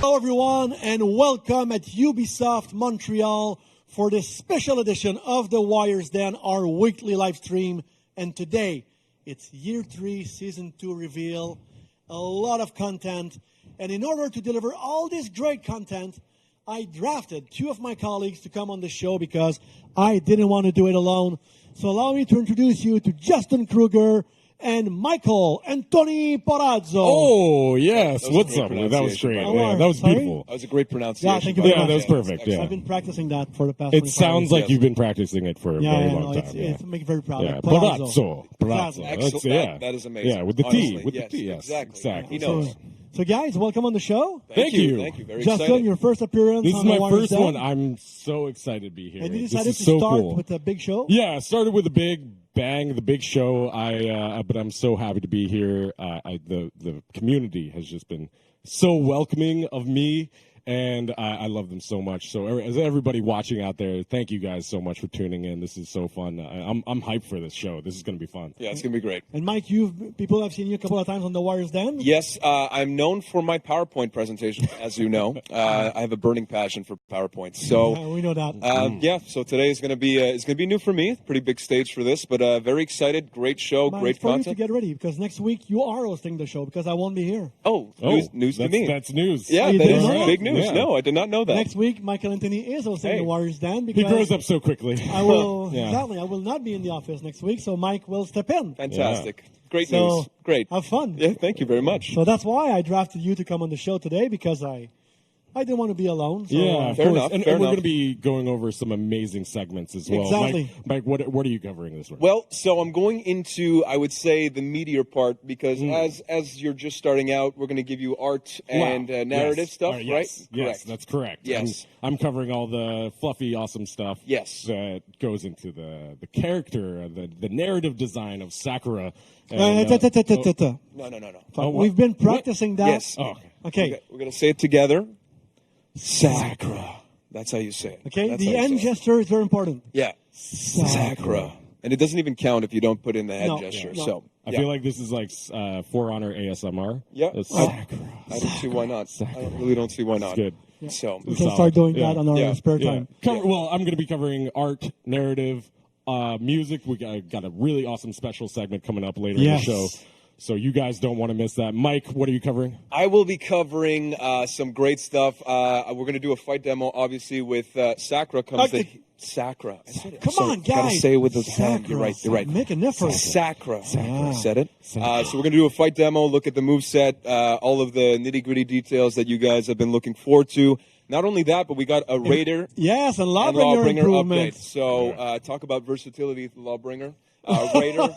Hello everyone and welcome at Ubisoft Montreal for this special edition of the Warriors Den, our weekly live stream. And today it's Year 3 Season 2 reveal, a lot of content. And in order to deliver all this great content, I drafted two of my colleagues to come on the show because I didn't want to do it alone. So allow me to introduce you to Justin Kruger and Michael Anthony Porazzo. Oh, yes. What's up? That was great. Yeah, that was beautiful. That was a great pronunciation. Yeah, thank you very much. That was perfect. Yeah. I've been practicing that for the past It sounds like years. you've been practicing it for a very long time. It's make me very proud. Yeah. Porazzo. Porazzo. Excellent. That is amazing. Yeah, with the T. Honestly, With the T, yes. Exactly. He So, knows. so guys, welcome on the show. Thank you. Thank you. Very Justin, excited. your first appearance This on is the my Warriors first Den. one. I'm so excited to be here. And you This decided is to so start cool. with a big show? Yeah, I started with a big bang, the big show. But I'm so happy to be here. The community has just been so welcoming of me, and I love them so much. So as everybody watching out there, thank you guys so much for tuning in. This is so fun. I'm hyped for this show. This is going to be fun. Yeah, it's going to be great. And Mike, people have seen you a couple of times on the Warriors Den. Yes, I'm known for my PowerPoint presentations, as you know. I have a burning passion for PowerPoint. So Yeah, we know that. yeah, so today is going to be it's going to be new for me. Pretty big stage for this, but very excited. Great show, Mike, great it's for you to content. get ready because next week you are hosting the show because I won't be here. Oh, news to me. That's news. Yeah, you that didn't is know that? big news. Yeah. No, I did not know that. Next week, Michael Anthony is hosting Hey. the Warriors Den because He grows up so quickly. I will Yeah. exactly. I will not be in the office next week, so Mike will step in. Fantastic. Great So, news. Great. Have fun. Yeah, thank you very much. So that's why I drafted you to come on the show today because I didn't want to be alone. So, Yeah, of Fair course. enough, And fair we're enough. going to be going over some amazing segments as well. Exactly. Mike, what are you covering this week? Well, so I'm going into, I would say, the meatier part because as you're just starting out, we're going to give you art and narrative stuff, Yes. right? Yes, Correct. that's correct. Yes. I'm covering all the fluffy, awesome stuff. Yes. That goes into the character, the narrative design of Sakura. No. No. what? We've been practicing that. Yes. Oh, Okay. We're going to say it together. Sakura. That's how you say it. Okay. That's The how you end say it. gesture is very important. Yeah. Sakura. And it doesn't even count if you don't put in the head No. gesture. No. So, I yeah. feel like this is like For Honor ASMR. Yeah. It's Oh. Sakura. I don't see why not. I really don't see why not. Good. So, We It's can solid. start doing Yeah. that on our Yeah. spare Yeah. time. Well, I'm going to be covering art, narrative, music. We got a really awesome special segment coming up later Yes. in the show. So you guys don't want to miss that. Mike, what are you covering? I will be covering some great stuff. We're going to do a fight demo, obviously, with Sakura comes the... Sakura. I said it. Come Sorry, on, guys. Gotta say it with the sound. Sakura. You're right. You're right. Make an effort. Sakura. Yeah. I said it. So we're going to do a fight demo, look at the moveset, all of the nitty-gritty details that you guys have been looking forward to. Not only that, but we got a Raider Yes, and and Lawbringer Lawbringer improvement. update. So talk about versatility with the Lawbringer. Raider.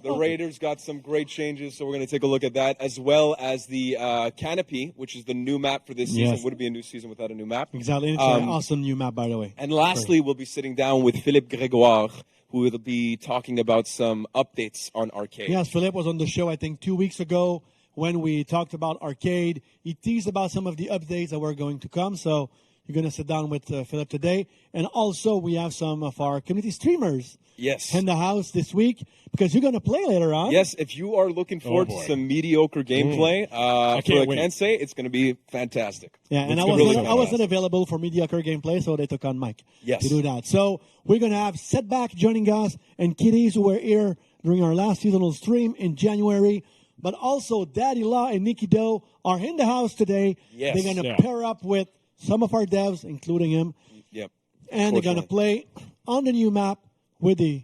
The Raiders got some great changes, so we're going to take a look at that, as well as the Canopy, which is the new map for this season. Yes. Would it be a new season without a new map? Exactly. It's an awesome new map, by the way. And lastly, we'll be sitting down with Philippe Grégoire, who will be talking about some updates on Arcade. Yes, Philip was on the show, I think, 2 weeks ago when we talked about Arcade. He teased about some of the updates that were going to come. So you're going to sit down with Philip today. And also, we have some of our community streamers Yes. in the house this week because you're going to play later on. Yes, if you are looking forward to boy. some mediocre gameplay, can't wait. can say it's going to be fantastic. Yeah, and It's I gonna wasn't, be I wasn't available for mediocre gameplay, so they took on Mike Yes. to do that. So we're going to have Setback joining us and Kitys, who were here during our last seasonal stream in January. But also Daddy Law and NikkiDuh are in the house today. Yes. They're going to Yeah. pair up with some of our devs, including him, Yep. and they're going to play on the new map with the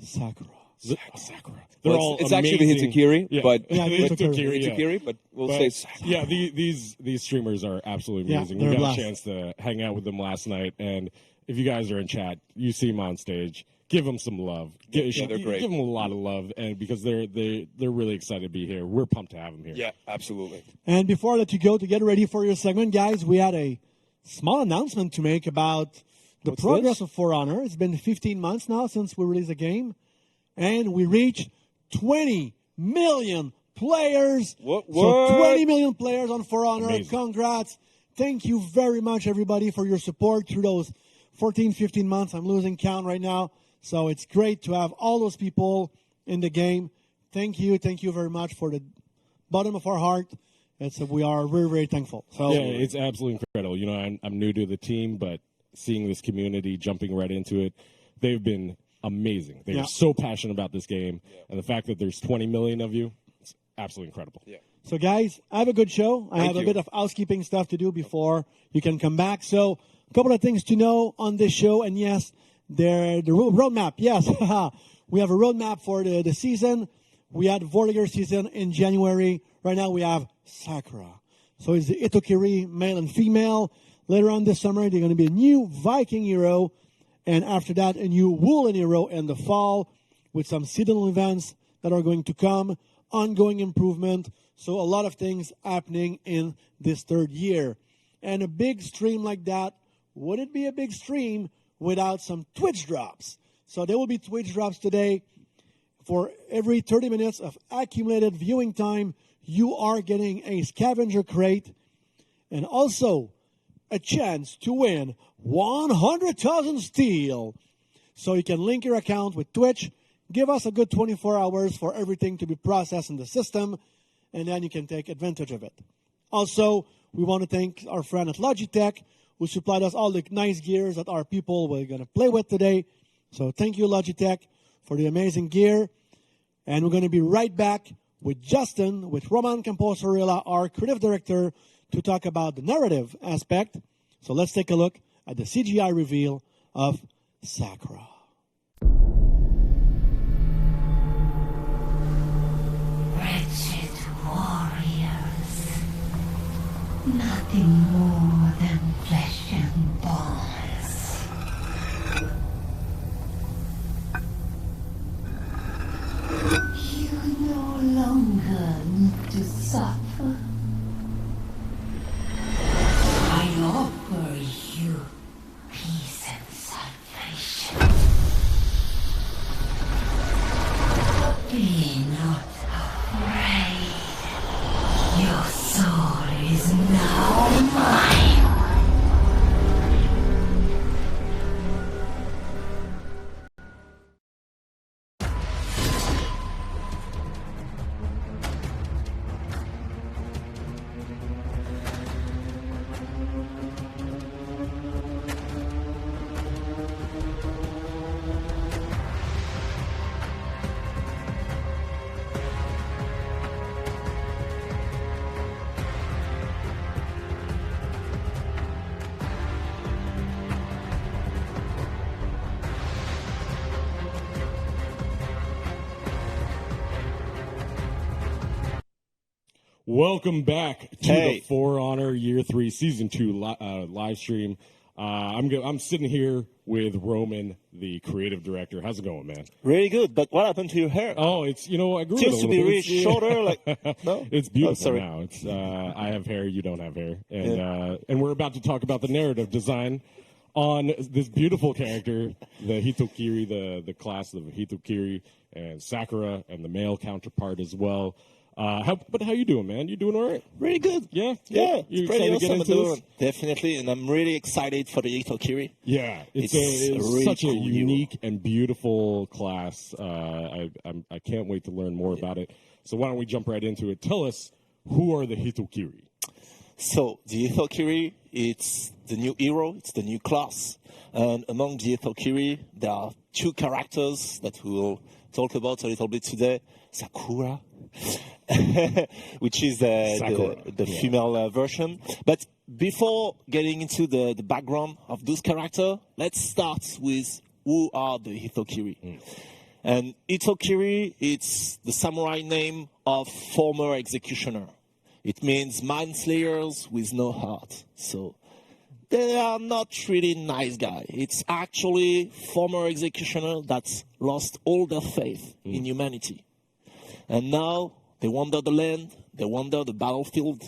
Sakura. Sakura. Well, They're all it's actually the amazing. Hitokiri, Yeah. but Yeah, the Hitokiri, yeah. Hitokiri, but we'll But, say Sakura. yeah, these streamers are absolutely Yeah, amazing. they're We a got blast. a chance to hang out with them last night, and if you guys are in chat, you see them on stage. Give them some love. Yeah, they're great. Give them a lot of love, and because they're really excited to be here. We're pumped to have them here. Yeah, absolutely. And before I let you go to get ready for your segment, guys, we had a small announcement to make about the What's progress this? of For Honor. It's been 15 months now since we released the game, and we reached 20 million players. What? So 20 million players on For Honor. Amazing. Congrats. Thank you very much, everybody, for your support through those 14, 15 months. I'm losing count right now. So it's great to have all those people in the game. Thank you. Thank you very much for the bottom of our heart. We are very, very thankful. So Yeah, it's absolutely incredible. You know, I'm new to the team, but seeing this community jumping right into it, they've been amazing. They're Yeah. so passionate about this game, and the fact that there's 20 million of you, it's absolutely incredible. Yeah. So, guys, I have a good show. I have a you. bit of housekeeping stuff to do before you can come back. So, a couple of things to know on this show. And yes, the roadmap. Yes, we have a roadmap for the season. We had Vortiger season in January. Right now, we have Sakura. So, it's the Hitokiri, male and female. Later on this summer, they're going to be a new Viking hero. And after that, a new Woolen hero in the fall with some seasonal events that are going to come, ongoing improvement. So a lot of things happening in this third year. And a big stream like that wouldn't be a big stream without some Twitch drops. So there will be Twitch drops today. For every 30 minutes of accumulated viewing time, you are getting a scavenger crate and also a chance to win 100,000 steel. So you can link your account with Twitch. Give us a good 24 hours for everything to be processed in the system, and then you can take advantage of it. Also, we want to thank our friend at Logitech, who supplied us all the nice gears that our people were going to play with today. So thank you, Logitech, for the amazing gear. And we're going to be right back with Justin, with Roman Camposorilla, our creative director, to talk about the narrative aspect. So let's take a look at the CGI reveal of Sakura. Wretched warriors, nothing more than flesh and bones. You no longer need to suffer. I offer you peace and salvation. Be not afraid. Your soul is now mine. Welcome back to Hey. the For Honor Year 3 Season 2 live stream. I'm sitting here with Roman, the creative director. How's it going, man? Really good, but what happened to your hair? Oh, it's, you know, I grew it a Seems to little be bit. really It's- shorter, like, no? It's beautiful Oh, sorry. now. It's I have hair, you don't have hair, and we're about to talk about the narrative design on this beautiful character, the Hitokiri, the class of Hitokiri, and Sakura, and the male counterpart as well. How you doing, man? You doing all right? Really good. Yeah, Yeah, You it's pretty excited to get awesome at into the this? moment. Definitely, and I'm really excited for the Hitokiri. Yeah, it's It's really such a cool hero. unique and beautiful class. I can't wait to learn more about it. So why don't we jump right into it? Tell us, who are the Hitokiri? So, the Hitokiri, it's the new hero, it's the new class. And among the Hitokiri, there are two characters that we'll talk about a little bit today. Sakura, which is Sakura, the female version. But before getting into the background of those characters, let's start with who are the Hitokiri. And Hitokiri, it's the samurai name of former executioner. It means manslayers with no heart. So they are not really nice guys. It's actually former executioner that's lost all their faith in humanity. And now they wander the land, they wander the battlefield,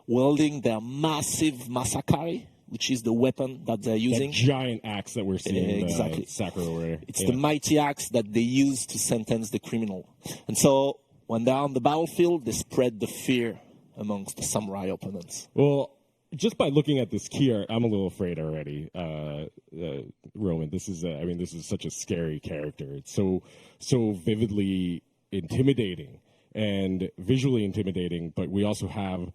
wielding their massive masakari, which is the weapon that they're That using. giant axe that we're seeing Exactly. Sakura wear. It's the mighty axe that they use to sentence the criminal. And so when they're on the battlefield, they spread the fear amongst the samurai opponents. Well, just by looking at this key art, I'm a little afraid already. Roman, this is such a scary character. It's so vividly intimidating, and visually intimidating, but we also have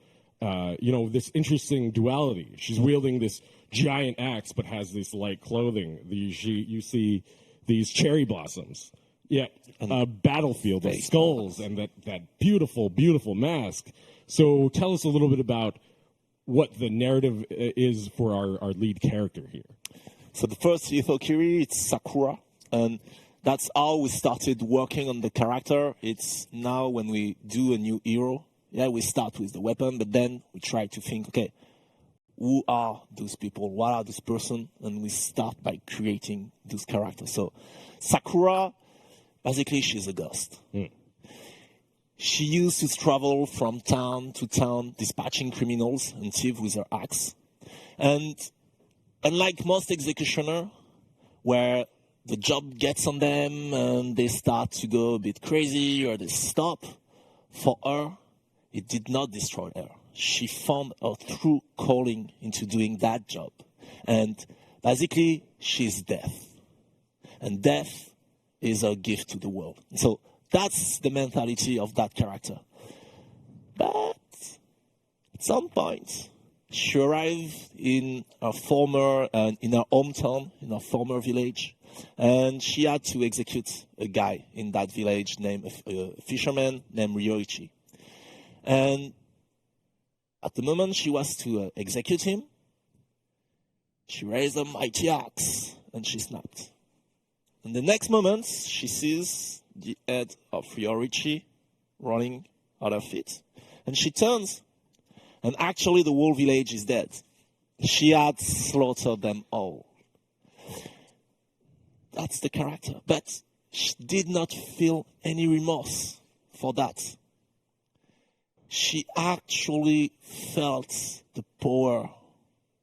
this interesting duality. She's wielding this giant axe, but has this light clothing. You see these cherry blossoms. Yeah, a battlefield of skulls and that beautiful, beautiful mask. So tell us a little bit about what the narrative is for our lead character here. So the first Hitokiri, it's Sakura, and that's how we started working on the character. It's now when we do a new hero, we start with the weapon, but then we try to think, okay, who are those people? What are this person? And we start by creating those characters. So Sakura, basically, she's a ghost. She used to travel from town to town, dispatching criminals and thieves with her axe. And unlike most executioners, where the job gets on them and they start to go a bit crazy or they stop, for her, it did not destroy her. She found her true calling into doing that job. And basically, she's death. And death is her gift to the world. So that's the mentality of that character. But at some point, she arrived in her hometown, in her former village, and she had to execute a guy in that village named a fisherman named Ryoichi. And at the moment she was to execute him, she raised a mighty axe and she snapped. And the next moment, she sees the head of Ryoichi rolling at her feet, and she turns, and actually the whole village is dead. She had slaughtered them all. That's the character. But she did not feel any remorse for that. She actually felt the power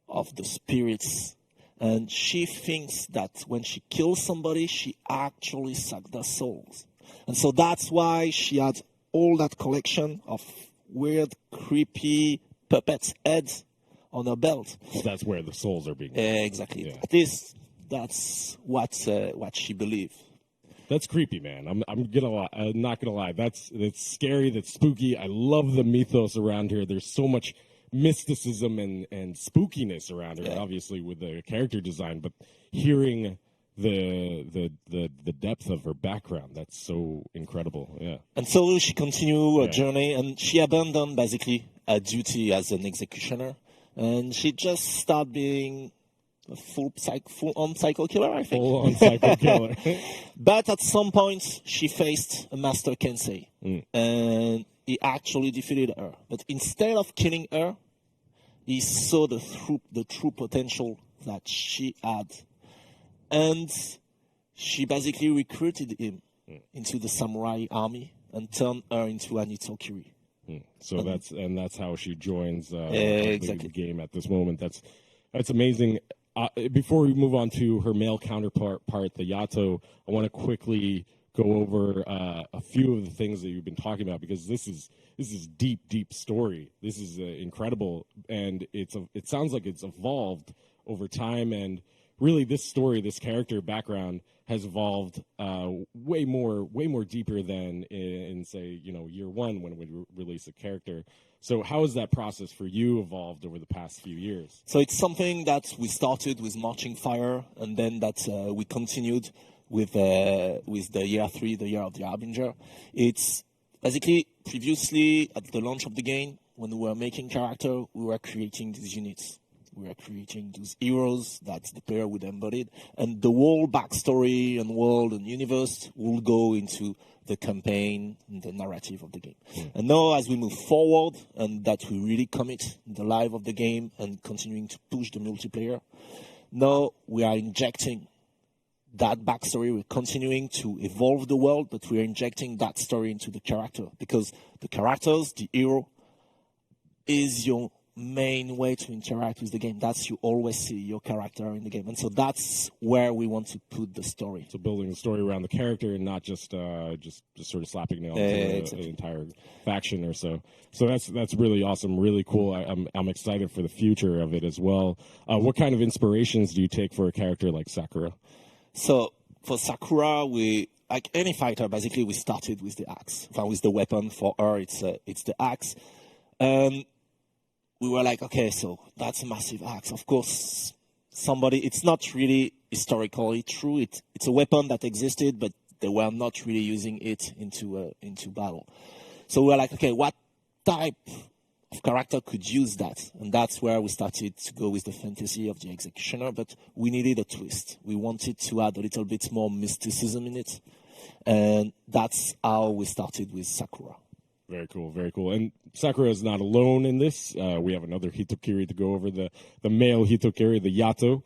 of the spirits. And she thinks that when she kills somebody, she actually sucked their souls. And so that's why she had all that collection of weird, creepy puppet heads on her belt. That's where the souls are being. Exactly. Yeah. At least that's what she believed. That's creepy, man. I'm not gonna lie. That's scary. That's spooky. I love the mythos around here. There's so much mysticism and spookiness around her, obviously with the character design, but hearing the depth of her background, that's so incredible. Yeah. And so she continued her journey, and she abandoned basically her duty as an executioner, and she just started being a full-on psycho killer, I think. Full-on psycho killer. But at some point, she faced a master Kensei, and he actually defeated her. But instead of killing her, he saw the true potential that she had. And she basically recruited him into the samurai army and turned her into an Hitokiri. So that's how she joins exactly. the game at this moment. That's amazing. Before we move on to her male counterpart, the Yato, I want to quickly go over a few of the things that you've been talking about, because this is deep story. This is incredible, and it sounds like it's evolved over time, and really this story, this character background has evolved way more deeper than in say year one when we release a character. So how has that process for you evolved over the past few years? So it's something that we started with Marching Fire, and then that we continued with the year 3, the year of the Harbinger. It's basically previously at the launch of the game, when we were making character, we were creating these units. We are creating those heroes that the player would embody, and the whole backstory and world and universe will go into the campaign and the narrative of the game. And now, as we move forward and that we really commit in the life of the game and continuing to push the multiplayer, now we are injecting that backstory. We're continuing to evolve the world, but we are injecting that story into the character, because the characters, the hero, is your main way to interact with the game. That's you always see your character in the game, and so that's where we want to put the story. So building the story around the character and not just sort of slapping nails to the entire faction or so. So that's really awesome, really cool. I'm excited for the future of it as well. What kind of inspirations do you take for a character like Sakura? So for Sakura, we like any fighter. Basically, we started with the axe, with the weapon. For her, it's the axe. We were like, okay, so that's a massive axe. Of course, it's not really historically true. It's a weapon that existed, but they were not really using it into battle. So we were like, okay, what type of character could use that? And that's where we started to go with the fantasy of the executioner, but we needed a twist. We wanted to add a little bit more mysticism in it. And that's how we started with Sakura. Very cool, very cool. And Sakura is not alone in this. We have another Hitokiri to go over, the male Hitokiri, the Yato.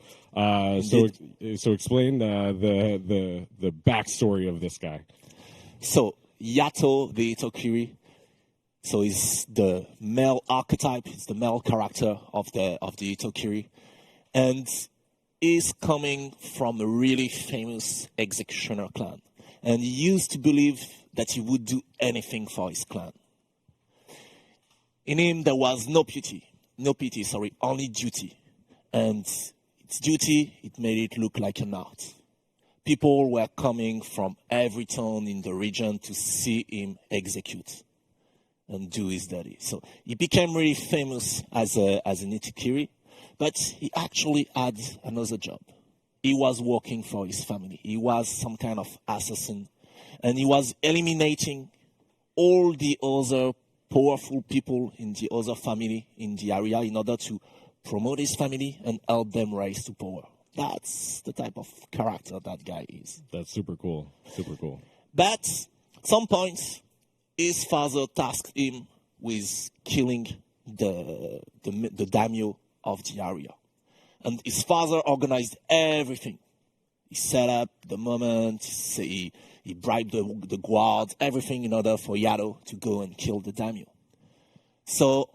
So explain the backstory of this guy. So Yato, the Hitokiri, so he's the male archetype. It's the male character of the Hitokiri, and he's coming from a really famous executioner clan, and he used to believe that he would do anything for his clan. In him, there was no pity, only duty. And its duty, it made it look like an art. People were coming from every town in the region to see him execute and do his duty. So he became really famous as an Hitokiri, but he actually had another job. He was working for his family. He was some kind of assassin. And he was eliminating all the other powerful people in the other family in the area in order to promote his family and help them rise to power. That's the type of character that guy is. That's super cool. Super cool. But at some point, his father tasked him with killing the daimyo of the area. And his father organized everything. He set up the moment, he bribed the guards, everything in order for Yato to go and kill the daimyo. So,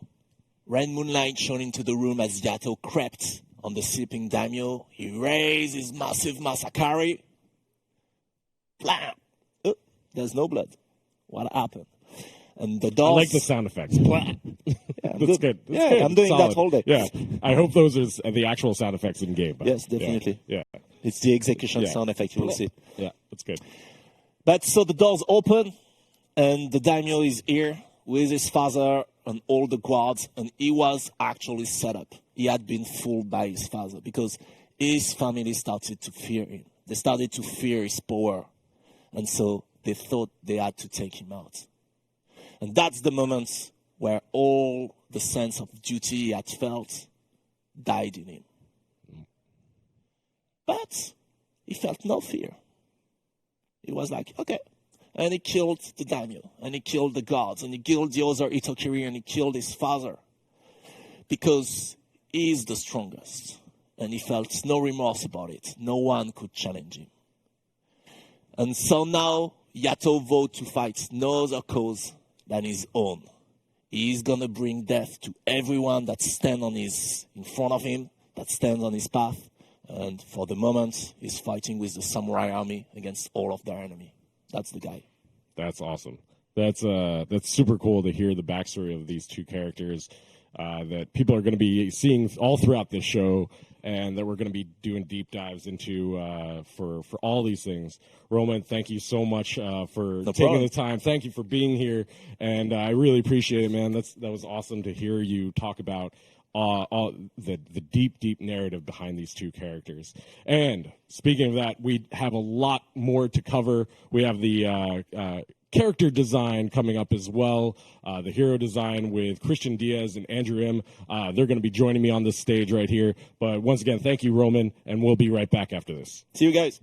red moonlight shone into the room as Yato crept on the sleeping daimyo. He raised his massive masakari. Blam! Oh, there's no blood. What happened? And the doors... I like the sound effects. Blam! Yeah, That's good. That's yeah, good. I'm doing Solid. that all day. Yeah, I hope those are the actual sound effects in game. Yes, definitely. Yeah. It's the execution sound effect, you will see. Yeah, that's good. But so the doors open, and the daimyo is here with his father and all the guards, and he was actually set up. He had been fooled by his father because his family started to fear him. They started to fear his power, and so they thought they had to take him out. And that's the moment where all the sense of duty he had felt died in him. But he felt no fear. He was like, okay. And he killed the daimyo, and he killed the guards, and he killed the other Hitokiri, and he killed his father. Because he is the strongest. And he felt no remorse about it. No one could challenge him. And so now, Yato vowed to fight no other cause than his own. He is going to bring death to everyone that stands in front of him, that stands on his path. And for the moment, he's fighting with the samurai army against all of their enemy. That's the guy. That's awesome. That's super cool to hear the backstory of these two characters that people are going to be seeing all throughout this show, and that we're going to be doing deep dives into for all these things. Roman, thank you so much for taking the time. Thank you for being here, and I really appreciate it, man. That was awesome to hear you talk about all the deep narrative behind these two characters. And speaking of that, we have a lot more to cover. We have the character design coming up as well, the hero design with Christian Diaz and Andrew M. They're going to be joining me on this stage right here. But once again, thank you, Roman, and we'll be right back after this. See you guys.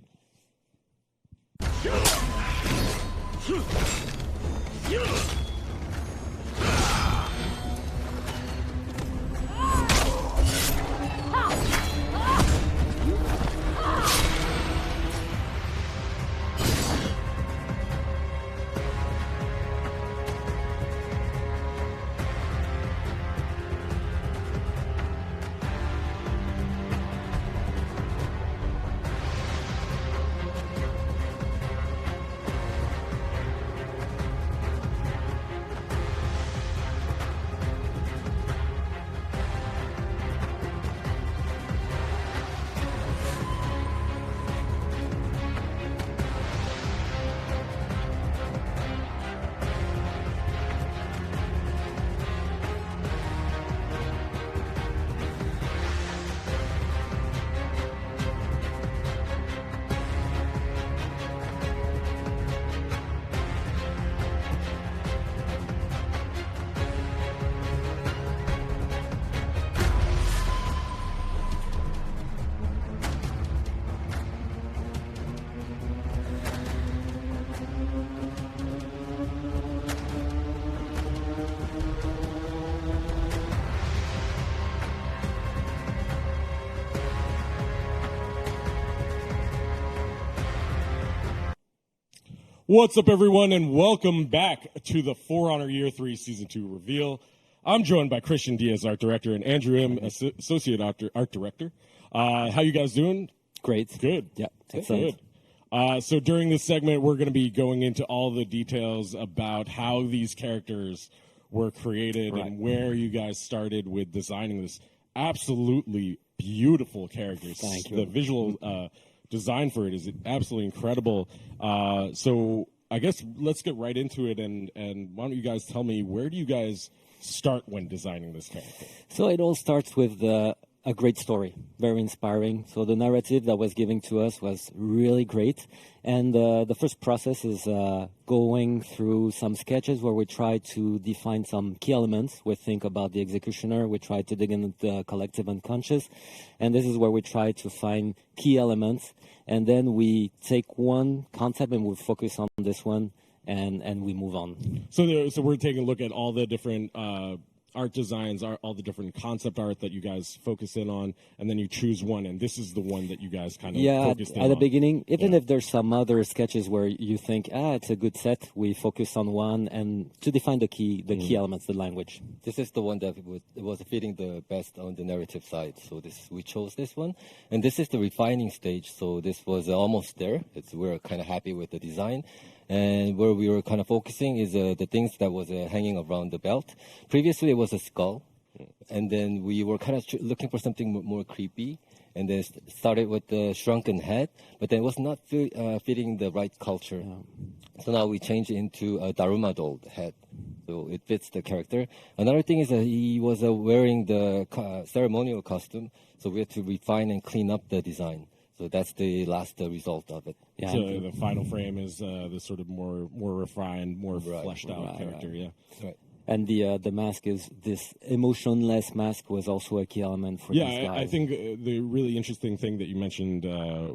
What's up, everyone, and welcome back to the For Honor Year 3 Season 2 reveal. I'm joined by Christian Diaz, Art Director, and Andrew M., Associate Art Director. How you guys doing? Great. Good. Yeah, Good. So during this segment, we're going to be going into all the details about how these characters were created and where you guys started with designing this absolutely beautiful characters. Thank you. The visual design for it is absolutely incredible. So I guess let's get right into it, and why don't you guys tell me, where do you guys start when designing this character? So it all starts with a great story, very inspiring. So the narrative that was given to us was really great. And the first process is going through some sketches where we try to define some key elements. We think about the executioner. We try to dig into the collective unconscious. And this is where we try to find key elements. And then we take one concept and we focus on this one and we move on. So we're taking a look at all the different art designs, all the different concept art that you guys focus in on, and then you choose one, and this is the one that you guys kind of focused in on. At the beginning, even if there's some other sketches where you think, it's a good set, we focus on one, and to define the key elements, the language. This is the one that was fitting the best on the narrative side. So we chose this one, and this is the refining stage. So this was almost there. We're kind of happy with the design. And where we were kind of focusing is the things that was hanging around the belt. Previously, it was a skull. And then we were kind of looking for something more creepy. And then started with the shrunken head. But then it was not fitting the right culture. So now we changed it into a Daruma doll head. So it fits the character. Another thing is that he was wearing the ceremonial costume. So we had to refine and clean up the design. So that's the last result of it. Yeah. So the final frame is the sort of more refined, more fleshed out character. Right. Yeah. Right. And the mask is this emotionless mask was also a key element for these guys. I think the really interesting thing that you mentioned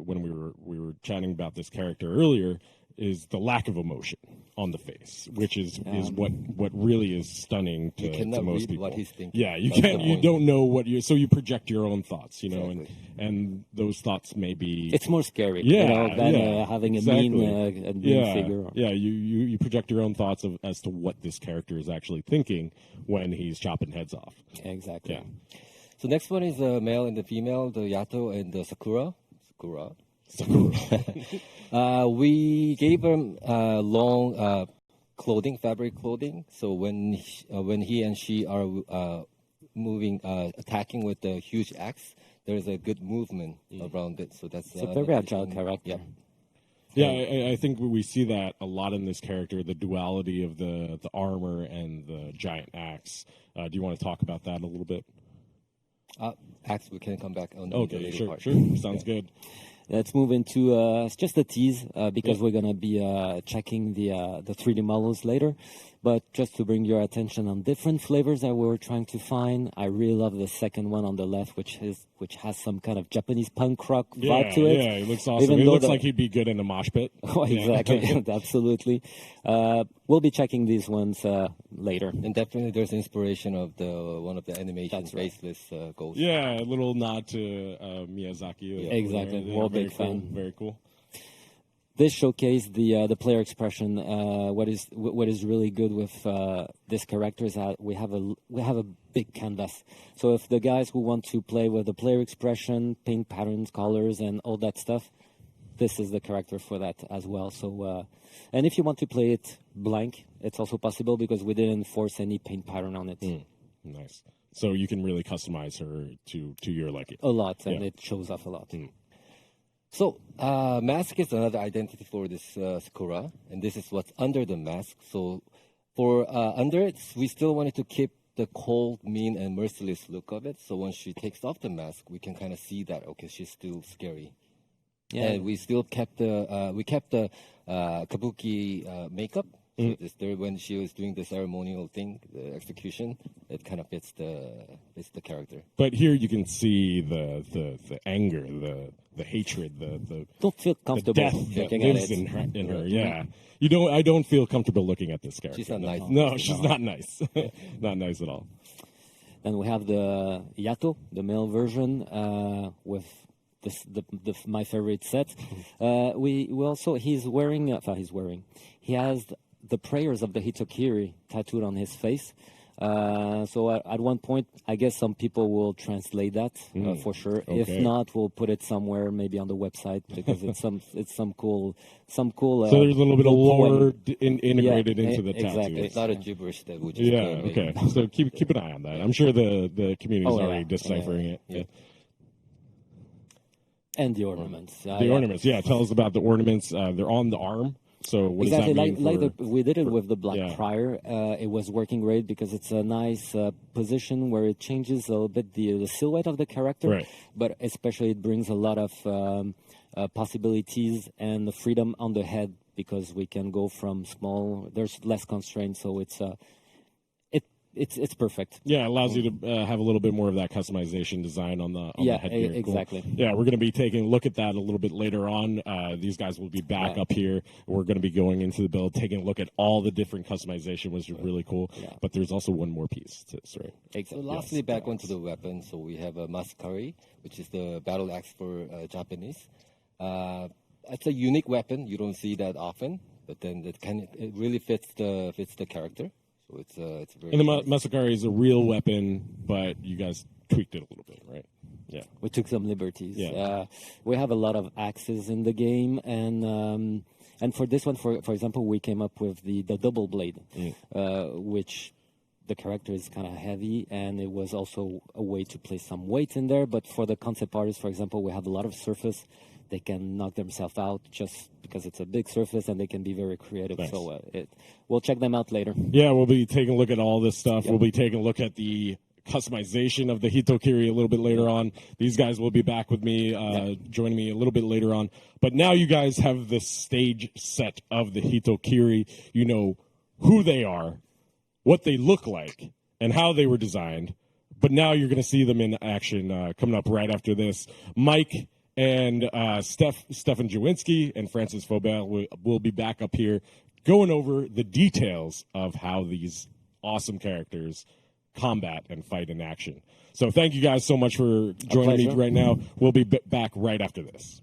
when we were chatting about this character earlier is the lack of emotion on the face, which is what really is stunning to, you cannot most read people. what he's thinking. Yeah, you That's can't. the You point. don't know what you. So you project your own thoughts, Exactly. and those thoughts may be. It's more scary, Yeah, than having a mean figure. Yeah, you project your own thoughts as to what this character is actually thinking when he's chopping heads off. Exactly. Yeah. So next one is the male and the female, the Yato and the Sakura. We gave him long clothing, fabric clothing. So when he and she are attacking with the huge axe, there's a good movement around it. So that's It's a very agile character. Yeah, I think we see that a lot in this character, the duality of the armor and the giant axe. Do you want to talk about that a little bit? Axe, we can come back on the Okay, later sure. part. Sounds good. Let's move into it's just a tease because we're gonna be checking the 3D models later. But just to bring your attention on different flavors that we were trying to find, I really love the second one on the left, which has some kind of Japanese punk rock vibe to it. Yeah, it looks awesome. Even It though looks like he'd be good in a mosh pit. Oh, exactly, absolutely. We'll be checking these ones later. And definitely there's inspiration of one of the animation faceless ghosts. Yeah, a little nod to Miyazaki. Exactly. Yeah, We're a very big cool, fan. Very cool. This showcased the player expression. What is really good with this character is that we have a big canvas. So if the guys who want to play with the player expression, paint patterns, colors, and all that stuff, this is the character for that as well. So and if you want to play it blank, it's also possible because we didn't force any paint pattern on it. Nice. So you can really customize her to your liking. A lot, and it shows off a lot. So, mask is another identity for this Sakura, and this is what's under the mask. So, for under it, we still wanted to keep the cold, mean, and merciless look of it. So, when she takes off the mask, we can kind of see that, okay, she's still scary. Yeah. And we still kept the kabuki makeup. So there, when she was doing the ceremonial thing, the execution, it kind of fits the character. But here you can see the anger, the hatred, the Don't feel comfortable death that looking at lives it. in her. Yeah, you don't. I don't feel comfortable looking at this character. She's not nice. No, she's not nice. Not nice at all. Then we have the Yato, the male version, with my favorite set. We also he has the prayers of the Hitokiri tattooed on his face. So at one point, I guess some people will translate that for sure. Okay. If not, we'll put it somewhere, maybe on the website, because it's some cool. So there's a little bit of lore integrated into the exactly. tattoo. It's not a gibberish that we just Okay. So keep an eye on that. I'm sure the community's already deciphering it. Yeah. And the ornaments. The ornaments, tell us about the ornaments. They're on the arm. So what exactly, does that mean we did it with the Black Prior. It was working great because it's a nice position where it changes a little bit the silhouette of the character, right. But especially it brings a lot of possibilities and the freedom on the head because we can go from small. There's less constraints, so it's perfect. Yeah, it allows you to have a little bit more of that customization design on the headgear. Exactly. Cool. Yeah, we're going to be taking a look at that a little bit later on. These guys will be back up here. We're going to be going into the build, taking a look at all the different customization, which is really cool. Yeah. But there's also one more piece. Sorry. So lastly, back onto the weapon. So we have a Masakari, which is the battle axe for Japanese. It's a unique weapon. You don't see that often, but then it really fits the character. So it's very. And the Masakari is a real weapon, but you guys tweaked it a little bit, right? Yeah. We took some liberties. Yeah. We have a lot of axes in the game, and for this one, for example, we came up with the double blade, which the character is kind of heavy, and it was also a way to place some weight in there. But for the concept artists, for example, we have a lot of surface. They can knock themselves out just because it's a big surface, and they can be very creative. Nice. So we'll check them out later. Yeah, we'll be taking a look at all this stuff. Yep. We'll be taking a look at the customization of the Hitokiri a little bit later on. These guys will be back with me, joining me a little bit later on. But now you guys have the stage set of the Hitokiri. You know who they are, what they look like, and how they were designed. But now you're going to see them in action coming up right after this. Mike and Stefan Jawinski and Francis Faubert will be back up here going over the details of how these awesome characters combat and fight in action. So thank you guys so much for joining me right now. We'll be back right after this.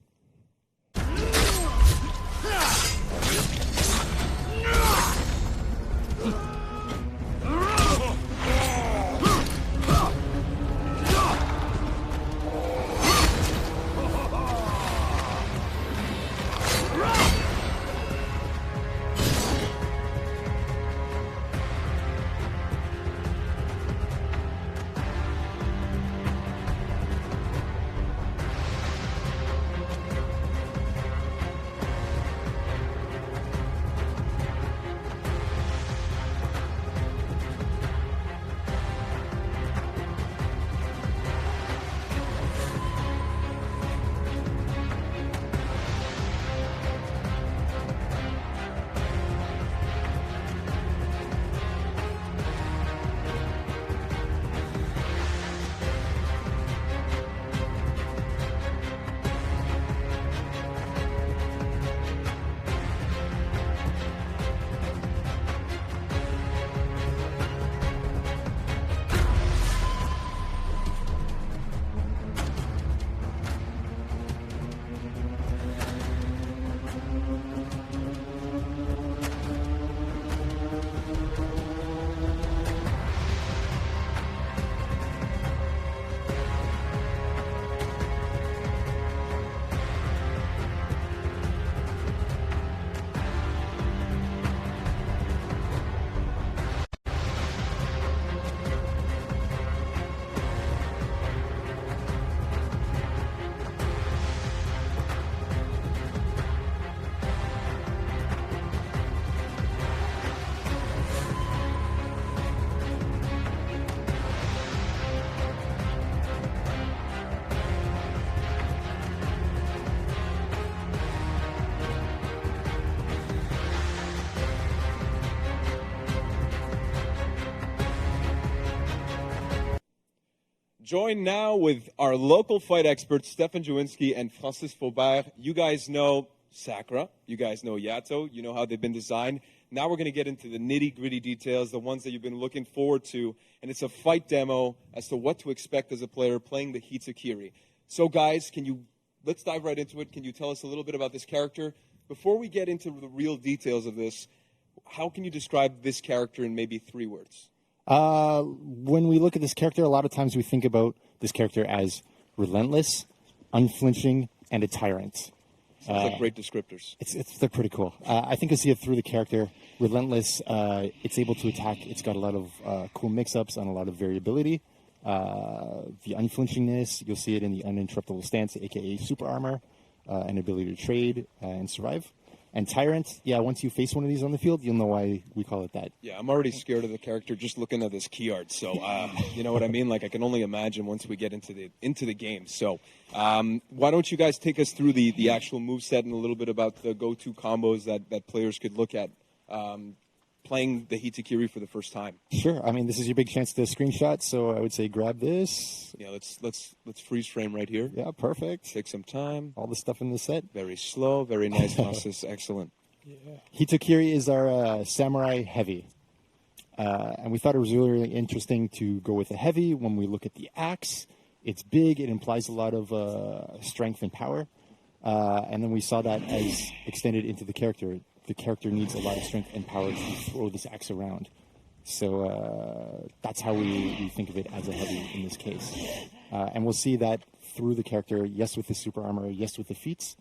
Joined now with our local fight experts, Stefan Jawinski and Francis Faubert. You guys know Sakura. You guys know Yato. You know how they've been designed. Now we're going to get into the nitty-gritty details, the ones that you've been looking forward to. And it's a fight demo as to what to expect as a player playing the Hitokiri. So, guys, can you let's dive right into it. Can you tell us a little bit about this character? Before we get into the real details of this, how can you describe this character in maybe 3 words? When we look at this character, a lot of times we think about this character as relentless, unflinching, and a tyrant. Sounds like great descriptors. They're pretty cool. I think you'll see it through the character. Relentless, it's able to attack. It's got a lot of cool mix-ups and a lot of variability. The unflinchingness, you'll see it in the uninterruptible stance, aka super armor, and ability to trade and survive. And Tyrant, yeah, once you face one of these on the field, you'll know why we call it that. Yeah, I'm already scared of the character just looking at this key art. So, you know what I mean? Like, I can only imagine once we get into the game. So, why don't you guys take us through the actual moveset and a little bit about the go-to combos that players could look at playing the Hitokiri for the first time? Sure. I mean, this is your big chance to screenshot, so I would say grab this. Yeah, let's freeze frame right here. Yeah, perfect. Take some time. All the stuff in the set. Very slow, very nice process. Excellent. Yeah. Hitokiri is our samurai heavy. And we thought it was really, really interesting to go with a heavy. When we look at the axe, it's big. It implies a lot of strength and power. And then we saw that as extended into the character. The character needs a lot of strength and power to throw this axe around. So that's how we think of it as a heavy in this case. And we'll see that through the character, yes with the super armor, yes with the feats.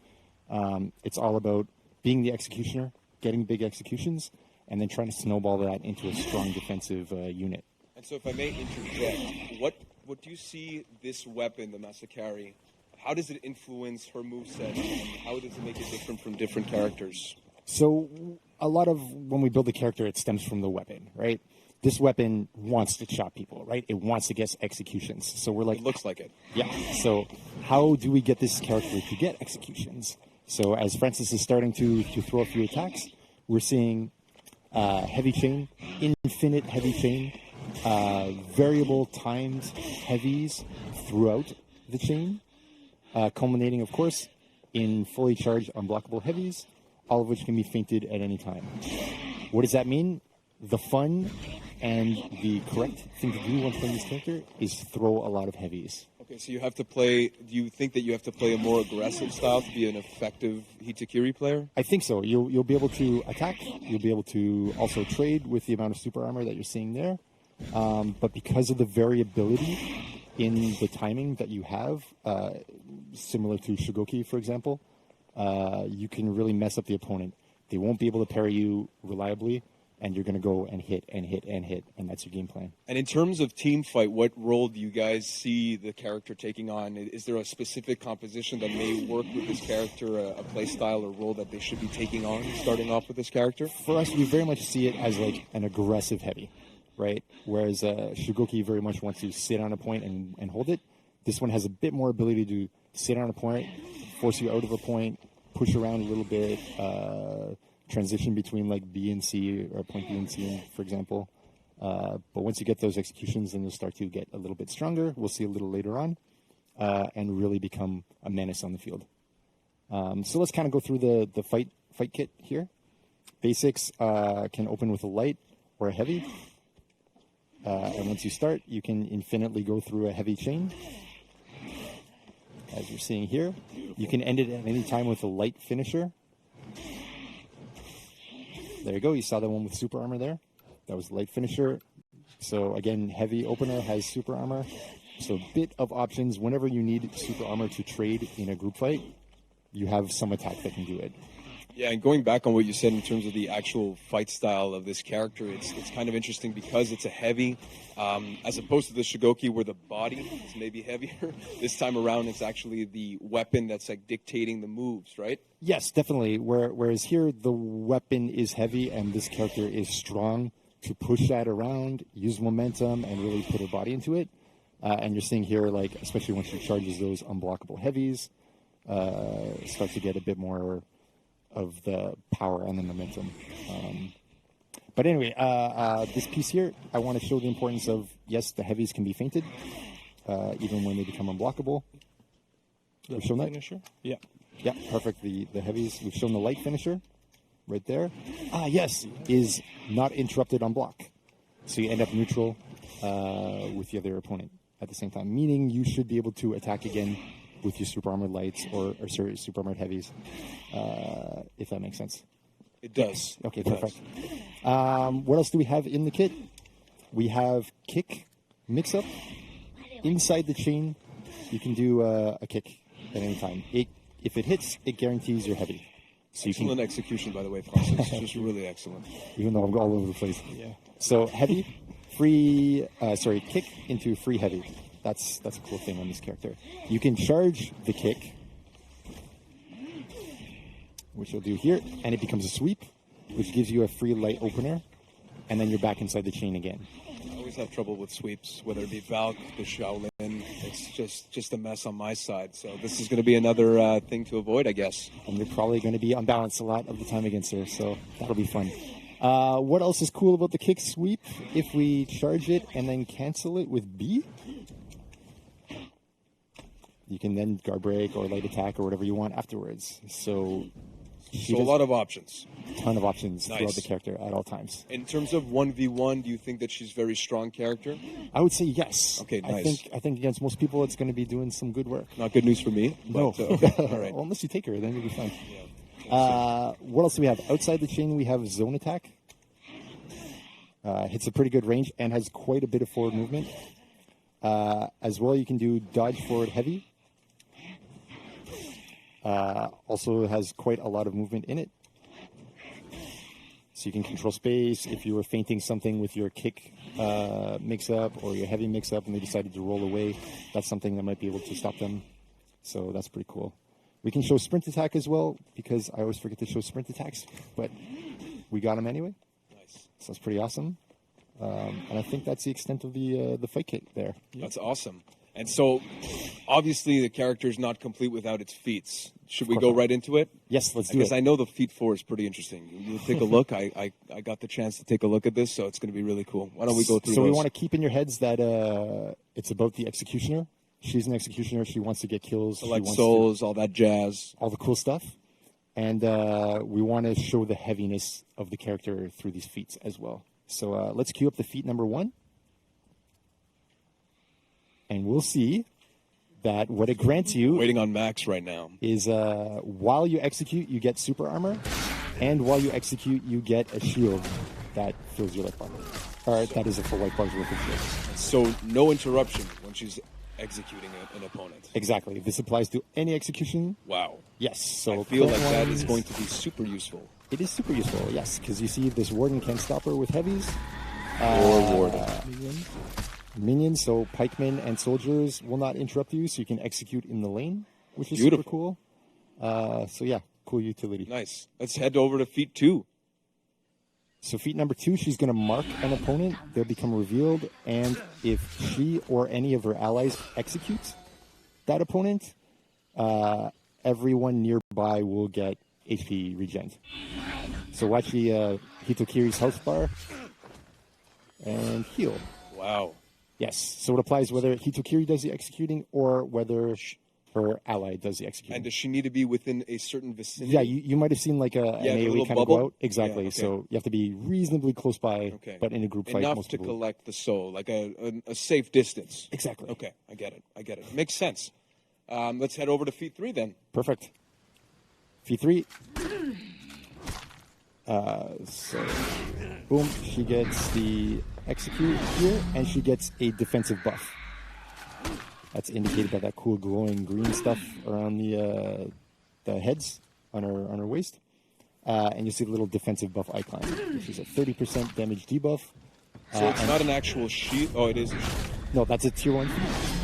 It's all about being the executioner, getting big executions, and then trying to snowball that into a strong defensive unit. And so if I may interject, what do you see this weapon, the Masakari, how does it influence her moveset, and how does it make it different from different characters? So a lot of when we build a character, it stems from the weapon, right? This weapon wants to chop people, right? It wants to get executions. So we're like... It looks like it. Yeah. So how do we get this character to get executions? So as Francis is starting to throw a few attacks, we're seeing heavy chain, infinite heavy chain, variable timed heavies throughout the chain, culminating, of course, in fully charged unblockable heavies, all of which can be feinted at any time. What does that mean? The fun and the correct thing to do when playing this character is throw a lot of heavies. Okay, so you have to play, do you think that you have to play a more aggressive style to be an effective Hitokiri player? I think so. You'll be able to attack. You'll be able to also trade with the amount of super armor that you're seeing there. But because of the variability in the timing that you have, similar to Shigoki, for example, you can really mess up the opponent. They won't be able to parry you reliably, and you're going to go and hit and hit and hit, and that's your game plan. And in terms of team fight, what role do you guys see the character taking on? Is there a specific composition that may work with this character, a play style or role that they should be taking on, starting off with this character? For us, we very much see it as like an aggressive heavy, right? Whereas Shigoki very much wants to sit on a point and hold it. This one has a bit more ability to sit on a point, force you out of a point, push around a little bit, transition between like B and C, or point B and C, for example. But once you get those executions, then you'll start to get a little bit stronger. We'll see a little later on, and really become a menace on the field. So let's kind of go through the fight kit here. Basics can open with a light or a heavy. And once you start, you can infinitely go through a heavy chain. As you're seeing here, you can end it at any time with a light finisher. There you go. You saw the one with super armor there. That was the light finisher. So again, heavy opener has super armor. So a bit of options. Whenever you need super armor to trade in a group fight, you have some attack that can do it. Yeah, and going back on what you said in terms of the actual fight style of this character, it's kind of interesting because it's a heavy, as opposed to the Shigoki where the body is maybe heavier. This time around, it's actually the weapon that's like dictating the moves, right? Yes, definitely. Whereas here, the weapon is heavy and this character is strong to push that around, use momentum, and really put her body into it. And you're seeing here, like, especially when she charges those unblockable heavies, start to get a bit more of the power and the momentum. But anyway, this piece here, I want to show the importance of, yes, the heavies can be feinted, even when they become unblockable. We've shown that? Finisher? Yeah. Yeah, perfect. The heavies, we've shown the light finisher right there. Yes, is not interrupted on block. So you end up neutral with the other opponent at the same time, meaning you should be able to attack again with your super armored lights or sorry, super armored heavies, if that makes sense. It does. Okay, It perfect. does. What else do we have in the kit? We have kick mix-up. Inside the chain, you can do a kick at any time. If it hits, it guarantees you're heavy. So Excellent execution, by the way, Francis. Just really excellent. Even though I'm all over the place. Yeah. So heavy, free, kick into free heavy. That's a cool thing on this character. You can charge the kick, which you'll do here, and it becomes a sweep, which gives you a free light opener, and then you're back inside the chain again. I always have trouble with sweeps, whether it be Valk, the Shaolin. It's just a mess on my side. So this is going to be another thing to avoid, I guess. And you're probably going to be unbalanced a lot of the time against her, so that'll be fun. What else is cool about the kick sweep? If we charge it and then cancel it with B, you can then guard break or light attack or whatever you want afterwards. So a lot of options. Ton of options Nice. throughout the character at all times. In terms of 1v1, do you think that she's a very strong character? I would say yes. Okay, nice. I think against most people, it's going to be doing some good work. Not good news for me. No. But, okay. All right. Well, unless you take her, then you'll be fine. What else do we have? Outside the chain, we have zone attack. Hits a pretty good range and has quite a bit of forward movement. As well, you can do dodge forward heavy. Also has quite a lot of movement in it. So you can control space. If you were feinting something with your kick mix-up or your heavy mix-up and they decided to roll away, that's something that might be able to stop them. So that's pretty cool. We can show sprint attack as well, because I always forget to show sprint attacks, but we got them anyway. Nice. So that's pretty awesome. And I think that's the extent of the fight kit there. That's awesome. And so, obviously, the character is not complete without its feats. Should we go right into it? Yes, let's do Because it. I know the feat 4 is pretty interesting. You'll take a look. I got the chance to take a look at this, so it's going to be really cool. Why don't we go through So those? we want to keep in your heads that it's about the executioner. She's an executioner. She wants to get kills. Select she wants souls, all that jazz. all the cool stuff. And we want to show the heaviness of the character through these feats as well. So let's queue up the feat number 1. And we'll see that what it grants you Waiting on Max right now. is while you execute, you get super armor. And while you execute, you get a shield that fills your life bar. Or that is a full life bar's worth of shield. So, no interruption when she's executing an opponent. Exactly. This applies to any execution. Wow. Yes. So I feel like current that ones- is going to be super useful. It is super useful, yes, because you see this warden can stop her with heavies. Or Warden. Minions, so pikemen and soldiers will not interrupt you, so you can execute in the lane, which is Beautiful. super cool. So yeah, cool utility. Nice. Let's head over to feat 2. So feat number 2, she's going to mark an opponent. They'll become revealed, and if she or any of her allies executes that opponent, everyone nearby will get HP regen. So watch the Hitokiri's health bar and heal. Wow. Yes. So it applies whether Hitokiri does the executing or whether her ally does the executing. And does she need to be within a certain vicinity? Yeah, you might have seen like an the AoE little kind of bubble? go out. Exactly. Yeah, okay. So you have to be reasonably close by, Okay. but in a group fight, Enough most to people. collect the soul, like a safe distance. Exactly. Okay, I get it. Makes sense. Let's head over to feat 3 then. Perfect. Feat 3. So, boom, she gets the execute here, and she gets a defensive buff. That's indicated by that cool glowing green stuff around the heads on her waist. And you see the little defensive buff icon, which is a 30% damage debuff. So it's not an actual shield. Oh, it is. No, that's a tier 1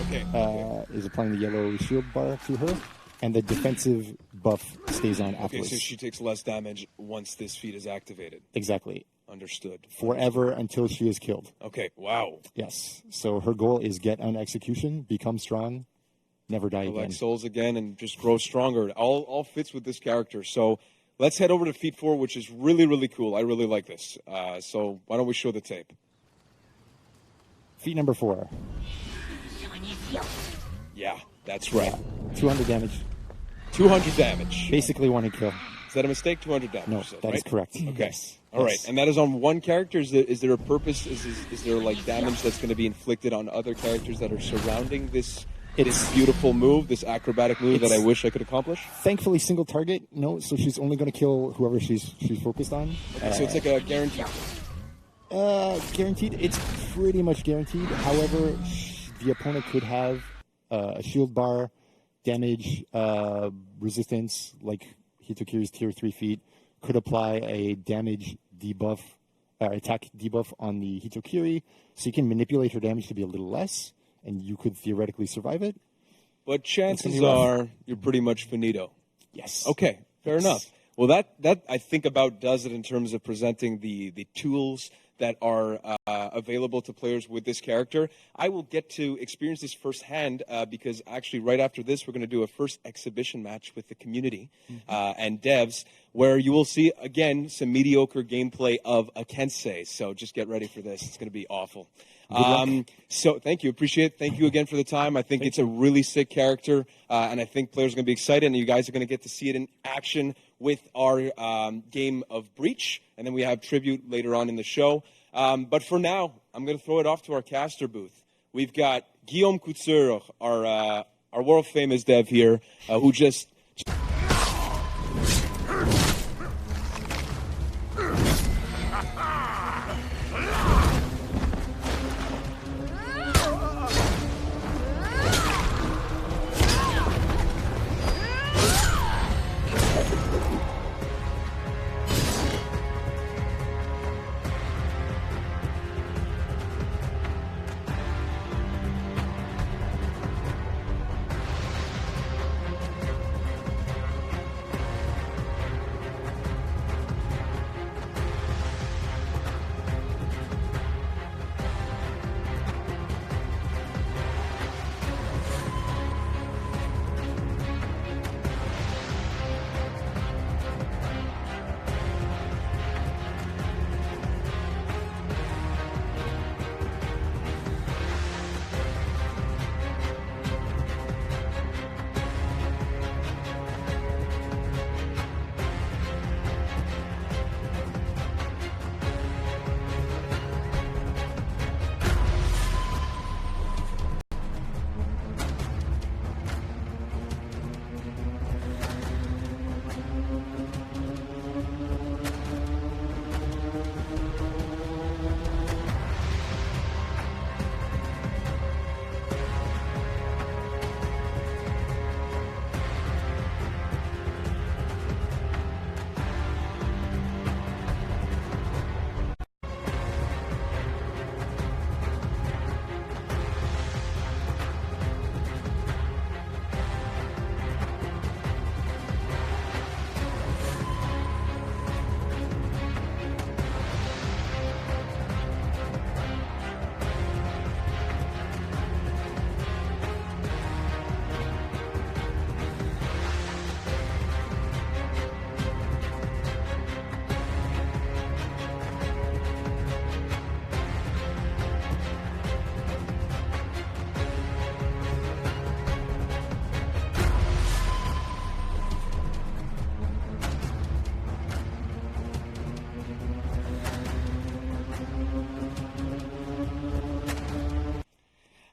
Okay. is applying the yellow shield bar to her, and the defensive buff stays on Okay, afterwards. so she takes less damage once this feat is activated. Exactly. Understood. Forever until she is killed. Okay, wow. Yes. So her goal is get on execution, become strong, never die again. Collect souls again and just grow stronger. All fits with this character. So let's head over to feat 4, which is really, really cool. I really like this. So why don't we show the tape? Feat number 4. Yeah, that's right. 200 damage. 200 damage. Basically one hit kill. Is that a mistake? 200 damage. No, you said, that right? is correct. Okay. Yes. All right. Yes. And that is on one character? Is there a purpose? Is there like damage that's going to be inflicted on other characters that are surrounding this this beautiful move, this acrobatic move that I wish I could accomplish? Thankfully, single target, no. So she's only going to kill whoever she's focused on. So it's like a guarantee. Guaranteed. It's pretty much guaranteed. However, the opponent could have a shield bar, damage, resistance, like Hitokiri's tier 3 feat, could apply a damage debuff, attack debuff on the Hitokiri, so you can manipulate her damage to be a little less, and you could theoretically survive it. But chances are you're pretty much finito. Yes. Okay, fair enough. Well, that I think about does it in terms of presenting the tools that are available to players with this character. I will get to experience this firsthand because actually right after this, we're going to do a first exhibition match with the community and devs where you will see, again, some mediocre gameplay of a Kensei. So just get ready for this. It's going to be awful. So thank you. Appreciate it. Thank you again for the time. I think it's a really sick character, and I think players are going to be excited, and you guys are going to get to see it in action with our game of Breach, and then we have tribute later on in the show. But for now, I'm going to throw it off to our caster booth. We've got Guillaume Couture, our world-famous dev here, who just...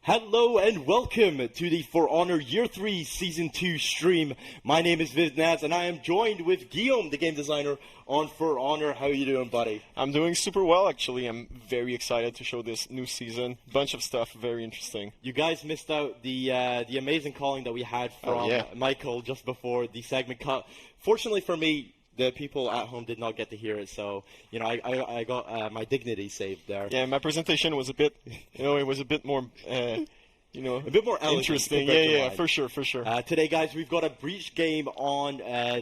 Hello and welcome to the For Honor Year 3 Season 2 stream. My name is Viznaz and I am joined with Guillaume, the game designer on For Honor. How are you doing, buddy? I'm doing super well, actually. I'm very excited to show this new season. Bunch of stuff, very interesting. You guys missed out the amazing calling that we had from Michael just before the segment cut. Fortunately for me, the people at home did not get to hear it, so I got my dignity saved there. Yeah, my presentation was a bit, it was a bit more, a bit more interesting. Yeah, for sure. Today, guys, we've got a Breach game on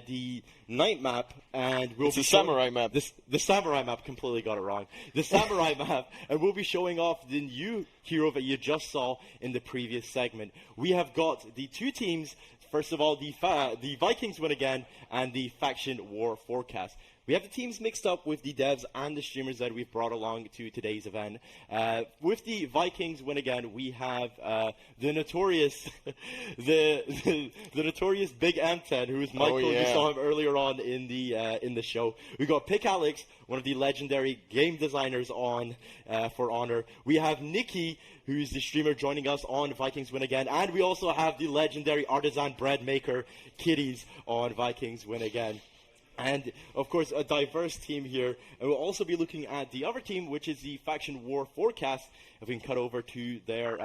the night map, and it's a samurai map. The samurai map, completely got it wrong. The samurai map, and we'll be showing off the new hero that you just saw in the previous segment. We have got the two teams. First of all, the Vikings win again, and the faction war forecast. we have the teams mixed up with the devs and the streamers that we've brought along to today's event. With the Vikings win again, we have the notorious, the notorious Big M10, who is Michael. You saw him earlier on in the show. We got Pick Alex, one of the legendary game designers on For Honor. We have Nikki, who's the streamer joining us on Vikings Win Again. And we also have the legendary artisan bread maker, Kitys, on Vikings Win Again. And, of course, a diverse team here. And we'll also be looking at the other team, which is the Faction War Forecast. If we can cut over to their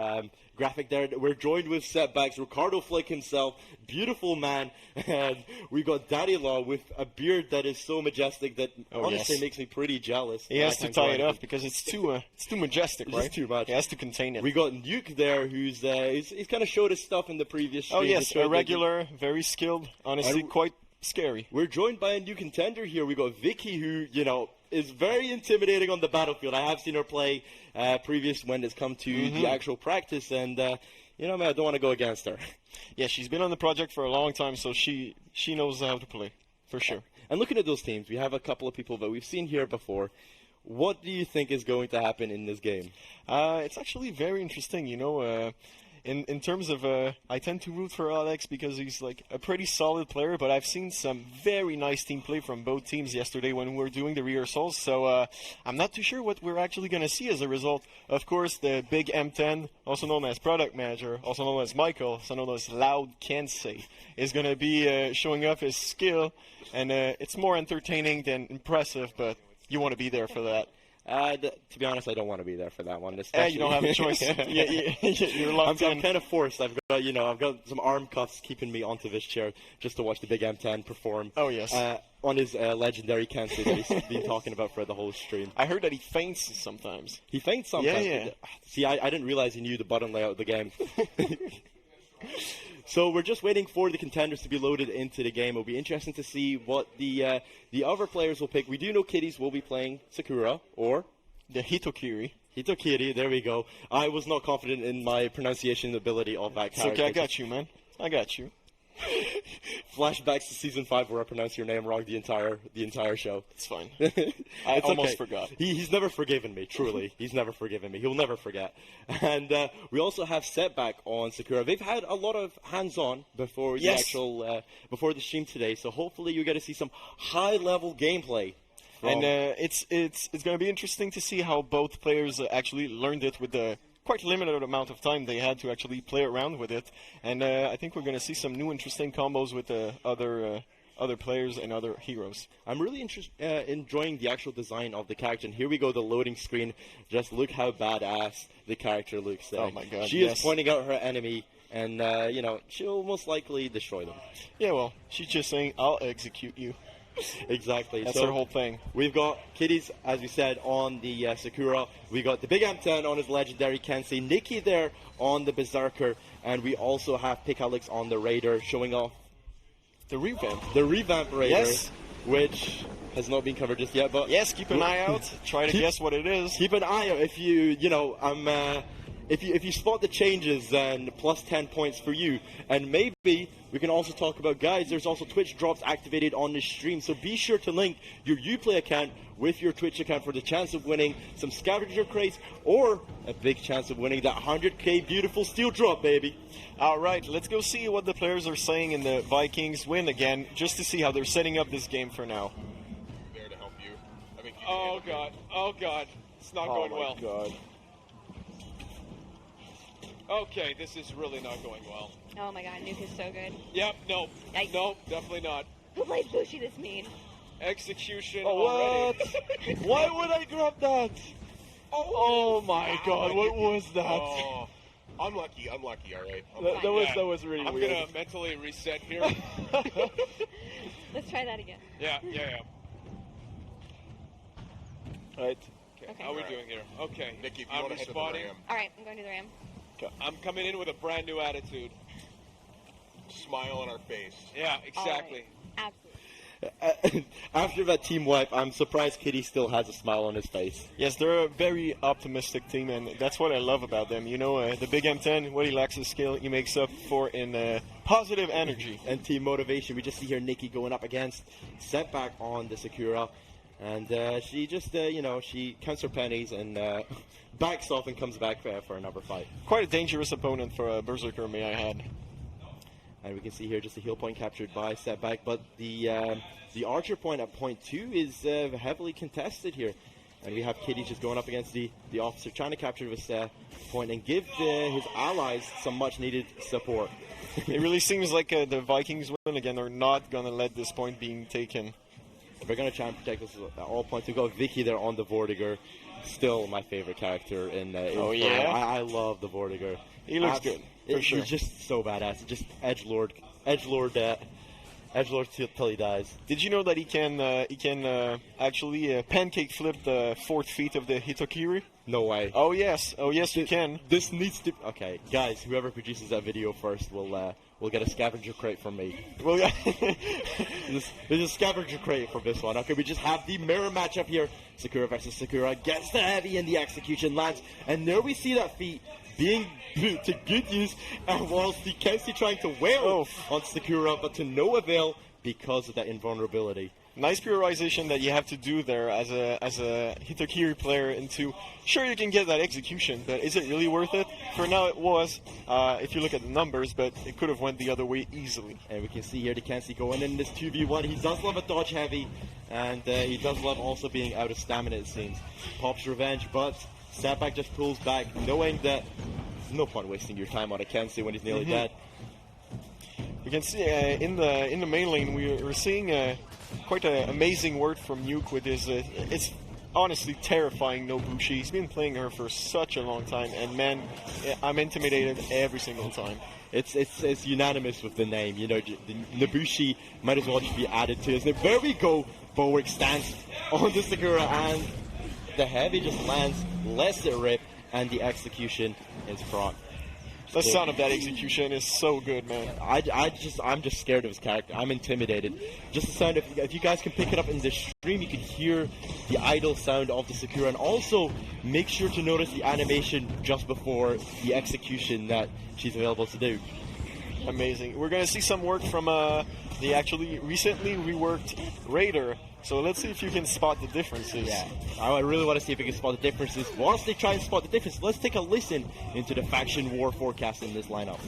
graphic there. We're joined with Setbacks, Ricardo Flick himself, beautiful man. And we got Daddy Law with a beard that is so majestic that honestly makes me pretty jealous. He has to tie it up because it's too majestic, right? It's too much. He has to contain it. We got Nuke there, who's he's kind of showed his stuff in the previous stream. Oh, yes, a regular, very skilled, honestly, quite scary. We're joined by a new contender here. We got Vicky, who, is very intimidating on the battlefield. I have seen her play previous when it's come to the actual practice, and, man, I don't want to go against her. Yeah, she's been on the project for a long time, so she knows how to play, for sure. And looking at those teams, we have a couple of people that we've seen here before. What do you think is going to happen in this game? It's actually very interesting, In terms of, I tend to root for Alex because he's like a pretty solid player, but I've seen some very nice team play from both teams yesterday when we were doing the rehearsals, so I'm not too sure what we're actually going to see as a result. Of course, the big M10, also known as Product Manager, also known as Michael, also known as Loud Kensei, is going to be showing off his skill, and it's more entertaining than impressive, but you want to be there for that. To be honest, I don't want to be there for that one. You don't have a choice. You're locked in. I'm kind of forced. I've got some arm cuffs keeping me onto this chair just to watch the big M10 perform. Oh yes. On his legendary Kensei that he's been talking about for the whole stream. I heard that he faints sometimes. He faints sometimes. Yeah. See, I didn't realize he knew the button layout of the game. So we're just waiting for the contenders to be loaded into the game. It'll be interesting to see what the other players will pick. We do know Kitys will be playing Sakura, or the Hitokiri. Hitokiri, there we go. I was not confident in my pronunciation ability of that character. It's okay, I got you, man. I got you. Flashbacks to season 5 where I pronounced your name wrong the entire show. It's fine. I almost forgot. He's never forgiven me, truly. He's never forgiven me. He'll never forget. And we also have Setback on Sakura. They've had a lot of hands-on before the actual before the stream today, so hopefully you get to see some high-level gameplay. And it's going to be interesting to see how both players actually learned it with the quite limited amount of time they had to actually play around with it. And I think we're going to see some new interesting combos with other players and other heroes. I'm really enjoying the actual design of the character. And here we go, the loading screen. Just look how badass the character looks there. Oh my god, She is pointing out her enemy, and, she'll most likely destroy them. Yeah, well, she's just saying, I'll execute you. Exactly. That's her whole thing. We've got Kitys, as we said, on the Sakura. We got the big M10 on his legendary Kensei. Nikki there on the Berserker. And we also have Pick Alex on the Raider, showing off the revamp. The revamp Raider. Yes. Which has not been covered just yet. But yes, keep an eye out. Try to guess what it is. Keep an eye out. If if you spot the changes, then plus 10 points for you. And maybe we can also talk about, guys, there's also Twitch drops activated on this stream. So be sure to link your Uplay account with your Twitch account for the chance of winning some scavenger crates or a big chance of winning that 100k beautiful steel drop, baby. All right, let's go see what the players are saying in the Vikings Win Again, just to see how they're setting up this game for now. There to help you. Oh god, it's not going well. God. Okay, this is really not going well. Oh my god, Nuke is so good. Yep, no, Yikes. no, definitely not. Who plays Bushi this mean? Execution what? already. Why would I grab that? Oh my god, what was that? Oh, I'm lucky, all right? That was really weird. I'm gonna mentally reset here. Let's try that again. Yeah. Right. Okay. How are we doing here? Okay. Nikki, if you I'm want to head to the responding. ram. Alright, I'm going to the ram. I'm coming in with a brand new attitude. Smile on our face. Yeah, exactly. Right. Absolutely. After that team wipe, I'm surprised Kitty still has a smile on his face. Yes, they're a very optimistic team, and that's what I love about them. You know, the big M10, what he lacks in skill, he makes up for in Positive energy. And team motivation. We just see here Nikki going up against Setback on the Sakura. And she just, she counts her pennies and backs off and comes back for another fight. Quite a dangerous opponent for a Berserker, may I add. And we can see here just a heal point captured by Setback. But the Archer point at point 2 is heavily contested here. And we have Kitys just going up against the Officer, trying to capture this point and give his allies some much-needed support. It really seems like the Vikings win again are not going to let this point being taken. We're going to try and protect this at all points. We've got Vicky there on the Vortiger. Still my favorite character in oh, yeah? I love the Vortiger. He looks good, for sure. He's just so badass. Just edgelord till he dies. Did you know that he can actually pancake flip the 4th feet of the Hitokiri? No way. Oh yes, you can. This needs to. Okay, guys, whoever produces that video first will get a scavenger crate from me. Well, yeah. There's a scavenger crate for this one. Okay, we just have the mirror matchup here. Sakura versus Sakura gets the heavy and the execution lands, and there we see that feat being put to good use, and whilst the Kenshi trying to wail on Sakura, but to no avail because of that invulnerability. Nice prioritization that you have to do there as a Hitokiri player into, sure you can get that execution, but is it really worth it? For now it was, if you look at the numbers, but it could have went the other way easily. And we can see here the Kenshi going in this 2v1. He does love a dodge heavy, and he does love also being out of stamina, it seems. Pops revenge, but Setback just pulls back, knowing that there's no point wasting your time on a Kenshi when he's nearly dead. We can see in the main lane we're seeing quite an amazing work from Nuke with his. It's honestly terrifying Nobushi. He's been playing her for such a long time, and man, I'm intimidated every single time. It's unanimous with the name. You know, the Nobushi might as well just be added to his name. There we go. Bulwark stance on the Sakura, and the heavy just lands. Lets it rip, and the execution is proc. The sound of that execution is so good, man. I'm just scared of his character. I'm intimidated. Just the sound, if you guys can pick it up in the stream, you can hear the idle sound of the Sakura, and also make sure to notice the animation just before the execution that she's available to do. Amazing. We're going to see some work from the actually recently reworked Raider. So let's see if you can spot the differences. Yeah, I really want to see if we can spot the differences. Whilst they try and spot the differences, let's take a listen into the faction war forecast in this lineup.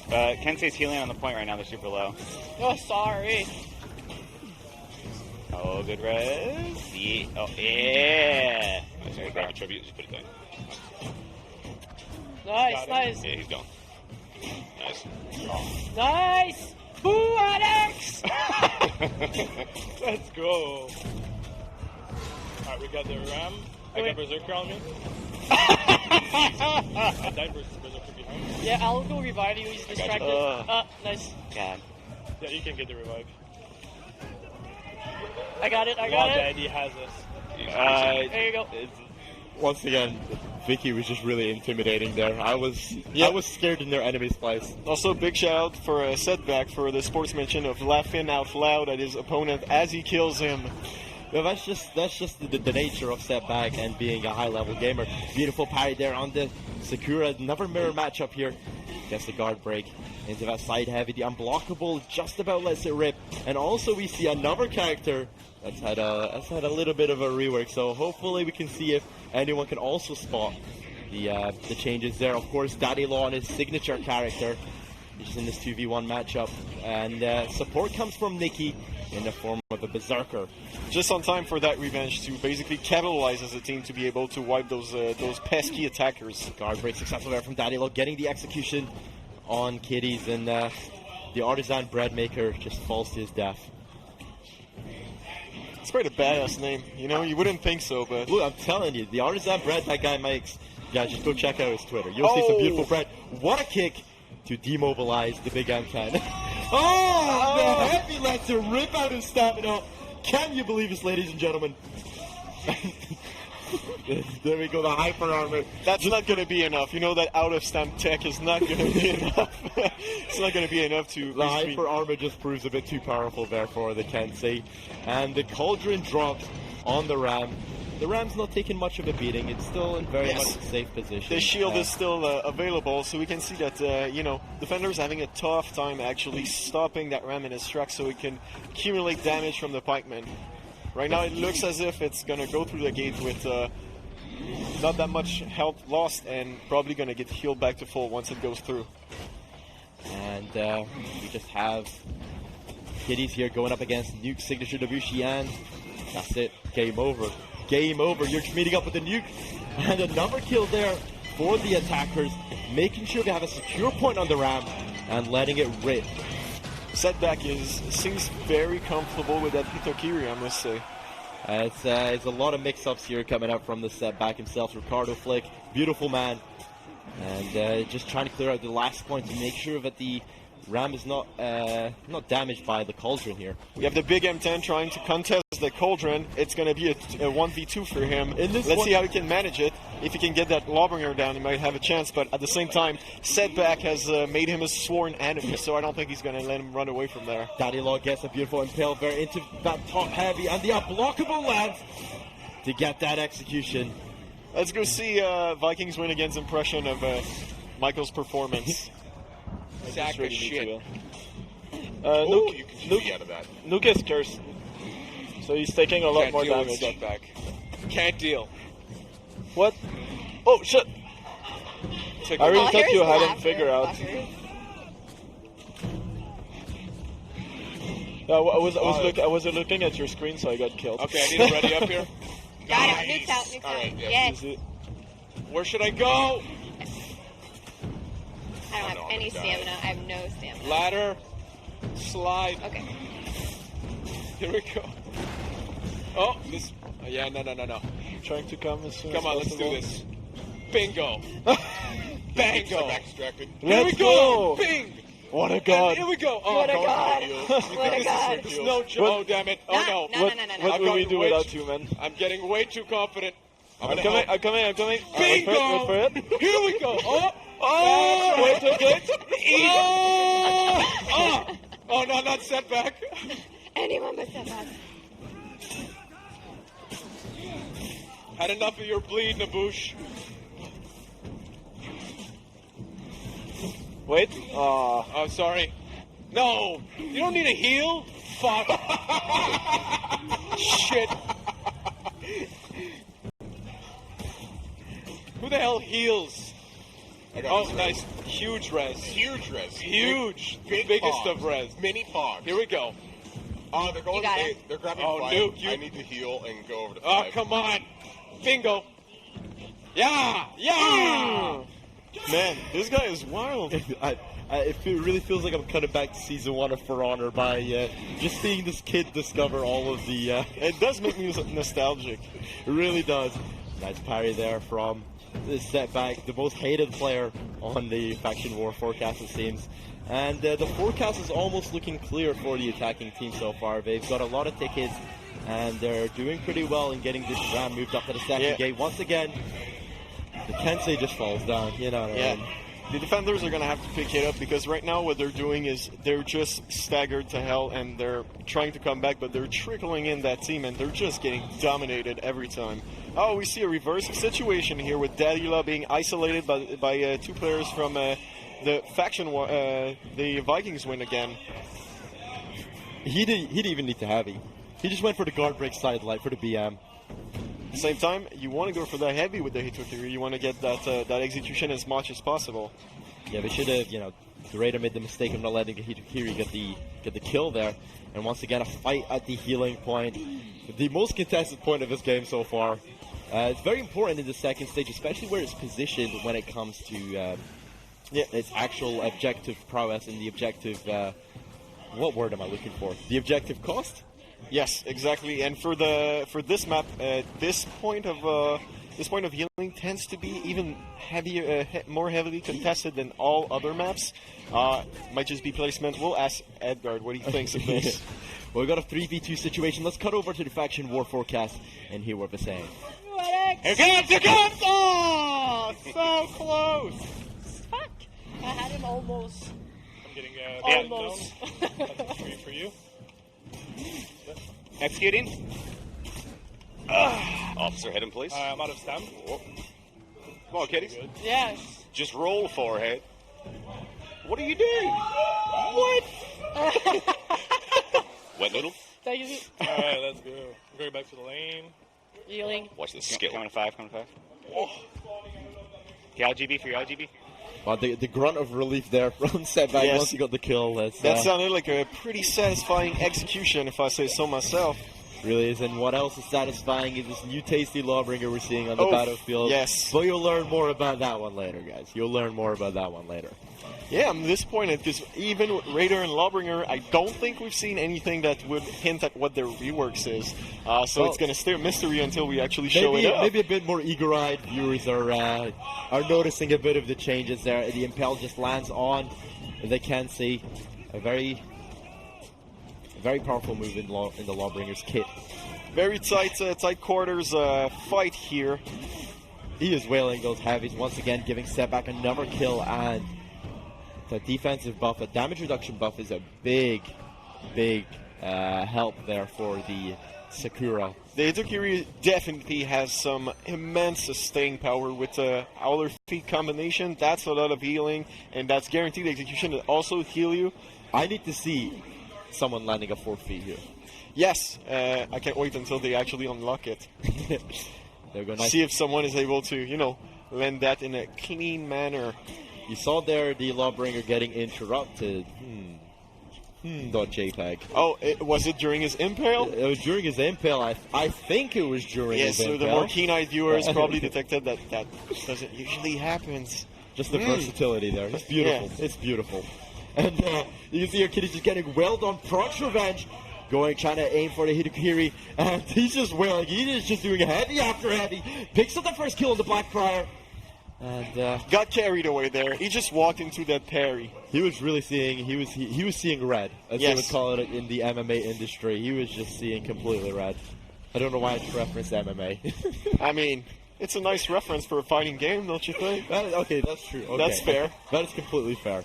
Kensei's healing on the point right now. They're super low. Oh, sorry. Oh, good res. Yeah. Oh, yeah. Nice. Grab a tribute. Just put it down. Nice. Yeah, he's gone. Nice. Nice. Boo, Alex! Let's go. Alright, we got the Ram. I got Berserker on me. I died versus Berserker behind. Yeah, I'll go revive you. He's distracted. Nice. God. Yeah, you can get the revive. I got it. Daddy has us. There you go. Once again, Vicky was just really intimidating there. I was scared in their enemy's place. Also, big shout out for a Setback for the sportsmanship of laughing out loud at his opponent as he kills him. Yeah, that's just the nature of Setback and being a high-level gamer. Beautiful parry there on the Sakura. Another mirror matchup here. Gets the guard break into that side heavy. The unblockable just about lets it rip. And also we see another character that's had a little bit of a rework. So hopefully we can see if anyone can also spot the changes there. Of course, Daddy Law and his signature character, which is in this 2v1 matchup. And support comes from Nikki in the form of a Berserker. Just on time for that revenge to basically capitalize as a team to be able to wipe those pesky attackers. Guard break successful there from Daddy Law, getting the execution on Kitys, and the artisan bread maker just falls to his death. It's quite a badass name, you know, you wouldn't think so, but... Look, I'm telling you, the artisan bread that guy makes, guys, just go check out his Twitter. You'll see some beautiful bread. What a kick to demobilize the big M10. The heavy lets it rip out his stamina. Can you believe this, ladies and gentlemen? There we go, the hyper armor. That's not going to be enough. You know that out of stamp tech is not going to be enough. It's not going to be enough to... The hyper armor just proves a bit too powerful there for the Kensei. And the cauldron drops on the Ram. the Ram's not taking much of a beating. It's still in very much a safe position. The shield is still available, so we can see that defenders having a tough time actually stopping that Ram in his tracks, so it can accumulate damage from the pikeman. Right now, it looks as if it's gonna go through the gate with not that much health lost, and probably gonna get healed back to full once it goes through. And we just have Kitys here going up against Nuke Signature Debussy, and that's it. Game over. Game over. You're just meeting up with the Nuke. And a number kill there for the attackers, making sure they have a secure point on the Ram and letting it rip. Setback seems very comfortable with that Hitokiri, I must say. It's a lot of mix-ups here coming up from the Setback himself, Ricardo Flick. Beautiful man. And just trying to clear out the last point to make sure that the Ram is not damaged by the Cauldron here. We have the big M10 trying to contest the Cauldron. It's going to be a 1v2 for him. Let's see how he can manage it. If he can get that Lawbringer down, he might have a chance. But at the same time, Setback has made him a sworn enemy, so I don't think he's going to let him run away from there. Daddy Law gets a beautiful impale there into that top heavy, and the unblockable lance to get that execution. Let's go see Vikings win again's impression of Michael's performance. Sack of shit. Nuke is cursed, so he's taking a lot more damage. Setback. Can't deal. What? Oh shit! I really thought you had him figured out. I was looking at your screen, so I got killed. Okay, I need a ready up here. Got it. Nuke's out. Nuke's out. Right, Yes. Where should I go? I don't have any stamina. I have no stamina. Ladder. Slide. Okay. Here we go. Oh, this. Yeah, no. Trying to come as soon Come as on, possible. let's do this. Bingo. Bango. Let's we go. go. Bing. What a god. And here we go. Oh, What a god. What a this god. is no joke. Oh, damn it. Oh, no. What will we do without you, man? I'm getting way too confident. I'm coming. Bingo. Wait for it. Here we go. Oh, wait. Oh, no, not Setback. Anyone but Setback. Had enough of your bleed, Naboosh. Wait. Oh, sorry. No, you don't need a heal. Fuck. Shit. Who the hell heals? Oh, nice. Huge res. Huge res. Huge. Big Biggest pogs. of res. Mini pogs. Here we go. Oh, they're going. got it. They're grabbing Oh, fire. Nuke, you- I need to heal and go over to Oh, five. come on. Bingo. Yeah. Man, this guy is wild. It really feels like I'm coming back to season 1 of For Honor by just seeing this kid discover all of the... It does make me nostalgic. It really does. Nice parry there from the Setback, the most hated player on the Faction War forecast, it seems. And the forecast is almost looking clear for the attacking team so far. They've got a lot of tickets, and they're doing pretty well in getting this Ram moved up to the second gate. Once again, the Tensei just falls down, you know what I mean? The defenders are going to have to pick it up, because right now what they're doing is they're just staggered to hell, and they're trying to come back, but they're trickling in that team, and they're just getting dominated every time. Oh, we see a reverse situation here with Dadila being isolated by 2 players from the faction war. The Vikings win again. He didn't even need to heavy. He just went for the guard break side light for the BM. At the same time, you want to go for the heavy with the Hitokiri. You want to get that execution as much as possible. Yeah, they should have, the Raider made the mistake of not letting the Hitokiri get the kill there. And once again, a fight at the healing point. The most contested point of this game so far. It's very important in the second stage, especially where it's positioned when it comes to its actual objective prowess and the objective... what word am I looking for? The objective cost? Yes, exactly. And for this map, this point of healing tends to be even heavier, more heavily contested than all other maps. Might just be placement. We'll ask Edgard what he thinks of this. Well, we got a 3v2 situation. Let's cut over to the Faction War forecast and hear what they're saying. Here comes! Oh, so close. Fuck. I had him almost. I'm getting Almost. That's 3 for you. Executing. Officer, hit him, please. I'm out of stamp. Come on, Kitys. Yes. Just roll, forehead. What are you doing? What? Wet noodle? Thank you. Alright, let's go. Going back to the lane. Healing. Watch the skill. Coming to 5, coming to 5. Okay, LGB for your LGB. Well, the grunt of relief there from Setback Yes. once he got the kill. That That's sounded like a pretty satisfying execution, if I say so myself. really is. And what else is satisfying is this new tasty Lawbringer we're seeing on the Oh, battlefield. yes. But you'll learn more about that one later, guys. You'll learn more about that one later. Yeah, I'm disappointed because even with Raider and Lawbringer, I don't think we've seen anything that would hint at what their reworks is. So it's going to stay a mystery until we actually show it up. Maybe a bit more eager-eyed viewers are noticing a bit of the changes there. The Impel just lands on. They can see a very powerful move in the Lawbringer's kit. Very tight quarters fight here. He is wailing those heavies once again, giving Setback another kill, and the defensive buff, a damage reduction buff, is a big help there for the Sakura. The Hitokiri definitely has some immense staying power with the Howler Feet combination. That's a lot of healing, and that's guaranteed execution that also heal you. I need to see someone landing a 4 feet here. Yes, I can't wait until they actually unlock it. They're going to see if someone is able to, land that in a clean manner. You saw there the Lawbringer getting interrupted. .jpg. Oh, was it during his impale? It was during his impale. I think it was during his impale. Yes, so the more keen-eyed viewers probably detected that doesn't usually happen. Just the versatility there. It's beautiful. Yes. It's beautiful. And you can see here Kitys just getting well done. Procs revenge. Trying to aim for the Hitokiri. And he's just wailing. He is just doing heavy after heavy. Picks up the first kill on the Blackfriar. And got carried away there. He just walked into that parry. He was really seeing. He was seeing red, as they would call it in the MMA industry. He was just seeing completely red. I don't know why I referenced MMA. I mean, it's a nice reference for a fighting game, don't you think? Okay, that's true. Okay. That's fair. That is completely fair.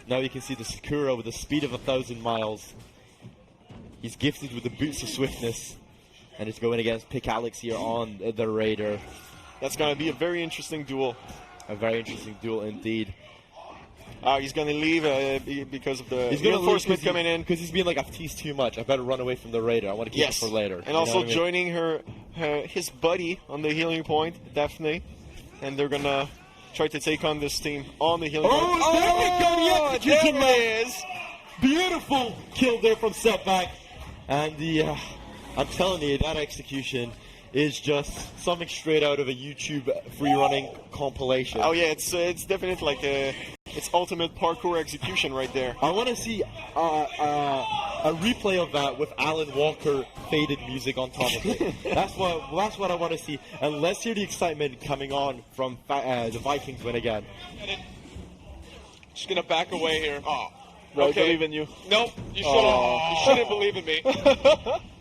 Now you can see the Sakura with the speed of 1,000 miles. He's gifted with the boots of swiftness, and it's going against Pick Alex here on the Raider. That's going to be a very interesting duel. A very interesting duel indeed. He's going to leave because of the reinforcement coming in. Because he's being like, I've teased too much. I better run away from the Raider. I want to keep it for later. And also joining his buddy on the healing point, Daphne. And they're going to try to take on this team on the healing point. There we go! The execution there it is! Beautiful kill there from Setback. And I'm telling you, that execution is just something straight out of a YouTube free-running compilation. Oh yeah, it's definitely like it's ultimate parkour execution right there. I want to see a replay of that with Alan Walker faded music on top of it. That's what I want to see. And let's hear the excitement coming on from the Vikings win again. Just gonna back away here. Oh, okay. I believe in you. Nope, you shouldn't believe in me.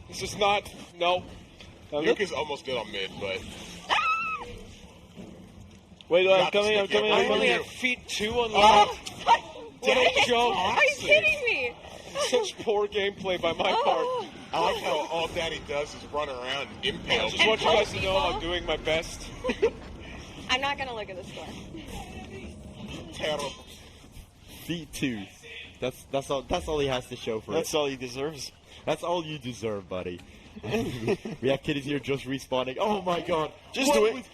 This is not. Nope. Luke is almost good on mid, but. Wait, I'm coming. I only have feet 2 unlocked. What a joke! Are you kidding me? Such poor gameplay by my part. I like how all Daddy does is run around and impale. I just want you guys to know I'm doing my best. I'm not gonna look at the score. Terrible. Feet 2. That's all he has to show for That's all he deserves. That's all you deserve, buddy. We have Kitys here just respawning. Oh my god. Just do it.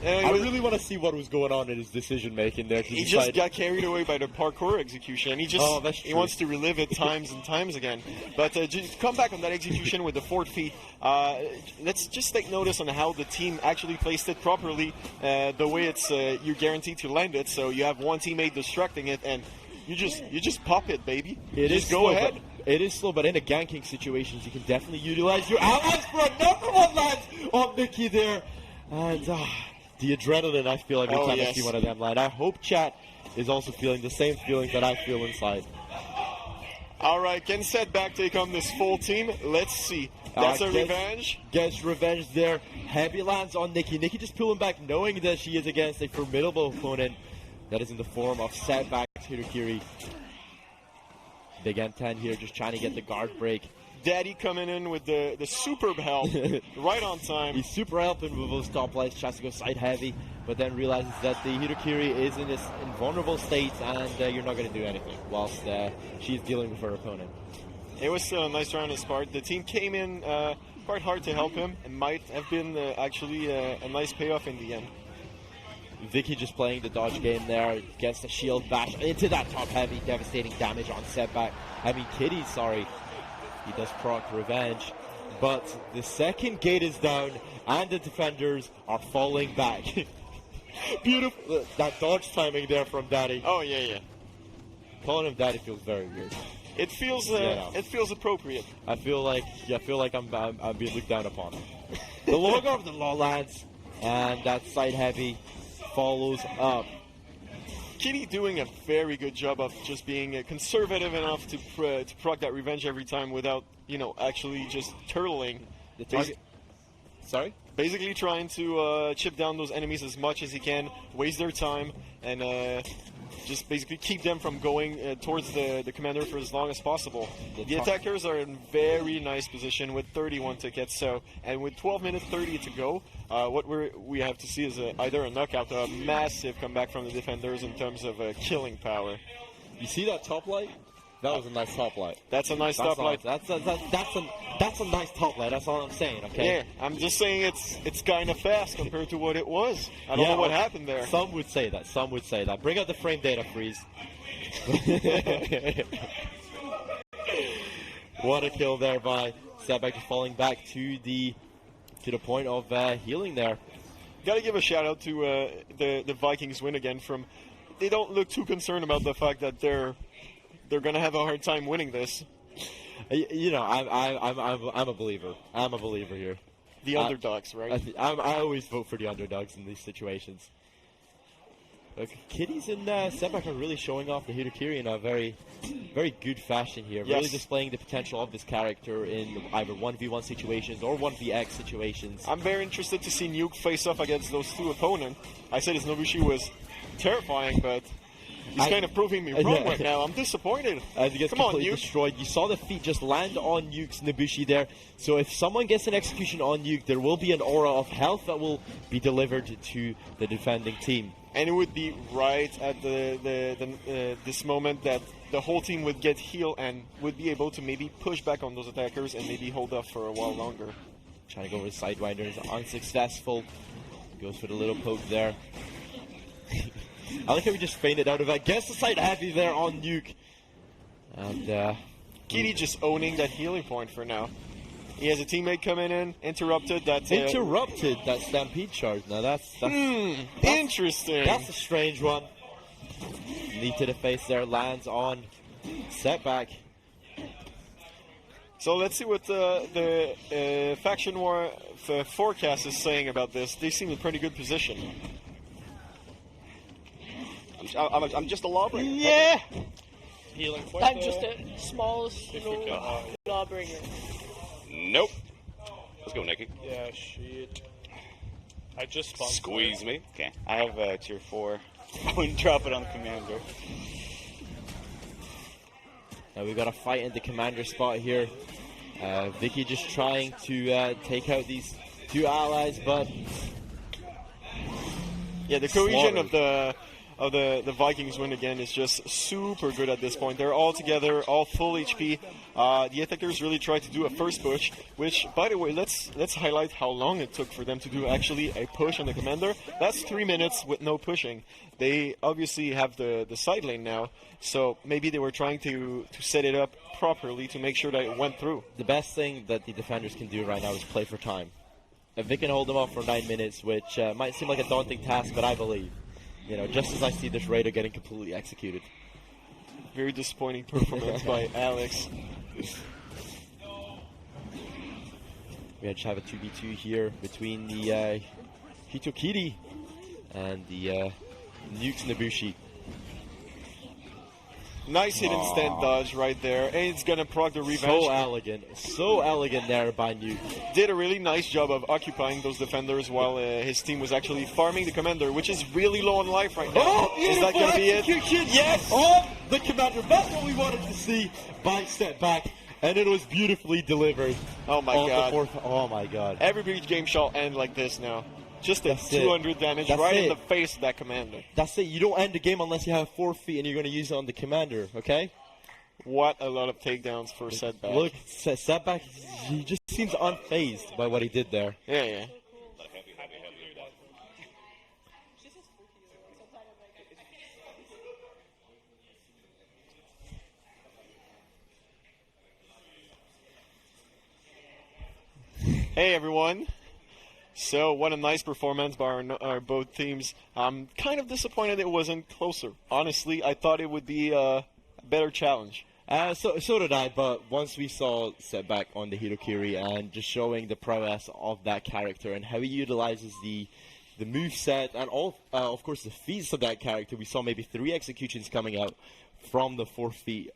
I really want to see what was going on in his decision making there. He just got carried away by the parkour execution. He wants to relive it times and times again. But just come back on that execution with the 4 feet. Let's just take notice on how the team actually placed it properly. The way it's you're guaranteed to land it. So you have one teammate destructing it, and you just pop it, baby. Go ahead. It is slow, but in a ganking situations, you can definitely utilize your allies for another one land on Nikki there. And the adrenaline, I feel every time I see one of them land. I hope chat is also feeling the same feelings that I feel inside. All right, can Setback take on this full team? Let's see. That's a revenge. Gets revenge there. Heavy lands on Nikki. Nikki just pulling back, knowing that she is against a formidable opponent that is in the form of Setback Hitokiri. Big M10 here, just trying to get the guard break. Daddy coming in with the superb help right on time. He's super helping with those top lights, tries to go side heavy, but then realizes that the Hitokiri is in this invulnerable state and you're not going to do anything whilst she's dealing with her opponent. It was still a nice round on his part. The team came in quite hard to help him. It might have been actually a nice payoff in the end. Vicky just playing the dodge game there, gets the shield bash into that top heavy, devastating damage on setback. I mean, Kitys, sorry, he does proc revenge, but the second gate is down and the defenders are falling back. Beautiful, that dodge timing there from Daddy. Oh yeah. Calling him Daddy feels very weird. It feels appropriate. I feel like I'm being looked down upon. The logo of the law lands, and that side heavy follows up. Kitty doing a very good job of just being conservative enough to proc that revenge every time without, actually just turtling. The target. Sorry? Basically trying to chip down those enemies as much as he can, waste their time, and just basically keep them from going towards the commander for as long as possible. The attackers are in very nice position with 31 tickets, and with 12 minutes 30 to go, what we have to see is either a knockout or a massive comeback from the defenders in terms of killing power. You see that top light? That was a nice top light. That's a nice top light. That's a nice top light. That's all I'm saying. Okay. Yeah, I'm just saying it's kind of fast compared to what it was. I don't know what happened there. Some would say that. Some would say that. Bring out the frame data, Freeze. What a kill there by Setback, falling back to the point of healing there. Gotta give a shout out to the Vikings win again. They don't look too concerned about the fact that they're gonna have a hard time winning this. I'm a believer. I'm a believer here. The underdogs, right? I always vote for the underdogs in these situations. Look, Kitys and Setback are really showing off the Hitokiri in a very, very good fashion here. Yes. Really displaying the potential of this character in either 1v1 situations or 1vx situations. I'm very interested to see Nuke face off against those two opponents. I said his Nobushi was terrifying, but he's kind of proving me wrong right now. I'm disappointed. He gets completely destroyed. You saw the feet just land on Nuke's Nobushi there. So if someone gets an execution on Nuke, there will be an aura of health that will be delivered to the defending team. And it would be right at this moment that the whole team would get healed and would be able to maybe push back on those attackers and maybe hold off for a while longer. Trying to go with Sidewinders, unsuccessful. Goes for the little poke there. I like how he just fainted out of that. Gets the side heavy there on Nuke. And Kitty just owning that healing point for now. He has a teammate coming in, interrupted that Stampede charge. Now that's interesting. That's a strange one. Knee to the face there, lands on Setback. So let's see what the Faction War forecast is saying about this. They seem in pretty good position. I'm just a Lawbringer. Yeah! Healing I'm just a smallest Lawbringer. Nope. Let's go, Nikki. Yeah, shit. I just spawned. Squeeze me. Okay. I have tier 4. I wouldn't drop it on the commander. Now we got a fight in the commander spot here. Vicky just trying to take out these two allies, but yeah, the cohesion of the Vikings win again is just super good at this point. They're all together, all full HP. The attackers really tried to do a first push, which, by the way, let's highlight how long it took for them to do actually a push on the commander. That's 3 minutes with no pushing. They obviously have the side lane now, so maybe they were trying to set it up properly to make sure that it went through. The best thing that the defenders can do right now is play for time. If they can hold them off for 9 minutes, which might seem like a daunting task, but I believe. Just as I see this Raider getting completely executed. Very disappointing performance by Alex. We just have a 2v2 here between the Hitokiri and the Nuke's Nobushi. Nice hidden stand dodge right there, and it's gonna proc the revenge. So elegant there by Nuke. Did a really nice job of occupying those defenders while his team was actually farming the commander, which is really low on life right now. Oh, is that gonna be it? Yes! Oh, the commander, that's what we wanted to see by Setback. and it was beautifully delivered. Oh my on god. The fourth, oh my god. Every Breach game shall end like this now. Just a That's it. 200 damage That's right in it. the face of that commander. That's it. You don't end the game unless you have 4 feet and you're going to use it on the commander, okay? What a lot of takedowns for Setback. Look, Setback, he just seems unfazed by what he did there. Yeah. Hey everyone. So what a nice performance by our both teams. I'm kind of disappointed it wasn't closer. Honestly, I thought it would be a better challenge. So did I, but once we saw Setback on the Hitokiri and just showing the prowess of that character and how he utilizes the moveset and all, of course, the feats of that character, we saw maybe 3 executions coming out from the 4 feet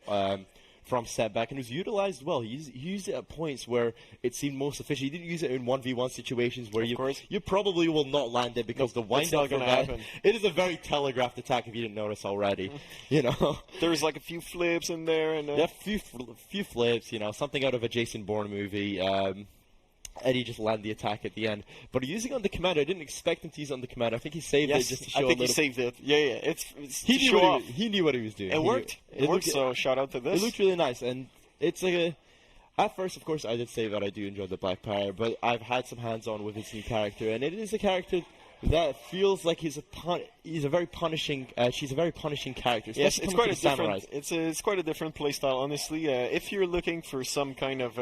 from Setback, and it was utilized well. He used it at points where it seemed most efficient. He didn't use it in 1v1 situations where you probably will not land it because the wind up for that, it is a very telegraphed attack if you didn't notice already. You know, there's like a few flips in there, and yeah, few flips. You know, something out of a Jason Bourne movie. And he just landed the attack at the end. But using it on the commander, I didn't expect him to use it on the commander. I think he saved it just to show I think a little... he saved it. Yeah. It's he, to knew show off. he knew what he was doing. It worked. It worked, so shout out to this. It looked really nice. And it's like a... At first, of course, I did say that I do enjoy the Black Pirate, but I've had some hands-on with his new character, and it is a character that feels like he's a very punishing. She's a very punishing character. Yes, it's quite a different. Samurais. It's quite a different playstyle, honestly. If you're looking for some kind of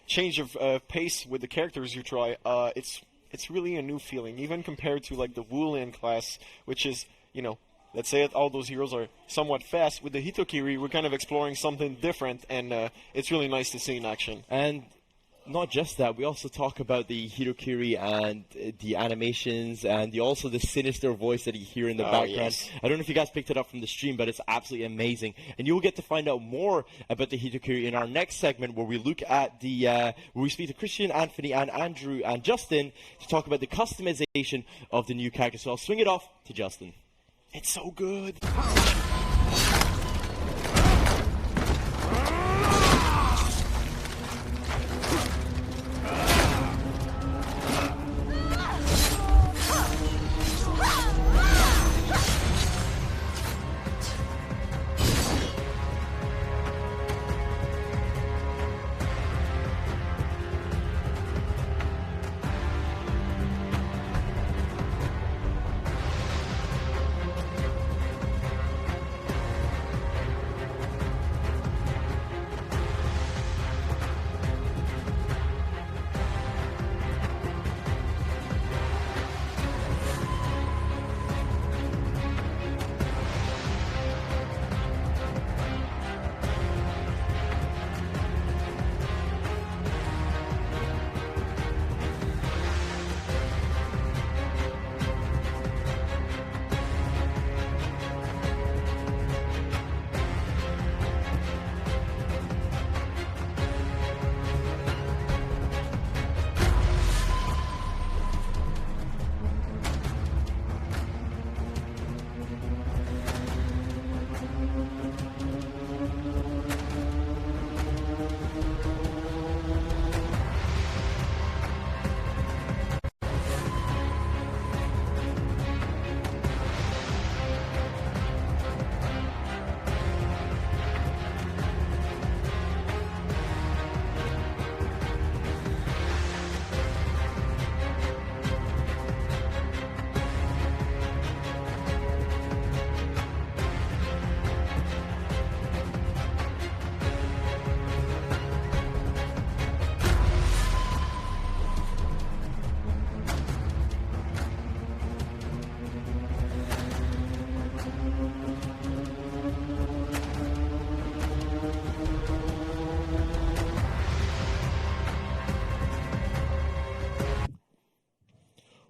change of pace with the characters you try, it's really a new feeling, even compared to like the Woolian class, which is, you know, let's say all those heroes are somewhat fast. With the Hitokiri, we're kind of exploring something different, and it's really nice to see in action. And not just that, we also talk about the Hitokiri and the animations and also the sinister voice that you hear in the background. Yes. I don't know if you guys picked it up from the stream, but it's absolutely amazing. And you'll get to find out more about the Hitokiri in our next segment, where we look at where we speak to Christian, Anthony, and Andrew and Justin to talk about the customization of the new character. So I'll swing it off to Justin. It's so good.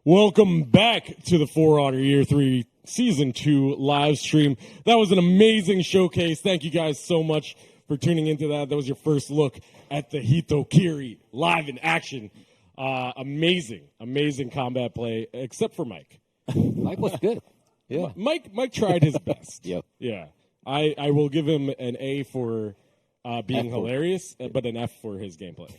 Welcome back to the For Honor Year 3 Season 2 live stream. That was an amazing showcase. Thank you guys so much for tuning into that. That was your first look at the Hitokiri live in action. Amazing combat play, except for Mike. Mike was good. Yeah. Mike tried his best. Yep. Yeah. I will give him an A for being F for- hilarious, but an F for his gameplay.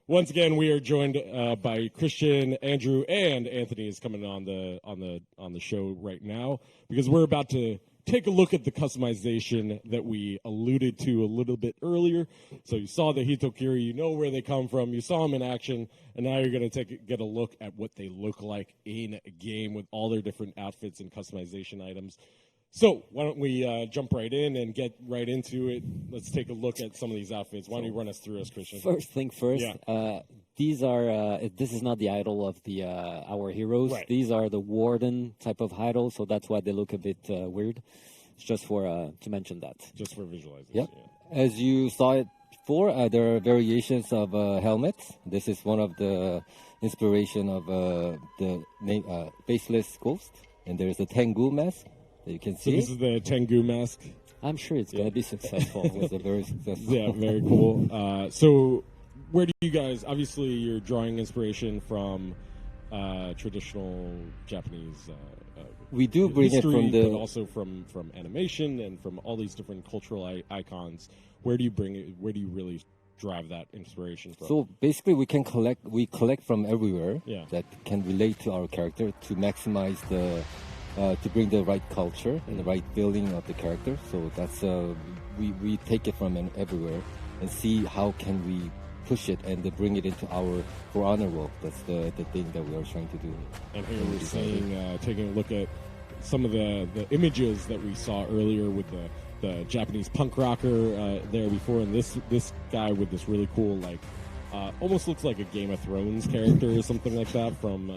Once again, we are joined by Christian, Andrew, and Anthony is coming on the show right now because we're about to take a look at the customization that we alluded to a little bit earlier. So you saw the Hitokiri, you know where they come from, you saw them in action, and now you're going to get a look at what they look like in a game with all their different outfits and customization items. So why don't we jump right in and get right into it? Let's take a look at some of these outfits. Why don't you run us through Christian? First thing first, Yeah. these are this is not the idol of the our heroes. Right. These are the warden type of idol, so that's why they look a bit weird. It's just for to mention that. Just for visualizing. Yep. As you saw it before, there are variations of helmets. This is one of the inspiration of the Faceless Ghost, and there's a Tengu mask that you can So see. this is the Tengu mask. I'm sure it's going to be successful. It's a very successful. Yeah, very cool. So where do you guys, obviously you're drawing inspiration from traditional Japanese We do bring it history, from the- but also from animation and from all these different cultural icons. Where do you bring it, where do you really drive that inspiration from? So basically, we collect from everywhere Yeah. that can relate to our character to maximize the to bring the right culture and the right feeling of the character. So that's we take it from everywhere and see how can we push it and bring it into our For Honor world. That's the thing that we are trying to do. And here we're seeing, taking a look at some of the images that we saw earlier with the Japanese punk rocker there before, and this guy with this really cool, like, almost looks like a Game of Thrones character or something like that from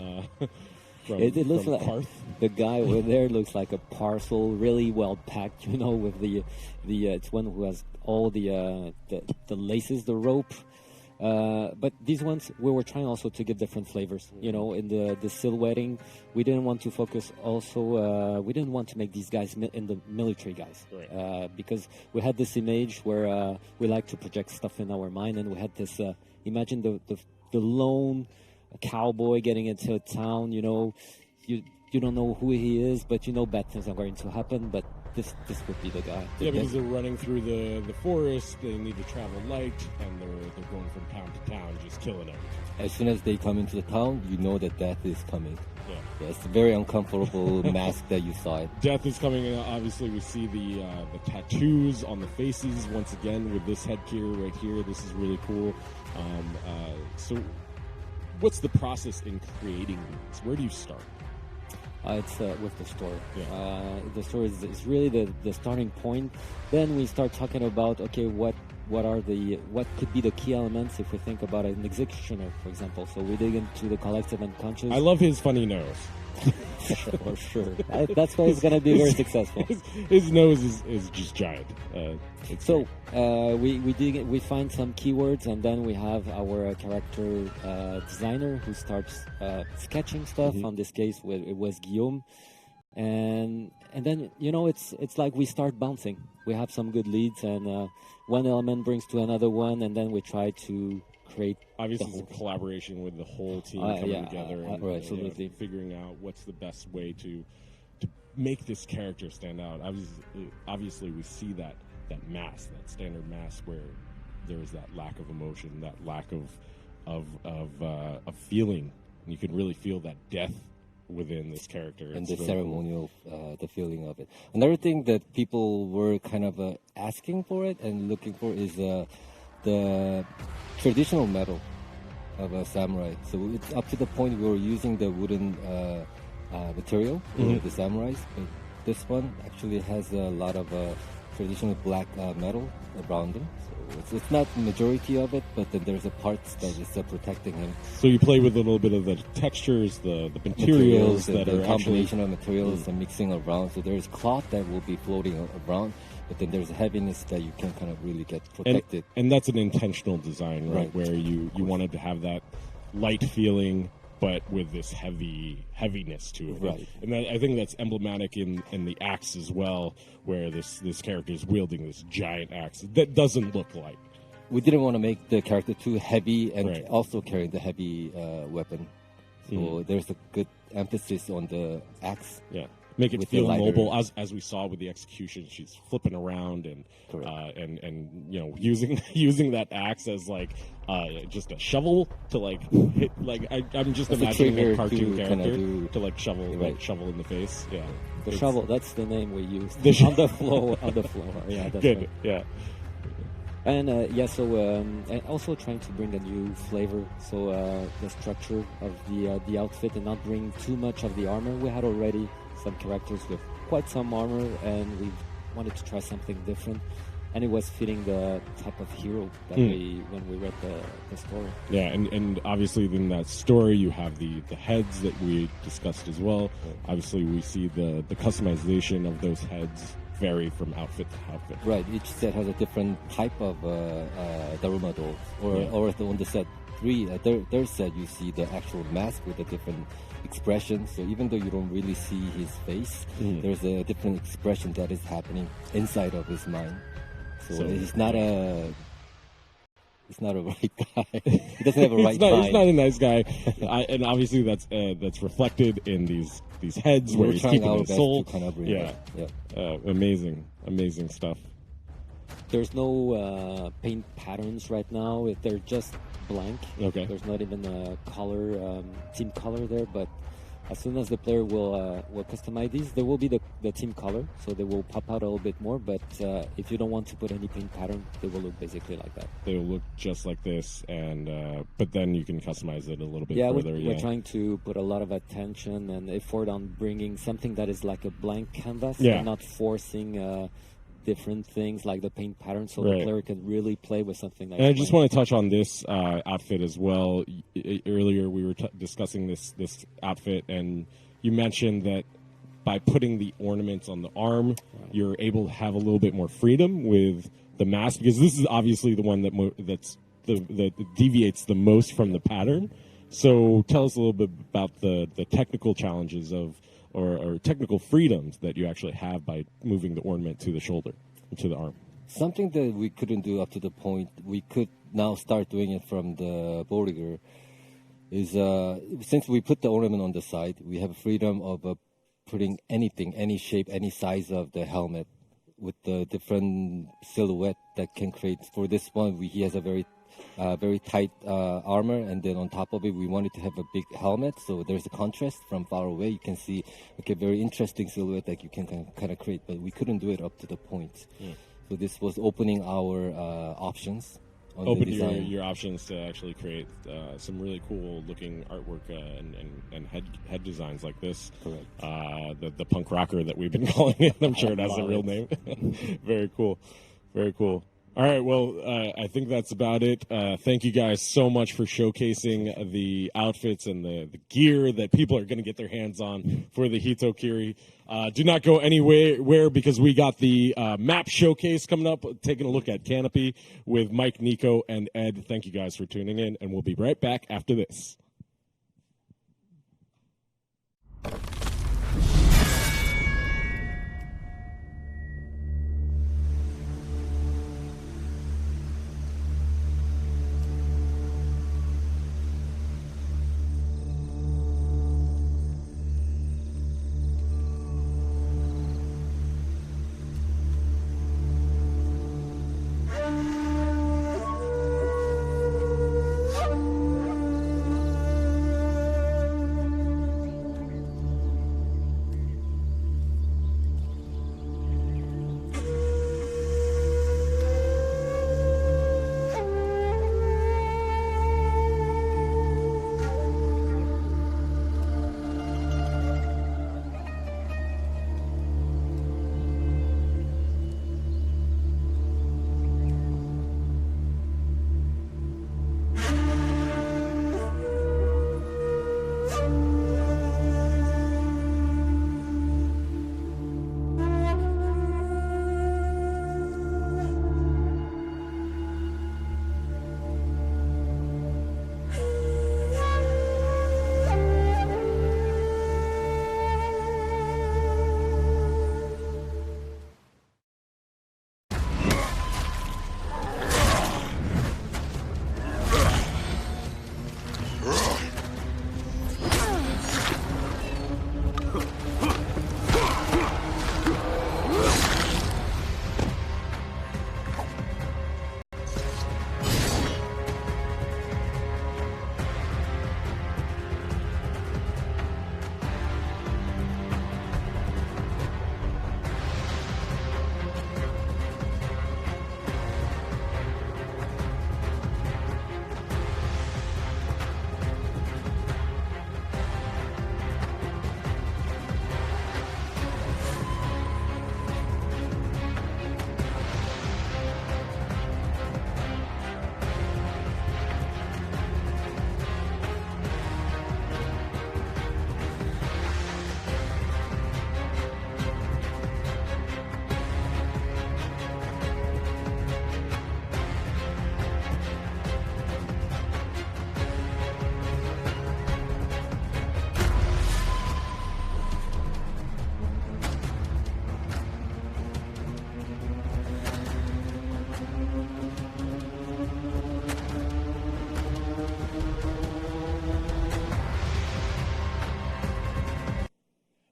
It looks from like Parth. the guy over there looks like a parcel, really well packed. You know, with the it's one who has all the laces, the rope. But these ones, we were trying also to give different flavors. You know, in the silhouetting, we didn't want to focus. Also, we didn't want to make these guys in the military guys, because we had this image where we like to project stuff in our mind, and we had this. Imagine the lone cowboy getting into a town. You know, you don't know who he is, but you know bad things are going to happen. But this would be the guy. Yeah, because they're running through the forest. They need to travel light, and they're going from town to town, just killing everything. As soon as they come into the town, you know that death is coming. Yeah. It's a very uncomfortable mask that you saw it. Death is coming in. Obviously, we see the tattoos on the faces once again with this headgear right here. This is really cool. So, what's the process in creating these? Where do you start? It's with the story. The story is really the starting point. Then we start talking about, okay, what could be the key elements if we think about an executioner, for example. So we dig into the collective unconscious. I love his funny nose. For sure. That's why he's going to be very successful. His nose is just giant. So we find some keywords, and then we have our character designer who starts sketching stuff. Mm-hmm. On this case, it was Guillaume, and then it's like we start bouncing. We have some good leads, and one element brings to another one, and then we try to create. Obviously, it's a collaboration with the whole team coming together and absolutely figuring out what's the best way to make this character stand out. Obviously, we see that mask, that standard mask, where there is that lack of emotion, that lack of feeling. And you can really feel that death within this character. And It's the really ceremonial, the feeling of it. Another thing that people were kind of asking for it and looking for is the traditional metal of a samurai. So it's up to the point we were using the wooden material for the samurais. But this one actually has a lot of traditional black metal around them. So it's not the majority of it, but then there's a parts that is protecting him. So you play with a little bit of the textures, the materials that the are combination actually of materials and mixing around. So there's cloth that will be floating around, but then there's a heaviness that you can kind of really get protected. And that's an intentional design, right? Right. Where you wanted to have that light feeling, but with this heaviness to it. Right. And I think that's emblematic in the axe as well, where this character is wielding this giant axe that doesn't look light. We didn't want to make the character too heavy and Right. also carrying the heavy weapon. So there's a good emphasis on the axe. Yeah. make it with feel the lighter. mobile, as we saw with the execution. She's flipping around and you know, using that axe as like just a shovel to like hit. Like I'm just As a imagining trigger a cartoon to character kinda to like shovel in the face. Yeah, The shovel, that's the name we used. The on the floor. Yeah, that's good. right. Yeah. And and also trying to bring a new flavor. So the structure of the outfit, and not bring too much of the armor. We had already some characters with quite some armor, and we wanted to try something different. And it was fitting the type of hero that when we read the story. Yeah, and obviously in that story you have the heads that we discussed as well. Obviously we see the customization of those heads vary from outfit to outfit. Right, each set has a different type of Daruma dolls. Or on the set 3, their set, you see the actual mask with a different expression. So even though you don't really see his face, there's a different expression that is happening inside of his mind. So he's not a right guy. He doesn't have a right mind. He's not a nice guy, and obviously that's reflected in these heads where he's keeping his soul. Amazing stuff. There's no paint patterns right now. They're just blank. Okay. There's not even a color, team color there. But as soon as the player will customize these, there will be the team color, so they will pop out a little bit more. But if you don't want to put any paint pattern, they will look basically like that. They will look just like this, and but then you can customize it a little bit further. We're trying to put a lot of attention and effort on bringing something that is like a blank canvas, Yeah. and not forcing different things like the paint pattern, so Right. the player can really play with something. And I just want to touch on this outfit as well. Earlier, we were discussing this outfit, and you mentioned that by putting the ornaments on the arm, you're able to have a little bit more freedom with the mask, because this is obviously the one that deviates the most from the pattern. So tell us a little bit about the technical challenges of or technical freedoms that you actually have by moving the ornament to the shoulder, to the arm. Something that we couldn't do up to the point, we could now start doing it from the Bordiger, is since we put the ornament on the side, we have freedom of putting anything, any shape, any size of the helmet with the different silhouette that can create. For this one, he has a very tight armor, and then on top of it, we wanted to have a big helmet, so there's a contrast from far away. You can see a very interesting silhouette that you can kind of create, but we couldn't do it up to the point. So this was opening our options. Open your options to actually create some really cool looking artwork and head designs like this. Correct. The punk rocker that we've been calling it. I'm sure it has a real name. Very cool. Very cool. All right, well, I think that's about it. Thank you guys so much for showcasing the outfits and the gear that people are going to get their hands on for the Hitokiri. Do not go anywhere because we got the map showcase coming up, taking a look at Canopy with Mike, Nico, and Ed. Thank you guys for tuning in, and we'll be right back after this.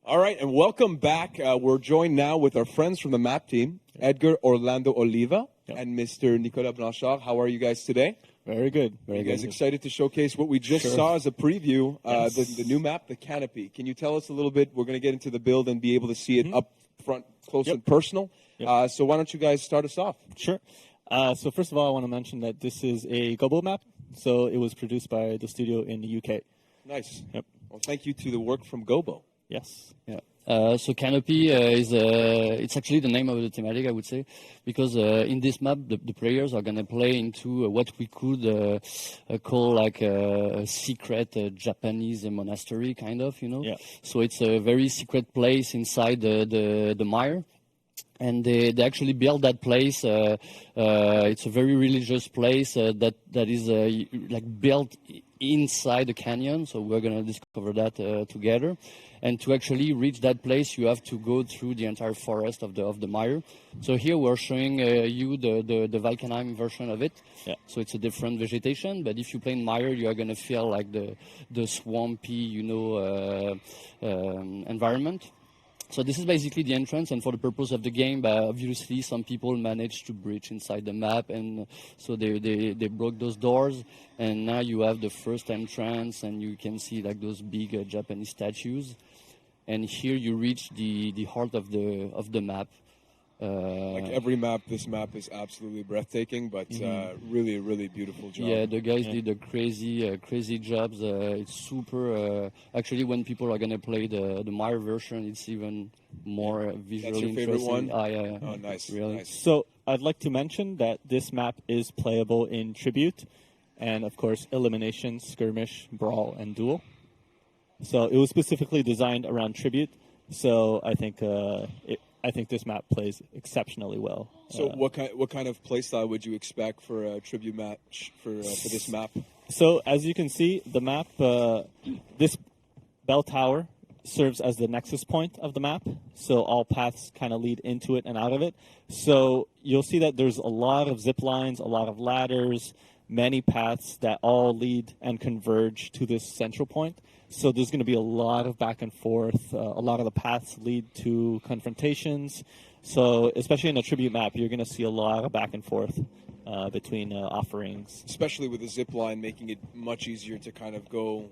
All right, and welcome back. We're joined now with our friends from the map team, Edgar Orlando Oliva and Mr. Nicolas Blanchard. How are you guys today? Very good. Are you guys excited to showcase what we just saw as a preview, the new map, the Canopy? Can you tell us a little bit? We're going to get into the build and be able to see it up front, close and personal. So why don't you guys start us off? Sure. So first of all, I want to mention that this is a Gobo map. So it was produced by the studio in the UK. Nice. Yep. Well, thank you to the work from Gobo. Yes. Yeah. So Canopy is it's actually the name of the thematic, I would say, because in this map the players are gonna play into what we could call like a secret Japanese monastery, kind of, you know. Yeah. So it's a very secret place inside the mire. And they actually built that place. It's a very religious place that is like built inside the canyon. So we're gonna discover that together. And to actually reach that place, you have to go through the entire forest of the mire. So here we're showing you the Valkenheim version of it. Yeah. So it's a different vegetation, but if you play in mire, you are gonna feel like the swampy, you know, environment. So this is basically the entrance, and for the purpose of the game, obviously some people managed to breach inside the map, and so they broke those doors, and now you have the first entrance, and you can see like those big Japanese statues, and here you reach the heart of the map. Like every map, this map is absolutely breathtaking, but really, really beautiful job. Yeah, the guys did a crazy jobs. It's super. Actually, when people are gonna play the Mire version, it's even more visually That's your favorite interesting. one? Yeah. Oh, nice. Really. Nice. So I'd like to mention that this map is playable in Tribute, and of course Elimination, Skirmish, Brawl, and Duel. So it was specifically designed around Tribute. So I think this map plays exceptionally well. So what kind of playstyle would you expect for a tribute match for this map? So as you can see, the map, this bell tower serves as the nexus point of the map. So all paths kind of lead into it and out of it. So you'll see that there's a lot of zip lines, a lot of ladders, many paths that all lead and converge to this central point. So there's going to be a lot of back and forth. A lot of the paths lead to confrontations. So especially in a tribute map, you're going to see a lot of back and forth between offerings. Especially with the zip line, making it much easier to kind of go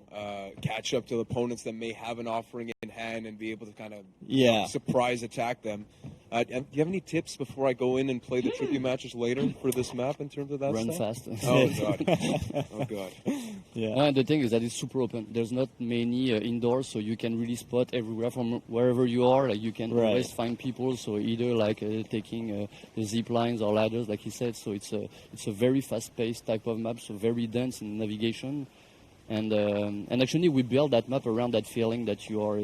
catch up to opponents that may have an offering in hand and be able to kind of surprise attack them. Do you have any tips before I go in and play the tribute matches later for this map in terms of that Run stuff? fast. Oh, God. Oh, God. Yeah. And the thing is that it's super open. There's not many indoors, so you can really spot everywhere from wherever you are. Like you can always find people. So either like taking the zip lines or ladders, like he said. So it's a very fast-paced type of map. So very dense in navigation. And actually, we built that map around that feeling that you are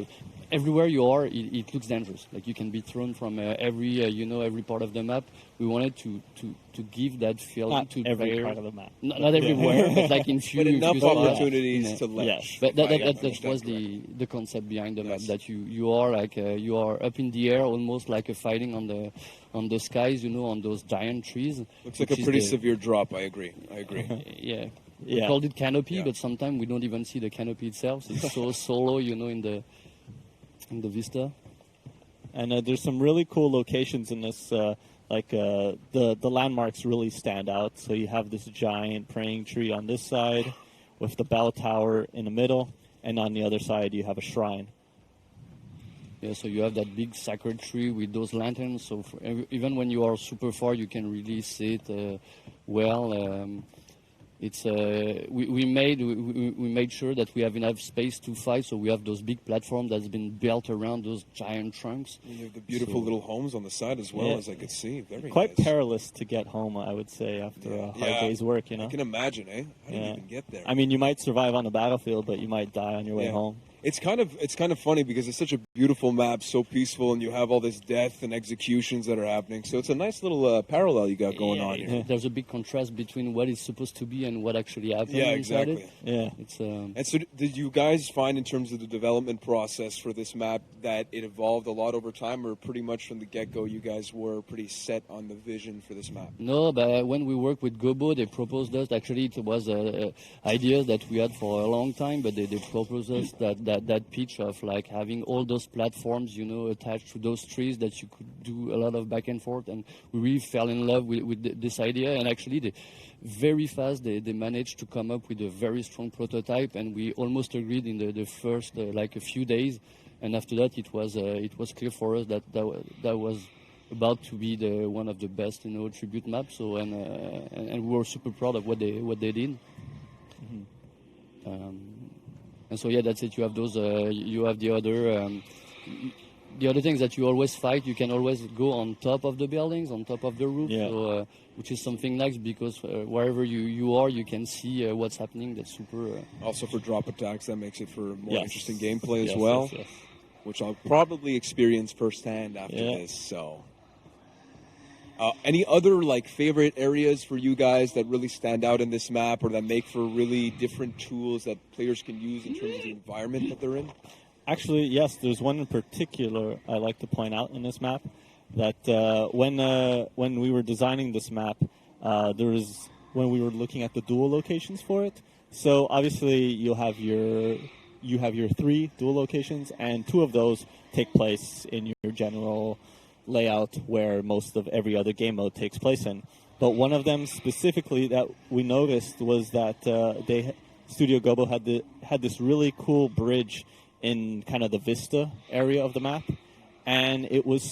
everywhere you are. It looks dangerous. Like you can be thrown from every part of the map. We wanted to give that feeling not to every player. part of the map. Not everywhere, but like in few. But enough few opportunities to let. Yes, but that was the concept behind the map. That you are like you are up in the air, almost like fighting on the skies. You know, on those giant trees. Looks like a pretty severe drop. I agree. Yeah. We called it Canopy, but sometimes we don't even see the canopy itself. So it's so solo, you know, in the vista. And there's some really cool locations in this. The landmarks really stand out. So you have this giant praying tree on this side, with the bell tower in the middle, and on the other side you have a shrine. Yeah, so you have that big sacred tree with those lanterns. So even when you are super far, you can really see it well. It's we made sure that we have enough space to fight, so we have those big platforms that's been built around those giant trunks. And you have the beautiful little homes on the side as well, as I could see. Very quite nice. perilous to get home, I would say, after a hard day's work. You know, I can imagine, eh? How do you even get there? I mean, you might survive on the battlefield, but you might die on your way home. It's kind of funny because it's such a beautiful map, so peaceful, and you have all this death and executions that are happening. So it's a nice little parallel you got going on here. There's a big contrast between what is supposed to be and what actually happens. Yeah, exactly. Inside it. Yeah. It's And so did you guys find in terms of the development process for this map that it evolved a lot over time, or pretty much from the get-go you guys were pretty set on the vision for this map? No, but when we worked with Gobo, they proposed us, actually it was ideas that we had for a long time, but they proposed us that pitch of like having all those those platforms, attached to those trees that you could do a lot of back and forth. And we really fell in love with this idea. And actually, very fast, they managed to come up with a very strong prototype. And we almost agreed in the first, a few days. And after that, it was clear for us that was about to be one of the best, tribute maps. So and we were super proud of what they did. And so that's it. You have those. You have the other things that you always fight. You can always go on top of the buildings, on top of the roof. So, which is something nice because wherever you are, you can see what's happening. That's super. Also for drop attacks, that makes it for more Yes. interesting gameplay as Yes, well, yes, yes. which I'll probably experience firsthand after this. So. Any other favorite areas for you guys that really stand out in this map or that make for really different tools that players can use in terms of the environment that they're in? Actually, yes, there's one in particular I like to point out in this map that when we were designing this map, when we were looking at the dual locations for it. So obviously you have your 3 dual locations, and 2 of those take place in your general layout where most of every other game mode takes place in. But one of them specifically that we noticed was that Studio Gobo had this really cool bridge in kind of the vista area of the map, and it was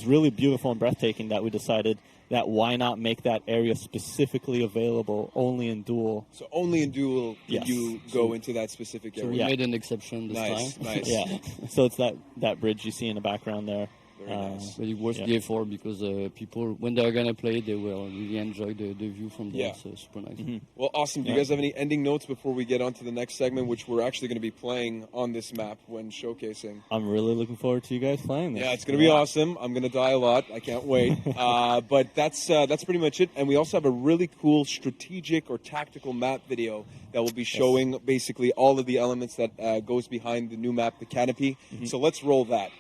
really beautiful and breathtaking that we decided that why not make that area specifically available only in dual. So only in dual Yes. you go into that specific So area. we made an exception this Nice, time. nice. Yeah, so it's that bridge you see in the background there. Very nice. But it was the effort because people, when they're going to play, they will really enjoy the view from there. Yeah. So super nice. Well, awesome. Do you guys have any ending notes before we get on to the next segment, which we're actually going to be playing on this map when showcasing? I'm really looking forward to you guys playing this. Yeah, it's going to be awesome. I'm going to die a lot. I can't wait. But that's pretty much it. And we also have a really cool strategic or tactical map video that will be showing basically all of the elements that goes behind the new map, the Canopy. So let's roll that.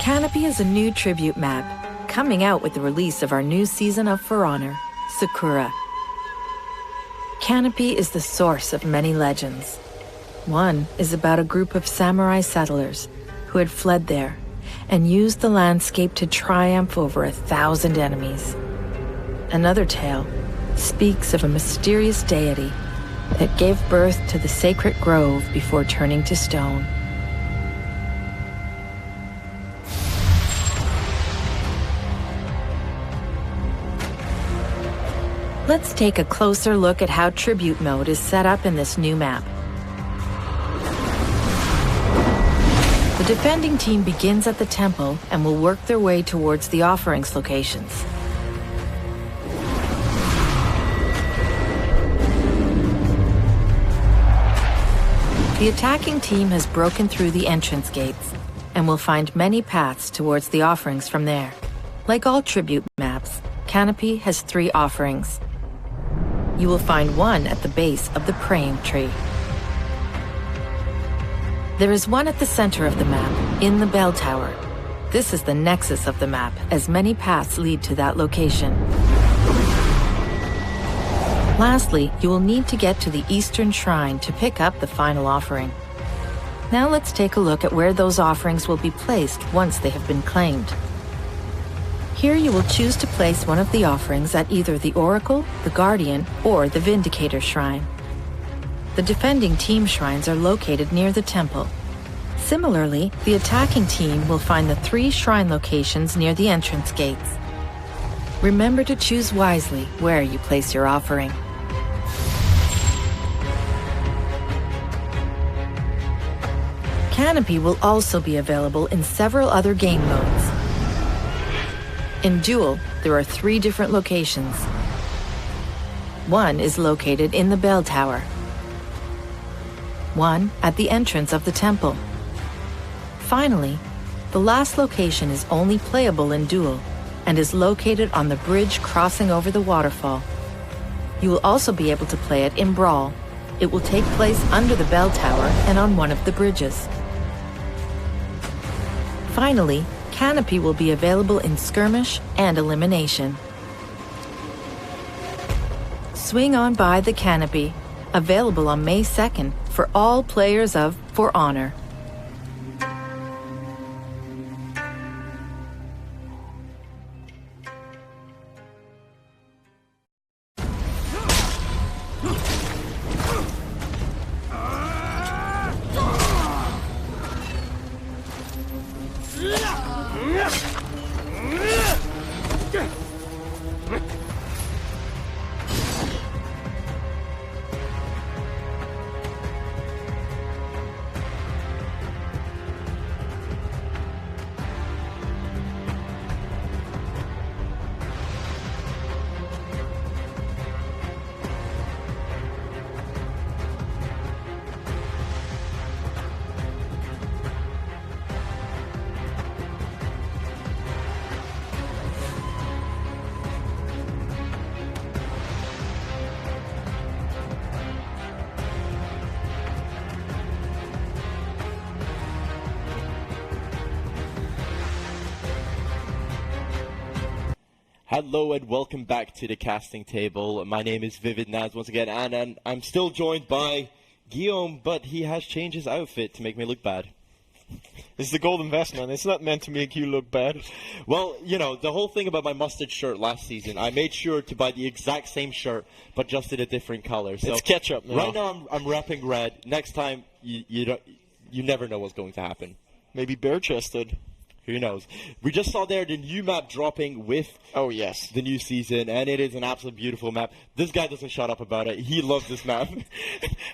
Canopy is a new tribute map, coming out with the release of our new season of For Honor, Sakura. Canopy is the source of many legends. One is about a group of samurai settlers who had fled there and used the landscape to triumph over 1,000 enemies. Another tale speaks of a mysterious deity that gave birth to the sacred grove before turning to stone. Let's take a closer look at how Tribute Mode is set up in this new map. The defending team begins at the temple and will work their way towards the offerings locations. The attacking team has broken through the entrance gates and will find many paths towards the offerings from there. Like all Tribute maps, Canopy has 3 offerings. You will find one at the base of the praying tree. There is one at the center of the map, in the bell tower. This is the nexus of the map, as many paths lead to that location. Lastly, you will need to get to the Eastern Shrine to pick up the final offering. Now let's take a look at where those offerings will be placed once they have been claimed. Here you will choose to place one of the offerings at either the Oracle, the Guardian, or the Vindicator Shrine. The defending team shrines are located near the temple. Similarly, the attacking team will find the 3 shrine locations near the entrance gates. Remember to choose wisely where you place your offering. Canopy will also be available in several other game modes. In Duel, there are 3 different locations. One is located in the bell tower. One at the entrance of the temple. Finally, the last location is only playable in Duel and is located on the bridge crossing over the waterfall. You will also be able to play it in Brawl. It will take place under the bell tower and on one of the bridges. Finally, Canopy will be available in Skirmish and Elimination. Swing on by the Canopy, available on May 2nd for all players of For Honor. Hello and welcome back to the casting table. My name is Vivid Naz once again, and I'm still joined by Guillaume, but he has changed his outfit to make me look bad. It's the gold investment. It's not meant to make you look bad. Well, you know, the whole thing about my mustard shirt last season, I made sure to buy the exact same shirt, but just in a different color. So it's ketchup now. Right now I'm repping red. Next time, you never know what's going to happen. Maybe bare-chested. Who knows? We just saw there the new map dropping with the new season, and it is an absolute beautiful map. This guy doesn't shut up about it. He loves this map,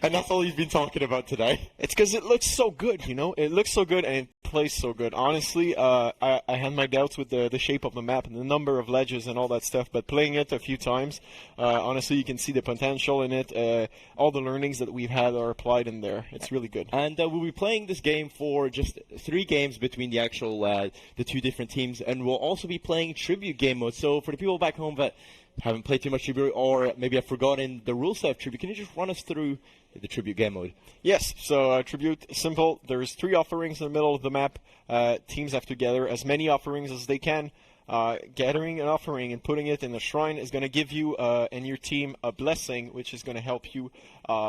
and that's all he's been talking about today. It's because it looks so good, you know? It looks so good, and it plays so good. Honestly, I had my doubts with the shape of the map and the number of ledges and all that stuff, but playing it a few times, honestly, you can see the potential in it. All the learnings that we've had are applied in there. It's really good. And we'll be playing this game for just 3 games between the actual the 2 different teams, and we'll also be playing Tribute game mode. So for the people back home that haven't played too much Tribute, or maybe have forgotten the rules of Tribute, can you just run us through the Tribute game mode? Yes, so Tribute, simple. There's 3 offerings in the middle of the map. Teams have to gather as many offerings as they can. Gathering an offering and putting it in a shrine is going to give you and your team a blessing, which is going to help you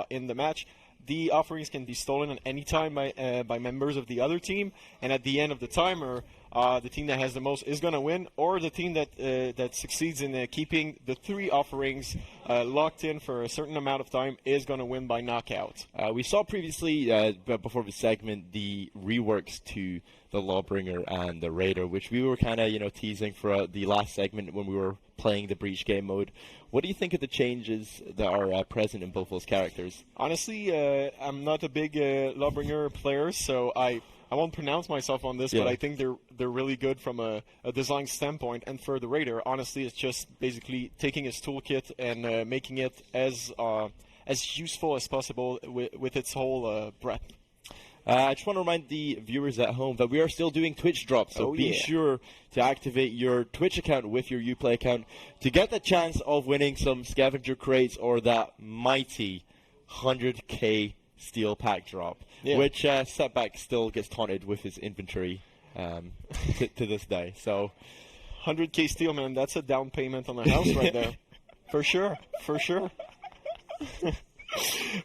in the match. The offerings can be stolen at any time by members of the other team, and at the end of the timer, the team that has the most is going to win, or the team that succeeds in keeping the 3 offerings locked in for a certain amount of time is going to win by knockout. We saw previously, before the segment, the reworks to the Lawbringer and the Raider, which we were kind of teasing for the last segment when we were playing the Breach game mode. What do you think of the changes that are present in both those characters? Honestly, I'm not a big Lawbringer player, so I won't pronounce myself on this, but I think they're really good from a design standpoint. And for the Raider, honestly, it's just basically taking his toolkit and making it as useful as possible with its whole breadth. I just want to remind the viewers at home that we are still doing Twitch drops, so be sure to activate your Twitch account with your Uplay account to get the chance of winning some scavenger crates or that mighty 100k steel pack drop, which Setback still gets taunted with his inventory to this day. So 100k steel, man, that's a down payment on a house right there. For sure, for sure.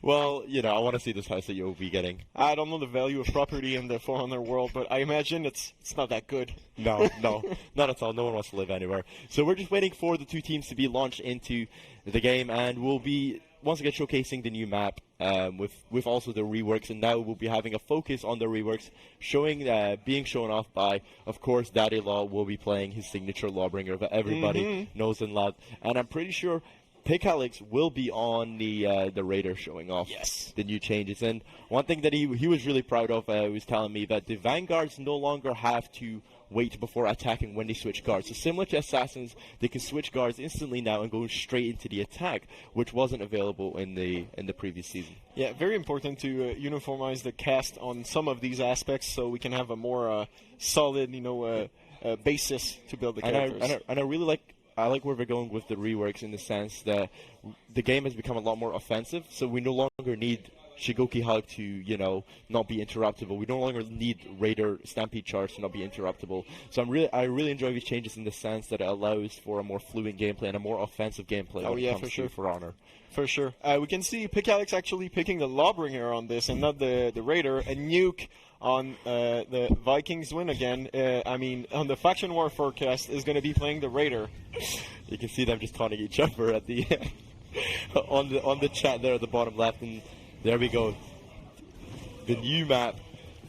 Well, I want to see this house that you'll be getting. I don't know the value of property in the For Honor world, but I imagine it's not that good. No, not at all. No one wants to live anywhere. So we're just waiting for the 2 teams to be launched into the game, and we'll be once again showcasing the new map with also the reworks. And now we'll be having a focus on the reworks, being shown off by, of course, Daddy Law will be playing his signature Lawbringer that everybody knows and loves. And I'm pretty sure Pick Alex will be on the Raider showing off the new changes. And one thing that he was really proud of, he was telling me that the Vanguards no longer have to wait before attacking when they switch guards. So similar to Assassins, they can switch guards instantly now and go straight into the attack, which wasn't available in the previous season. Yeah, very important to uniformize the cast on some of these aspects so we can have a more solid, basis to build the characters. And I really I like where we're going with the reworks in the sense that the game has become a lot more offensive, so we no longer need Shigoki Hug to, you know, not be interruptible. We no longer need Raider Stampede Charge to not be interruptible. So I really enjoy these changes in the sense that it allows for a more fluid gameplay and a more offensive gameplay when it comes to For Honor. For sure. We can see Pickalyx actually picking the Lawbringer on this and not the Raider, and Nuke on the Vikings win again. I mean, on the Faction War forecast is going to be playing the Raider. You can see them just taunting each other at the on the chat there at the bottom left, and there we go. The new map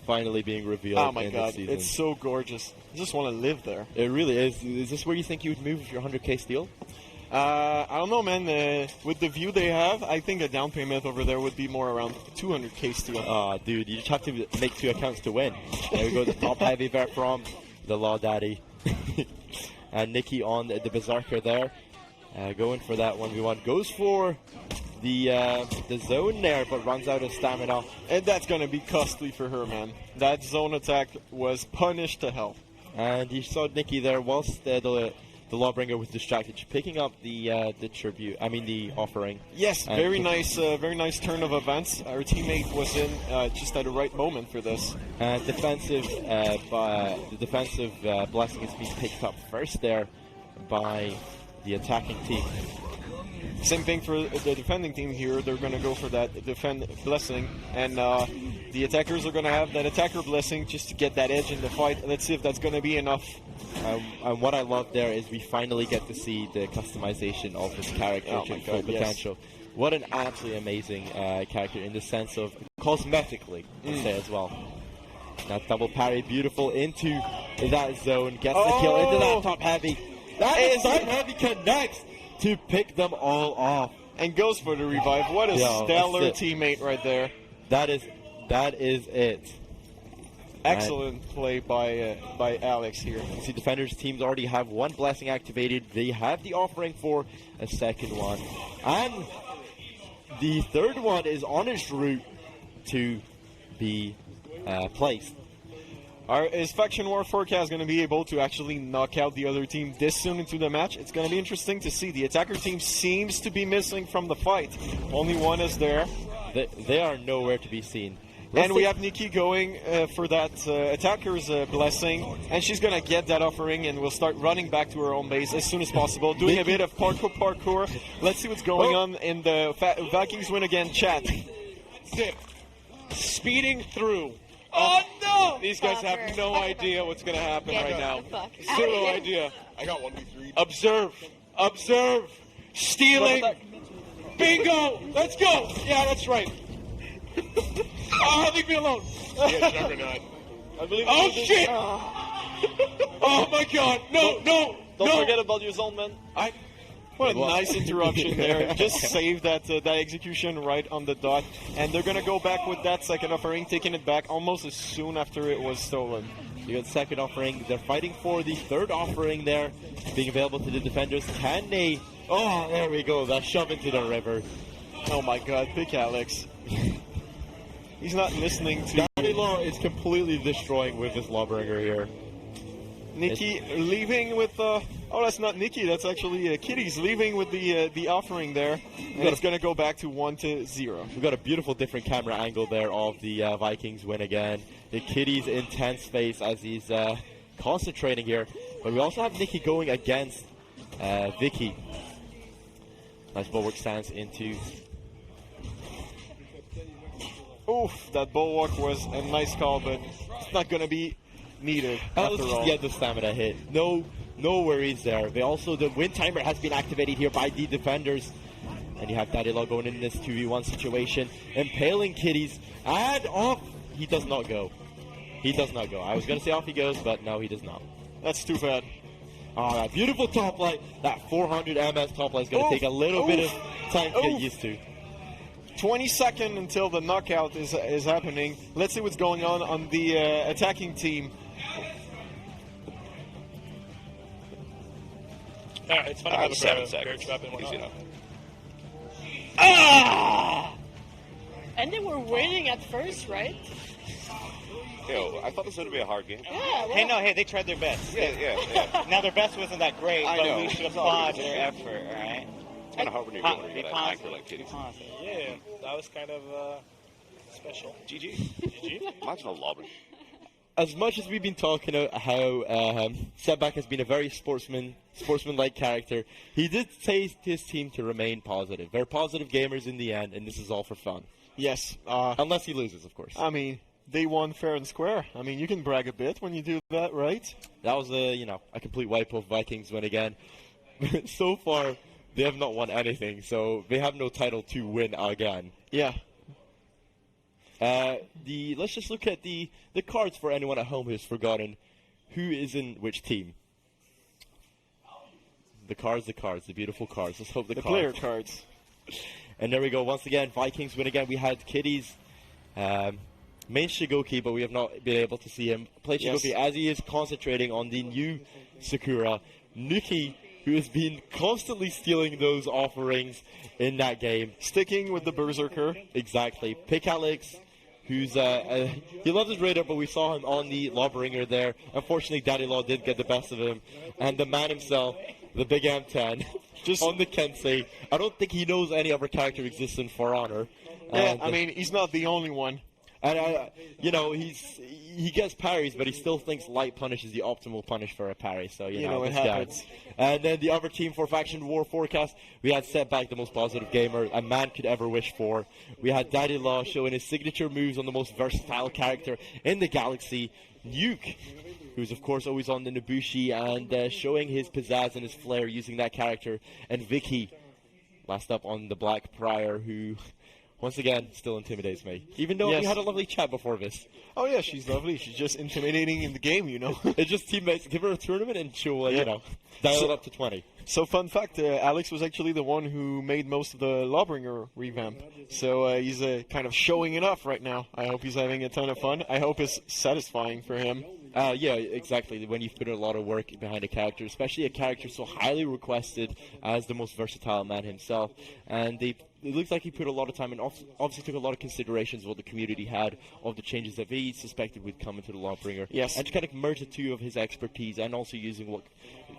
finally being revealed. Oh my in god, this season. it's so gorgeous. I just want to live there. It really is. Is this where you think you would move with your 100k steel? I don't know, man. With the view they have, I think a down payment over there would be more around 200k steel. Oh, dude, you just have to make 2 accounts to win. There we go, the top heavy there from the Law Daddy. And Nikki on the Berserker there. Going for that 1v1. Goes for the zone there, but runs out of stamina. And that's going to be costly for her, man. That zone attack was punished to hell. And you saw Nikki there whilst the Lawbringer was distracted, picking up the tribute. I mean the offering. Yes, very nice turn of events. Our teammate was in just at the right moment for this. The defensive blessing is being picked up first there by the attacking team. Same thing for the defending team here. They're going to go for that defend blessing, and the attackers are going to have that attacker blessing just to get that edge in the fight. Let's see if that's going to be enough. And what I love there is we finally get to see the customization of this character to full potential. Yes. What an absolutely amazing character in the sense of cosmetically, let's say as well. That double parry, beautiful into that zone, gets the kill into that top heavy. That is top heavy connects to pick them all off. And goes for the revive. What a stellar teammate right there. That is it. Excellent play by Alex here. You see, defenders teams already have one blessing activated. They have the offering for a second one, and the third one is on its route to be placed. Is Faction War Forecast going to be able to actually knock out the other team this soon into the match? It's going to be interesting to see. The attacker team seems to be missing from the fight. Only one is there. They are nowhere to be seen. And we have Nikki going for that attacker's blessing, and she's going to get that offering and will start running back to her own base as soon as possible, doing a bit of parkour. Let's see what's going on in the Vikings win again chat. Zip. Speeding through. Oh no! These guys have no idea what's going to happen right now. Zero idea. I got 1v3. Observe. Stealing. Bingo! Let's go! Yeah, that's right. Oh, leave me alone. Yeah, Juggernaut. Oh, shit! Oh, my God. No. Don't forget about your zone, man. What a nice interruption there. Just saved that execution right on the dot. And they're going to go back with that second offering, taking it back almost as soon after it was stolen. You got the second offering. They're fighting for the third offering there, being available to the defenders. Can they? Oh, there we go. That shove into the river. Oh, my God. Pick Alex. He's not listening to... Daddy Law is completely destroying with this Lawbringer here. Nikki leaving with... oh, that's not Nikki. That's actually Kitys leaving with the offering there. And it's going to go back to 1-0. We've got a beautiful different camera angle there of the Vikings win again. The Kitys' intense face as he's concentrating here. But we also have Nikki going against Vicky. Nice bulwark stance into... Oof, that bulwark was a nice call, but it's not going to be needed after all. Yeah, the stamina hit. No worries there. The wind timer has been activated here by the defenders. And you have Daddy Law going in this 2v1 situation, impaling Kitys, and off. He does not go. I was going to say off he goes, but no, he does not. That's too bad. Oh, that beautiful top light. That 400 MS top light is going to take a little bit of time to get used to. 20 seconds until the knockout is happening. Let's see what's going on the attacking team. It's funny how 7 seconds. Easy enough. And they were winning at first, right? Yo, I thought this would be a hard game. Yeah. Well. Hey, they tried their best. Yeah. Now their best wasn't that great, I but know. we should applaud their effort, all right? It's kind of hard when you're going to get an actor like Kitys. Yeah, that was kind of Special. GG. GG. Imagine a Lawbringer. As much as we've been talking about how Setback has been a very sportsman-like character, he did say his team to remain positive. They're positive gamers in the end, and this is all for fun. Yes. Unless he loses, of course. I mean, they won fair and square. I mean, you can brag a bit when you do that, right? That was a complete wipe of Vikings win again. So far, they have not won anything, so they have no title to win again. Yeah. Let's just look at the cards for anyone at home who's forgotten who is in which team. The cards, the beautiful cards. Let's hope the cards. player cards. And there we go. Once again, Vikings win again. We had Kitys, main Shigoki, but we have not been able to see him play Shigoki as he is concentrating on the new Sakura. Nikki, who has been constantly stealing those offerings in that game. Sticking with the Berserker. Exactly. Pick Alex, who's he loves his Raider, but we saw him on the Lawbringer there. Unfortunately, Daddy Law did get the best of him. And the man himself, the big M10, just on the Kensei. I don't think he knows any other character exists in For Honor. Yeah, I mean, he's not the only one. And, he gets parries, but he still thinks light punish is the optimal punish for a parry. So, you know it this guy. happens. And then the other team for Faction War Forecast, we had Setback, the most positive gamer a man could ever wish for. We had Daddy Law showing his signature moves on the most versatile character in the galaxy, Nuke, who's, of course, always on the Nobushi and showing his pizzazz and his flair using that character. And Vicky, last up on the Black Prior, who... once again, still intimidates me. Even though we had a lovely chat before this. Oh, yeah, she's lovely. She's just intimidating in the game, It's just teammates. Give her a tournament and she'll, dial it up to 20. So, fun fact, Alex was actually the one who made most of the Lawbringer revamp. So, he's kind of showing it off right now. I hope he's having a ton of fun. I hope it's satisfying for him. Yeah, exactly. When you've put a lot of work behind a character, especially a character so highly requested as the most versatile man himself. And it looks like he put a lot of time and obviously took a lot of considerations what the community had of the changes that they suspected would come into the Lawbringer. Yes. And to kind of merge the two of his expertise and also using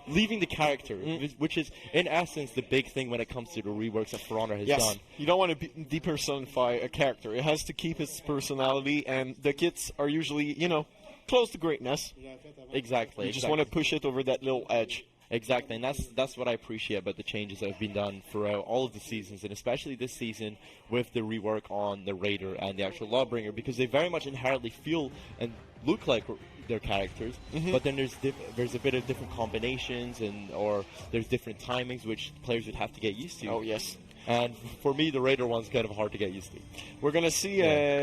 leaving the character, which is in essence the big thing when it comes to the reworks that For Honor has done. You don't want to depersonify a character. It has to keep its personality, and the kits are usually, close to greatness. Exactly. You just want to push it over that little edge. Exactly, and that's what I appreciate about the changes that have been done throughout all of the seasons, and especially this season with the rework on the Raider and the actual Lawbringer, because they very much inherently feel and look like their characters, but then there's a bit of different combinations or there's different timings which players would have to get used to. Oh, yes. And for me, the Raider one's kind of hard to get used to. We're going to see,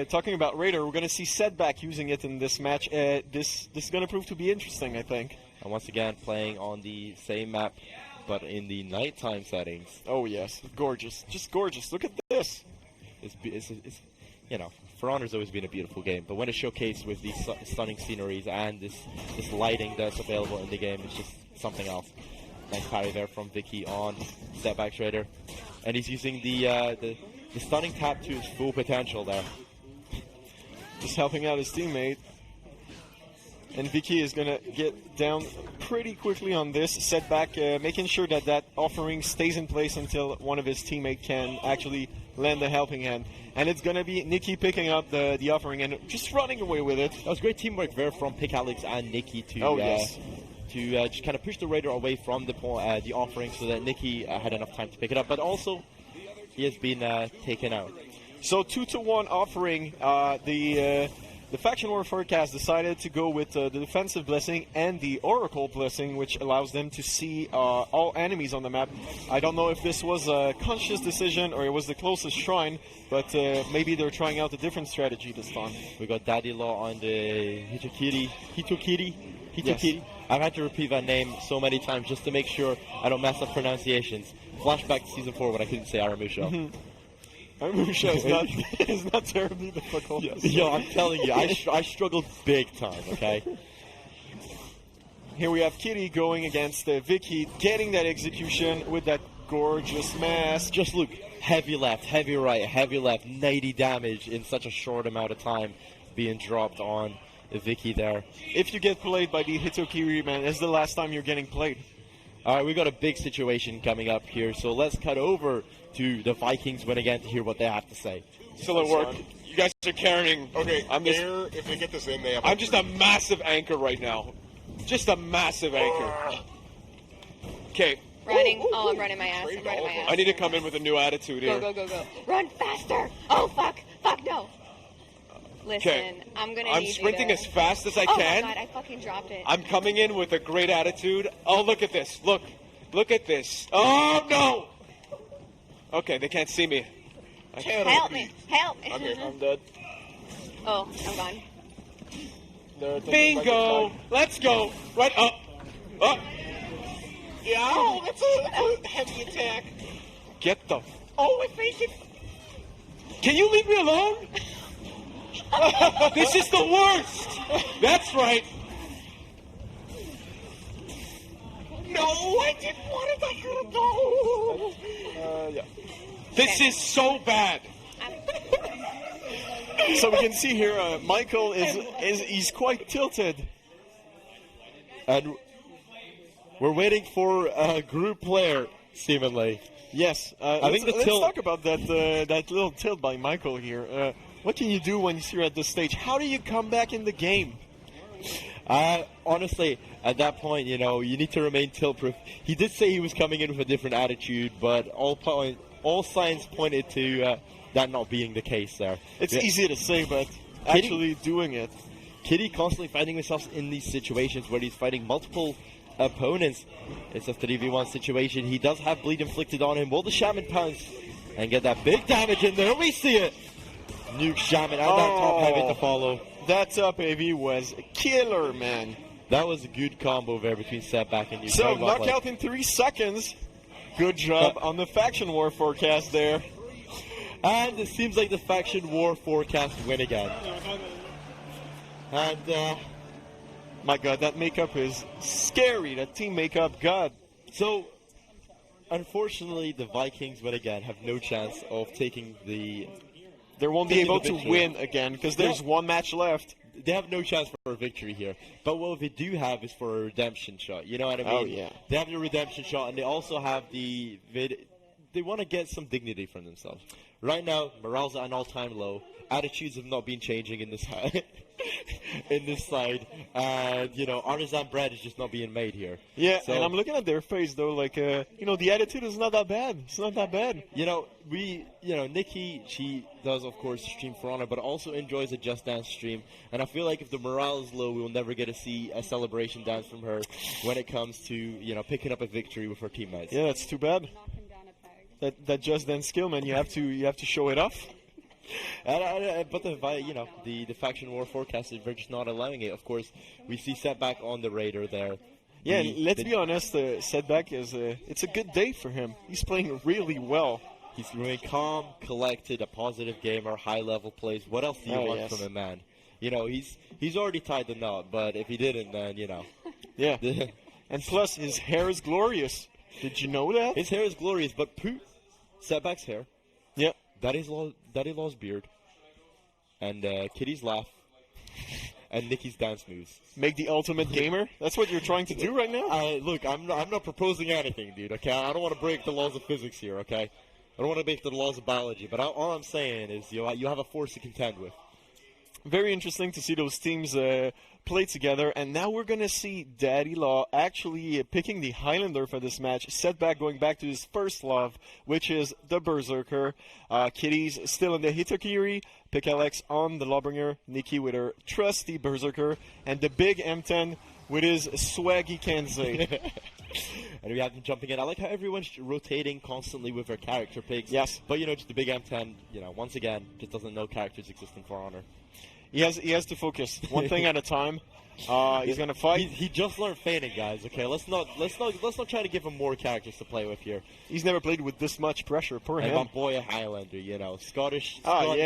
talking about Raider, we're going to see Setback using it in this match. This is going to prove to be interesting, I think. And once again, playing on the same map, but in the nighttime settings. Oh, yes. Gorgeous. Just gorgeous. Look at this. It's For Honor's always been a beautiful game, but when it's showcased with these stunning sceneries and this lighting that's available in the game, it's just something else. Nice parry there from Vicky on Setback Raider. And he's using the stunning tap to his full potential there. Just helping out his teammate. And Vicky is going to get down pretty quickly on this. Setback, making sure that offering stays in place until one of his teammates can actually lend a helping hand. And it's going to be Nikki picking up the offering and just running away with it. That was great teamwork there from Pick Alex and Nikki to just kind of push the Raider away from the offering so that Nikki had enough time to pick it up. But also, he has been taken out. So 2-1 offering. The Faction War Forecast decided to go with the Defensive Blessing and the Oracle Blessing, which allows them to see all enemies on the map. I don't know if this was a conscious decision or it was the closest shrine, but maybe they're trying out a different strategy this time. We got Daddy Law on the Hitokiri. Yes. I've had to repeat that name so many times just to make sure I don't mess up pronunciations. Flashback to Season 4 when I couldn't say Aramusha. Aramusha is not terribly difficult. Yes. Yo, I'm telling you, I struggled big time, okay? Here we have Kitty going against Vicky, getting that execution with that gorgeous mask. Just look, heavy left, heavy right, heavy left, 90 damage in such a short amount of time being dropped on Vicky there. If you get played by the Hitokiri, man, it's the last time you're getting played. All right, we got a big situation coming up here, so let's cut over to the Vikings win again to hear what they have to say. Still at work. You guys are carrying. Okay, I'm just, if they get this in, they have. I'm just a massive anchor right now. Just a massive anchor. Okay. Running. Oh, I'm running my ass. I'm running my ass. I need to come in with a new attitude here. Go, go, go, go. Run faster. Oh, fuck. Fuck, no. Listen, 'Kay. I'm going to I'm need sprinting you as fast as I Oh, can. my God, I fucking dropped it. I'm coming in with a great attitude. Oh, look at this. Look. Look at this. Oh, no. Okay, they can't see me. Help me. Help me. Okay, I'm dead. Oh, I'm gone. Bingo. Let's go. Right up. Up. Yeah, oh, that's a heavy attack. Get the... Oh, I think it. Can you leave me alone? This is the worst. That's right. No, I didn't want it. I couldn't go. Yeah. This is so bad. So we can see here, Michael he's quite tilted. And we're waiting for a group player, seemingly. Yes, I think let's talk about that that little tilt by Michael here. What can you do when you're at this stage? How do you come back in the game? Honestly, at that point, you need to remain tilt-proof. He did say he was coming in with a different attitude, but all signs pointed to that not being the case there. It's easy to say, but actually doing it. Kitty constantly finding himself in these situations where he's fighting multiple opponents. It's a 3v1 situation. He does have bleed inflicted on him. Will the Shaman pounce and get that big damage in there? We see it. Nuke Shaman and that top heavy to follow. That top heavy was killer, man. That was a good combo there between Setback and Nuke. So, knockout in 3 seconds. Good job on the Faction War forecast there. And it seems like the Faction War forecast win again. And, my God, that makeup is scary. That team makeup, God. So, unfortunately, the Vikings, win again, have no chance of taking the... They won't be able to win again because there's one match left. They have no chance for a victory here. But what they do have is for a redemption shot. You know what I mean? Oh, yeah. They have the redemption shot, and they also have they want to get some dignity from themselves. Right now, morale's at an all-time low. Attitudes have not been changing in this in this side, and artisan bread is just not being made here. Yeah, so, and I'm looking at their face though, like the attitude is not that bad. It's not that bad. Nikki, she does of course stream for Honor, but also enjoys a Just Dance stream, and I feel like if the morale is low, we will never get to see a celebration dance from her when it comes to picking up a victory with her teammates. Yeah, that's too bad. That Just Dance skill, man, you have to show it off. But the Faction War forecast is just not allowing it. Of course, we see Setback on the Raider there. Yeah, let's be honest. Setback it's a good day for him. He's playing really well. He's really calm, collected, a positive gamer, high-level plays. What else do you want from a man? He's already tied the knot. But if he didn't, then Yeah, and plus his hair is glorious. Did you know that? His hair is glorious, but Setback's hair. Yep. Daddy Law's beard, and Kitty's laugh, and Nikki's dance moves. Make the ultimate gamer? That's what you're trying to do right now? Look, I'm not proposing anything, dude, okay? I don't want to break the laws of physics here, okay? I don't want to break the laws of biology, but all I'm saying is you have a force to contend with. Very interesting to see those teams play together, and now we're going to see Daddy Law actually picking the Highlander for this match. Setback going back to his first love, which is the Berserker. Kitys still in the Hitokiri. Pick Alex on the Lawbringer. Nikki with her trusty Berserker. And the big M10 with his swaggy Kensei. And we have them jumping in. I like how everyone's rotating constantly with their character picks. Yes. But, just the big M10, once again, just doesn't know characters exist in For Honor. He has to focus one thing at a time. He's gonna fight. He just learned feigning, guys. Okay, let's not try to give him more characters to play with here. He's never played with this much pressure. Poor him. My boy, a Highlander. Scottish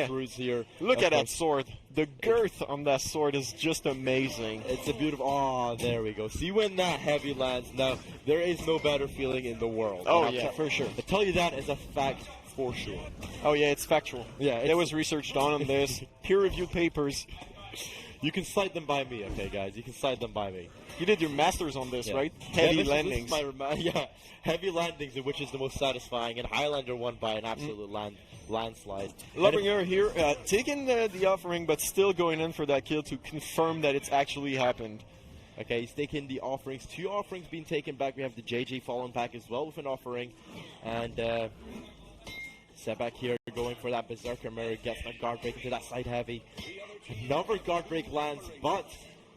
roots here. Look at that sword. The girth on that sword is just amazing. It's a beautiful. Oh, there we go. See when that heavy lands. Now there is no better feeling in the world. Oh yeah, for sure. I tell you that as a fact. For sure. Oh yeah, it's factual. Yeah, there was research done on this, peer-reviewed papers. You can cite them by me, okay, guys. You can cite them by me. You did your masters on this, right? Heavy landings. Heavy landings, which is the most satisfying, and Highlander won by an absolute landslide. Lawbringer here, taking the offering, but still going in for that kill to confirm that it's actually happened. Okay, he's taking the offerings. 2 offerings being taken back. We have the JJ falling back as well with an offering. And set back here going for that Berserker Mirror. Gets a guard break into that side heavy. Another guard break lands, but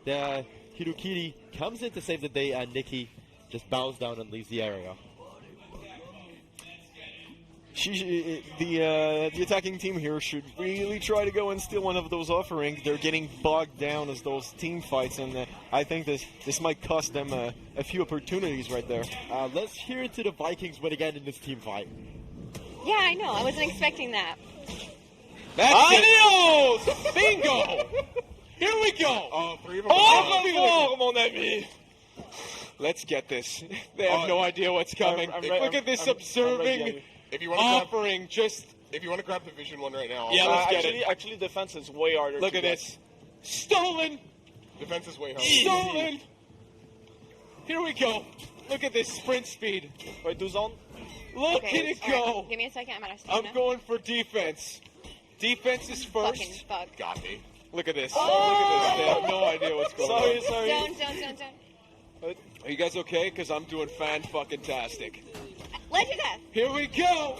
the Hitokiri comes in to save the day, and Nikki just bows down and leaves the area. The attacking team here should really try to go and steal one of those offerings. They're getting bogged down as those team fights, and I think this might cost them a few opportunities right there. Let's hear it to the Vikings win again in this team fight. Yeah, I know. I wasn't expecting that. Adios! Bingo! Here we go! 3 of them. Oh, mon ami! Let's get this. They have no idea what's coming. Look at this observing if you want offering. If you want to grab the vision one right now. Yeah, let's get it. Actually, defense is way harder. Look to at get. this. Stolen! Defense is way harder. Stolen! Here we go. Look at this sprint speed. Wait, do zone? Look at it go. Right, give me a second. I'm out of I'm stamina. going for defense. Defense is first. Fucking fuck. Got me. Look at this. Oh! Look at this. They have no idea what's going on. Sorry. Don't. Are you guys okay? Because I'm doing fan-fucking-tastic. Let you death. Here we go.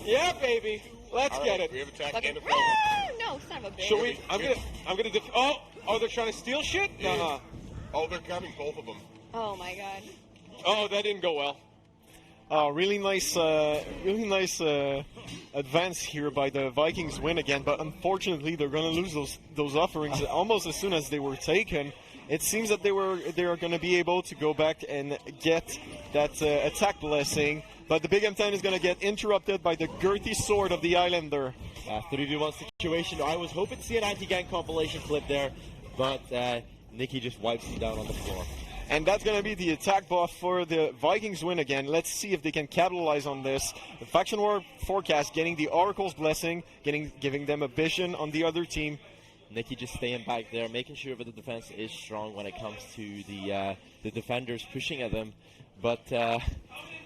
Yeah, baby. Let's All get right, it. we have attack Fucking and defense. no, son of a bitch. Should we? I'm gonna. Oh, they're trying to steal shit. Yeah. Nuh-uh. Oh, they're grabbing both of them. Oh my god. Oh, that didn't go well. Really nice advance here by the Vikings win again, but unfortunately they're going to lose those offerings almost as soon as they were taken. It seems that they are going to be able to go back and get that attack blessing, but the Big M10 is going to get interrupted by the girthy sword of the Islander. 3v1 situation. I was hoping to see an anti-gang compilation clip there, but Nikki just wipes him down on the floor. And that's going to be the attack buff for the Vikings win again. Let's see if they can capitalize on this. The Faction War Forecast getting the Oracle's blessing, giving them a vision on the other team. Nikki just staying back there, making sure that the defense is strong when it comes to the defenders pushing at them. But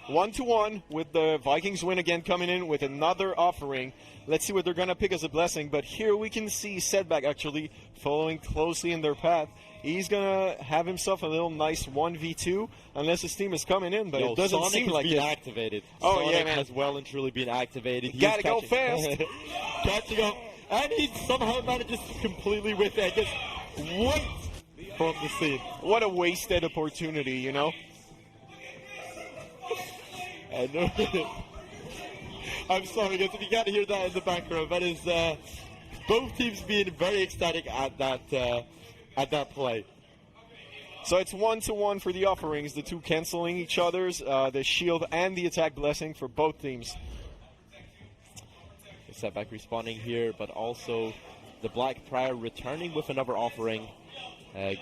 1-1 with the Vikings win again coming in with another offering. Let's see what they're going to pick as a blessing. But here we can see Setback actually following closely in their path. He's going to have himself a little nice 1v2 unless his team is coming in, but it doesn't Sonic seem like it. it. Activated. Oh, Sonic yeah, man. has well and truly been activated. You gotta go fast. Catching up. And he somehow manages to completely whip it. Just wait from the scene. What a wasted opportunity, you know? I know. I'm sorry, guys, if you can't hear that in the background, that is both teams being very ecstatic at that play. So it's 1-1 for the offerings, the two canceling each other's, the shield and the attack blessing for both teams. Setback responding here, but also the Black Prior returning with another offering,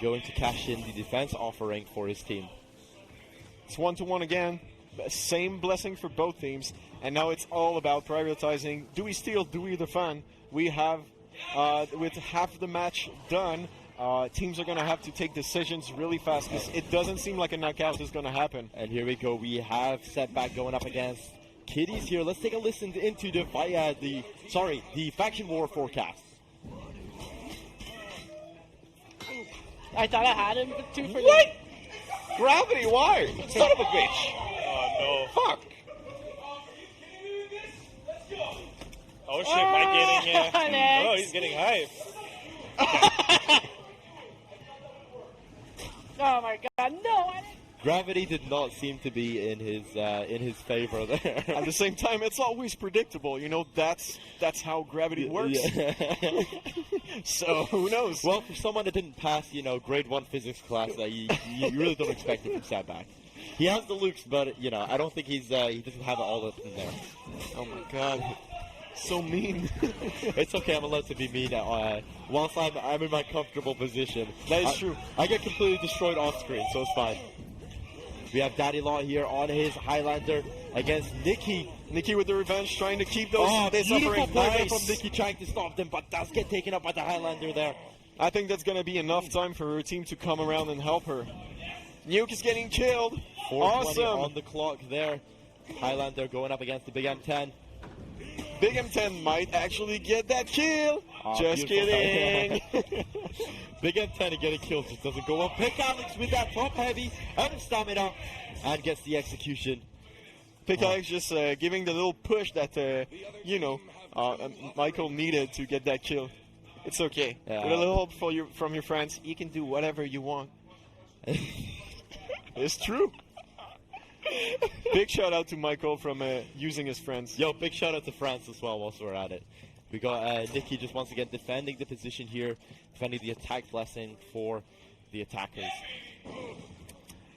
going to cash in the defense offering for his team. It's 1-1 again, same blessing for both teams, and now it's all about prioritizing, do we steal, do we defend? We have, with half the match done, teams are going to have to take decisions really fast, because it doesn't seem like a knockout is going to happen. And here we go, we have Setback going up against Kitys here. Let's take a listen into the Faction War Forecast. I thought I had him, but 2 for What? Gravity, why? Son of a bitch. Oh, no. Fuck. Oh, shit, Mike getting... Alex. oh, he's getting hype. Oh my god, no! Gravity did not seem to be in his favor there. At the same time, it's always predictable. You know, that's how gravity works. Yeah. So who knows? Well, for someone that didn't pass, grade 1 physics class, you really don't expect it from Setback. He has the looks, but I don't think he doesn't have it all up in there. Oh my god. So mean. It's okay, I'm allowed to be mean whilst I'm in my comfortable position. That is true. I get completely destroyed off screen, so it's fine. We have Daddy Law here on his Highlander against Nikki. Nikki with the revenge, trying to keep those. Beautiful play nice. from Nikki, trying to stop them, but does get taken up by the Highlander there. I think that's going to be enough time for her team to come around and help her. Nuke is getting killed. 4:20 Awesome. on the clock there. Highlander going up against the Big M10. Big M10 might actually get that kill. Oh, Just beautiful. kidding. Big M10 to get a kill just doesn't go well. Pick Alex with that top heavy, out of stamina, and gets the execution. Pick Alex just giving the little push that, Michael needed to get that kill. It's okay. Yeah. With a little help from your friends, you can do whatever you want. It's true. Big shout out to Michael from using his friends. Yo, big shout out to France as well whilst we're at it. We got Nikki just once again defending the position here, defending the attack blessing for the attackers.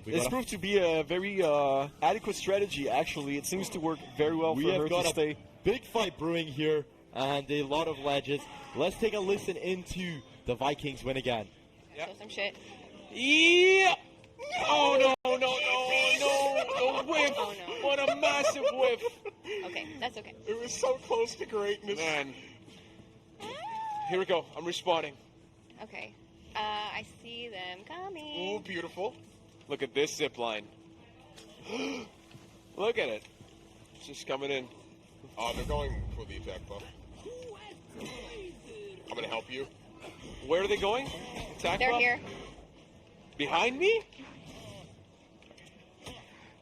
It's proved to be a very adequate strategy, actually. It seems to work very well for her to stay. A big fight brewing here and a lot of ledges. Let's take a listen into the Vikings win again. Show some shit. Yeah! Oh, no. The whiff. Oh, no. What a massive whiff. Okay, that's okay. It was so close to greatness. Man. Here we go. I'm respawning. Okay. I see them coming. Ooh, beautiful. Look at this zip line. Look at it. It's just coming in. They're going for the attack buff. I'm gonna help you. Where are they going? Attack They're buff? here. Behind me?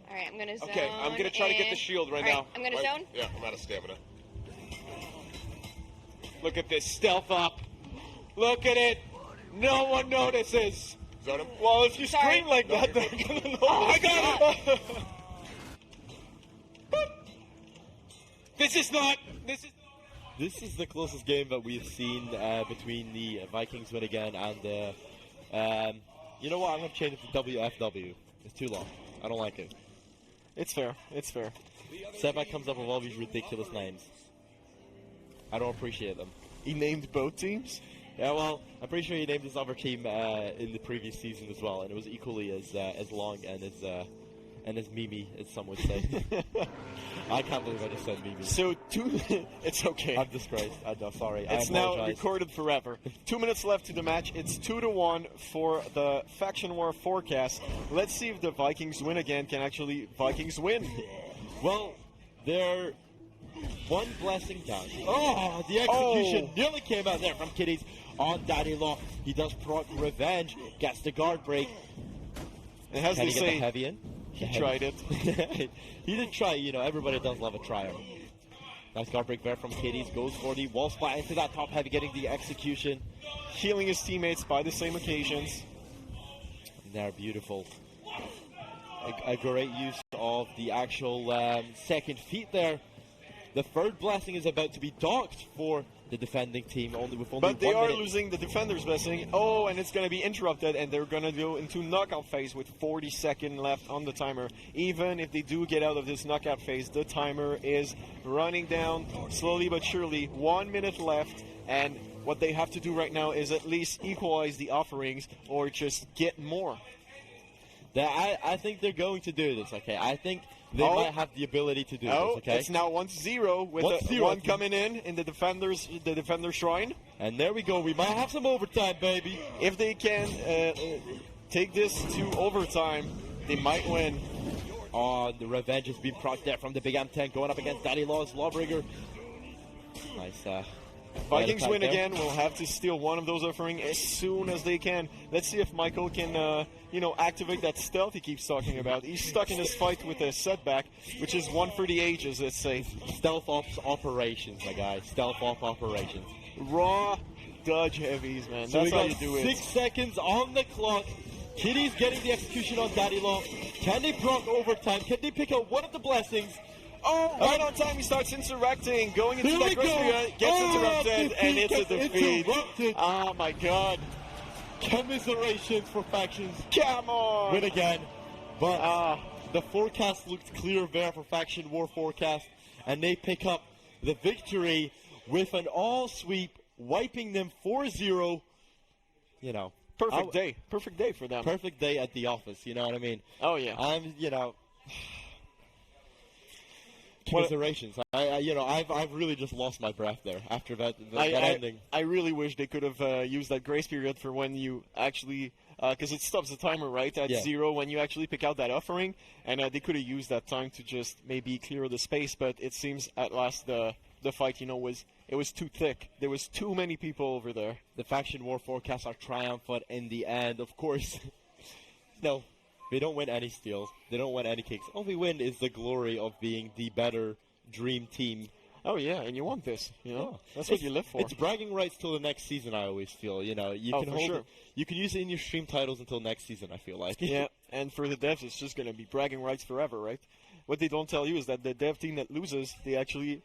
All right, I'm gonna zone. Okay, I'm gonna try to get the shield right now. I'm gonna zone. Yeah, I'm out of stamina. Look at this stealth up. Look at it. No one notices. Zone him. Well, if you scream like that, they're gonna know. I got it. This is the closest game that we've seen between the Vikings win again and you know what? I'm gonna change it to WFW. It's too long. I don't like it. It's fair. It's fair. Sebak comes up with all these ridiculous names. I don't appreciate them. He named both teams? Yeah, well, I'm pretty sure he named his other team in the previous season as well, and it was equally as long and as Mimi, as some would say. I can't believe I just said Mimi. So, it's okay. I'm disgraced. I'm sorry. It's now recorded forever. 2 minutes left to the match. It's 2-1 for the Faction War forecast. Let's see if the Vikings win again. Can actually Vikings win? Well, they're one blessing down. Oh, the execution nearly came out there from Kitys on Daddy Law. He does proc revenge, gets the guard break. And as Can they he get say, the heavy in? he tried it. He did try, everybody does love a tryer. Nice guard break there from Kitys, goes for the wall splat into that top heavy, getting the execution. Healing his teammates by the same occasions. And they're beautiful. A great use of the actual second feat there. The third blessing is about to be docked for the defending team, But they are losing the defender's blessing. Oh, and it's going to be interrupted, and they're going to go into knockout phase with 40 seconds left on the timer. Even if they do get out of this knockout phase, the timer is running down slowly but surely. 1 minute left, and what they have to do right now is at least equalize the offerings or just get more. I think they're going to do this, okay? I think they might have the ability to do this, okay? It's now 1-0 with one coming in the defender shrine. And there we go. We might have some overtime, baby. If they can take this to overtime, they might win. Oh, the revenge has been procced there from the big M10 going up against Daddy Law's Lawbringer. Nice. Vikings win again. We'll have to steal one of those offerings as soon as they can. Let's see if Michael can, activate that stealth he keeps talking about. He's stuck in this fight with a setback, which is one for the ages, let's say. Stealth ops operations, my guy. Stealth op operations. Raw dodge heavies, man. So that's how we you got do it. 6 seconds on the clock. Kitty's getting the execution on Daddy Law. Can they proc overtime? Can they pick out one of the blessings? Oh, right on time, he starts interacting, going into that grace period, gets interrupted, and it's a defeat. Oh my god. Commiserations for Factions. Come on! Win again. But the forecast looked clear there for Faction War forecast, and they pick up the victory with an all-sweep, wiping them 4-0. Perfect day. Perfect day for them. Perfect day at the office, you know what I mean? Oh, yeah. Commiserations. I've really just lost my breath there after that ending. I really wish they could have used that grace period for when you actually, because it stops the timer right at 0 when you actually pick out that offering, and they could have used that time to just maybe clear the space. But it seems at last the the fight, it was too thick. There was too many people over there. The faction war forecasts are triumphant in the end. Of course, no, they don't win any steals. They don't win any kicks. All they win is the glory of being the better dream team. Oh yeah, and you want this, Yeah. That's what you live for. It's bragging rights till the next season. I always feel, you can hold sure. it. You can use it in your stream titles until next season. I feel like. Yeah, and for the devs, it's just going to be bragging rights forever, right? What they don't tell you is that the dev team that loses, they actually,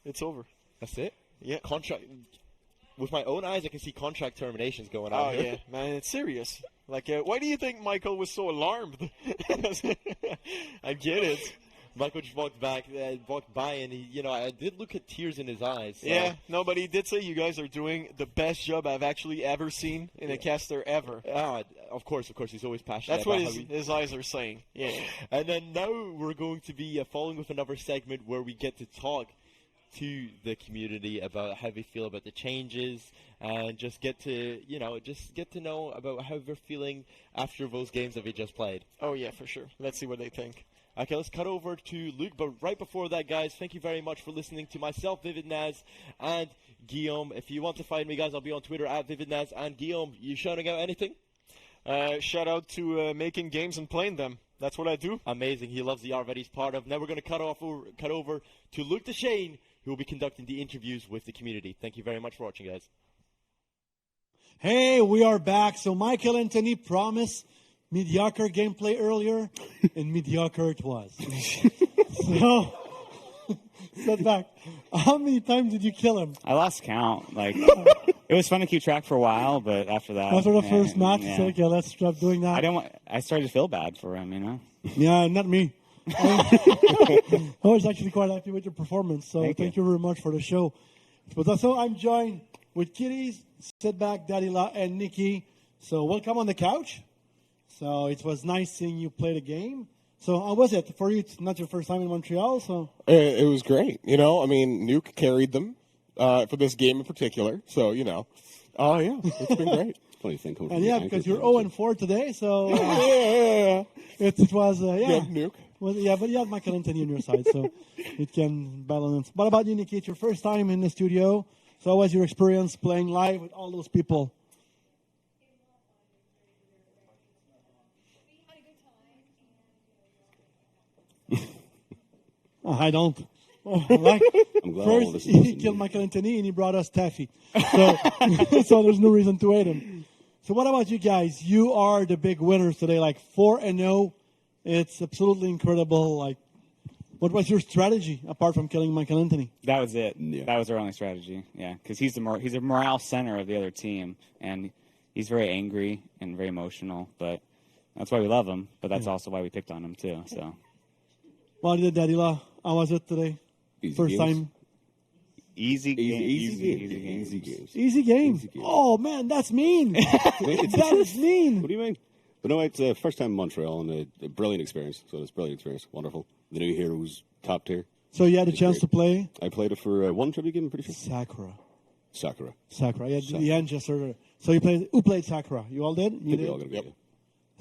it's over. That's it. Yeah. Contract. With my own eyes, I can see contract terminations going on. Oh here. yeah, man, it's serious. Like, why do you think Michael was so alarmed? I get it. Michael just walked by, and he, I did look at tears in his eyes. So. Yeah, no, but he did say you guys are doing the best job I've actually ever seen in a caster ever. Of course, he's always passionate. That's what his eyes are saying. Yeah. And then now we're going to be following with another segment where we get to talk to the community about how they feel about the changes, and just get to know about how they're feeling after those games that we just played. Oh yeah, for sure. Let's see what they think. Okay, let's cut over to Luke, but right before that, guys, thank you very much for listening to myself, VividNaz, and Guillaume. If you want to find me, guys, I'll be on Twitter at VividNaz. And Guillaume, you shouting out anything? Shout out to making games and playing them. That's what I do. Amazing. He loves the art that he's part of. Now we're going to cut over to Luke Deshane, who will be conducting the interviews with the community. Thank you very much for watching, guys. Hey, we are back. So Michael Anthony promised mediocre gameplay earlier, and mediocre it was. So, Setback, how many times did you kill him? I lost count. It was fun to keep track for a while, but after that, After the first match, you said, okay, let's stop doing that. I started to feel bad for him, Yeah, not me. I was actually quite happy with your performance, so thank you very much for the show. But also, I'm joined with Kitys, Setback, Dadila, and Nikki. So welcome on the couch. So it was nice seeing you play the game. So how was it for you? It's not your first time in Montreal, so It was great. Nuke carried them for this game in particular. So oh yeah, it's been great. Funny thing, and yeah, because you're 0-4 today, so it was Nuke. Well, yeah, but you have Michael Anthony on your side, so it can balance. What about you, Nikki? It's your first time in the studio. So how was your experience playing live with all those people? I don't. First, he killed Michael Anthony and he brought us Taffy. So, so there's no reason to hate him. So what about you guys? You are the big winners today, 4-0. It's absolutely incredible. What was your strategy apart from killing Michael Anthony? That was it. Yeah. That was our only strategy. Yeah, because he's a morale center of the other team, and he's very angry and very emotional. But that's why we love him. But that's also why we picked on him too. So. What did Dadila? How was it today? First time. Easy games. Easy games. Oh man, that's mean. That is mean. What do you mean? But no, it's first time in Montreal and a brilliant experience. So it's a brilliant experience. Wonderful. The new hero was top tier. So you had a chance to play? I played it for one tribute game, I'm pretty sure. Sakura. Yeah, the end just heard. So who played Sakura? You all did? You did? We all did. Yep.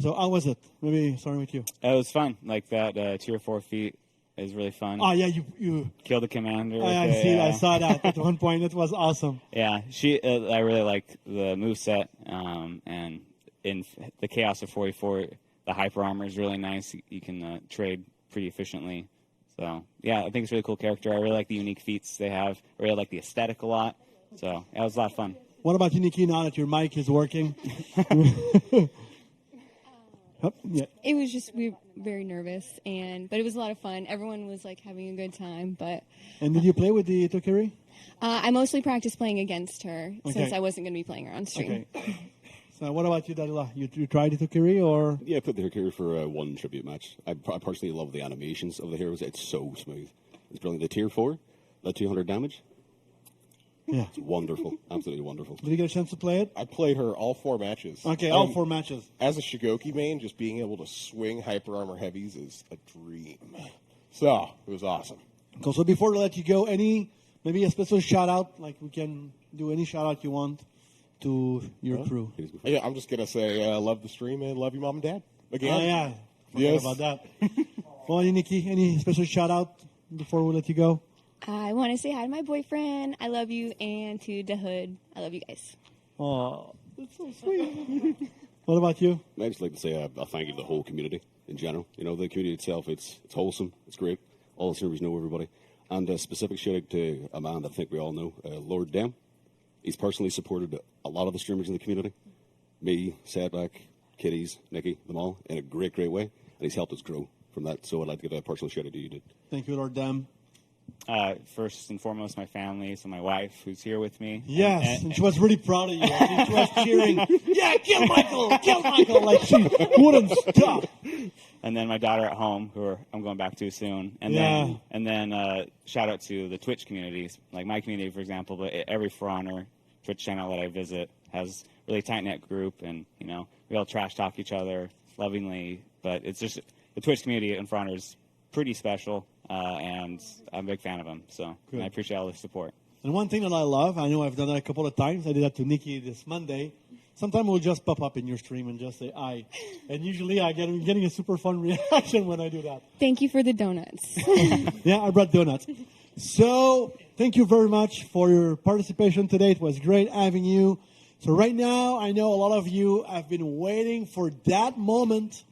So how was it? Maybe starting with you. It was fun. That tier 4 feat is really fun. Oh yeah, you killed the commander. I saw that at one point. It was awesome. Yeah, I really liked the moveset, and in the Chaos of 44, the hyper armor is really nice. You can trade pretty efficiently. So yeah, I think it's a really cool character. I really like the unique feats they have. I really like the aesthetic a lot. So it was a lot of fun. What about you, Nikki? Now that your mic is working. Yeah. It was just, we were very nervous, but it was a lot of fun. Everyone was having a good time. And did you play with the Hitokiri? I mostly practiced playing against her since I wasn't going to be playing her on stream. Okay. So what about you, Dadila? You tried Hitokiri or? Yeah, I put the Hitokiri for one tribute match. I personally love the animations of the heroes. It's so smooth. It's brilliant. The tier 4, the 200 damage. Yeah. It's wonderful. Absolutely wonderful. Did you get a chance to play it? I played her all 4 matches. Okay, all 4 matches. As a Shigoki main, just being able to swing hyper armor heavies is a dream. So, it was awesome. Cool. So before we let you go, maybe a special shout out, we can do any shout out you want to your crew. Yeah, I'm just going to say love the stream and love you, Mom and Dad. Again. Oh, yeah. Yes. About that. Well, Nikki, any special shout out before we let you go? I want to say hi to my boyfriend. I love you. And to the hood. I love you guys. Oh, that's so sweet. What about you? I'd just like to say a thank you to the whole community in general. You know, the community itself, it's wholesome, it's great. All the servers know everybody. And a specific shout out to a man that I think we all know, Lord Dem. He's personally supported a lot of the streamers in the community. Me, Setback, Kitys, Nikki, them all, in a great, great way. And he's helped us grow from that. So I'd like to give a personal shout out to you, dude. Thank you, Lord Dem. First and foremost, my family, so my wife, who's here with me. Yes, and she was really proud of you. She was cheering, yeah, kill Michael, like she wouldn't stop. And then my daughter at home, who I'm going back to soon. And then shout out to the Twitch communities, like my community, for example. But every For Honor Twitch channel that I visit has really tight-knit group, and we all trash talk each other lovingly. But it's just the Twitch community in For Honor is pretty special. And I'm a big fan of them, so I appreciate all the support. And one thing that I love, I know I've done that a couple of times. I did that to Nikki this Monday. Sometimes we'll just pop up in your stream and just say hi. And usually I'm getting a super fun reaction when I do that. Thank you for the donuts. Yeah, I brought donuts. So thank you very much for your participation today. It was great having you. So right now, I know a lot of you have been waiting for that moment.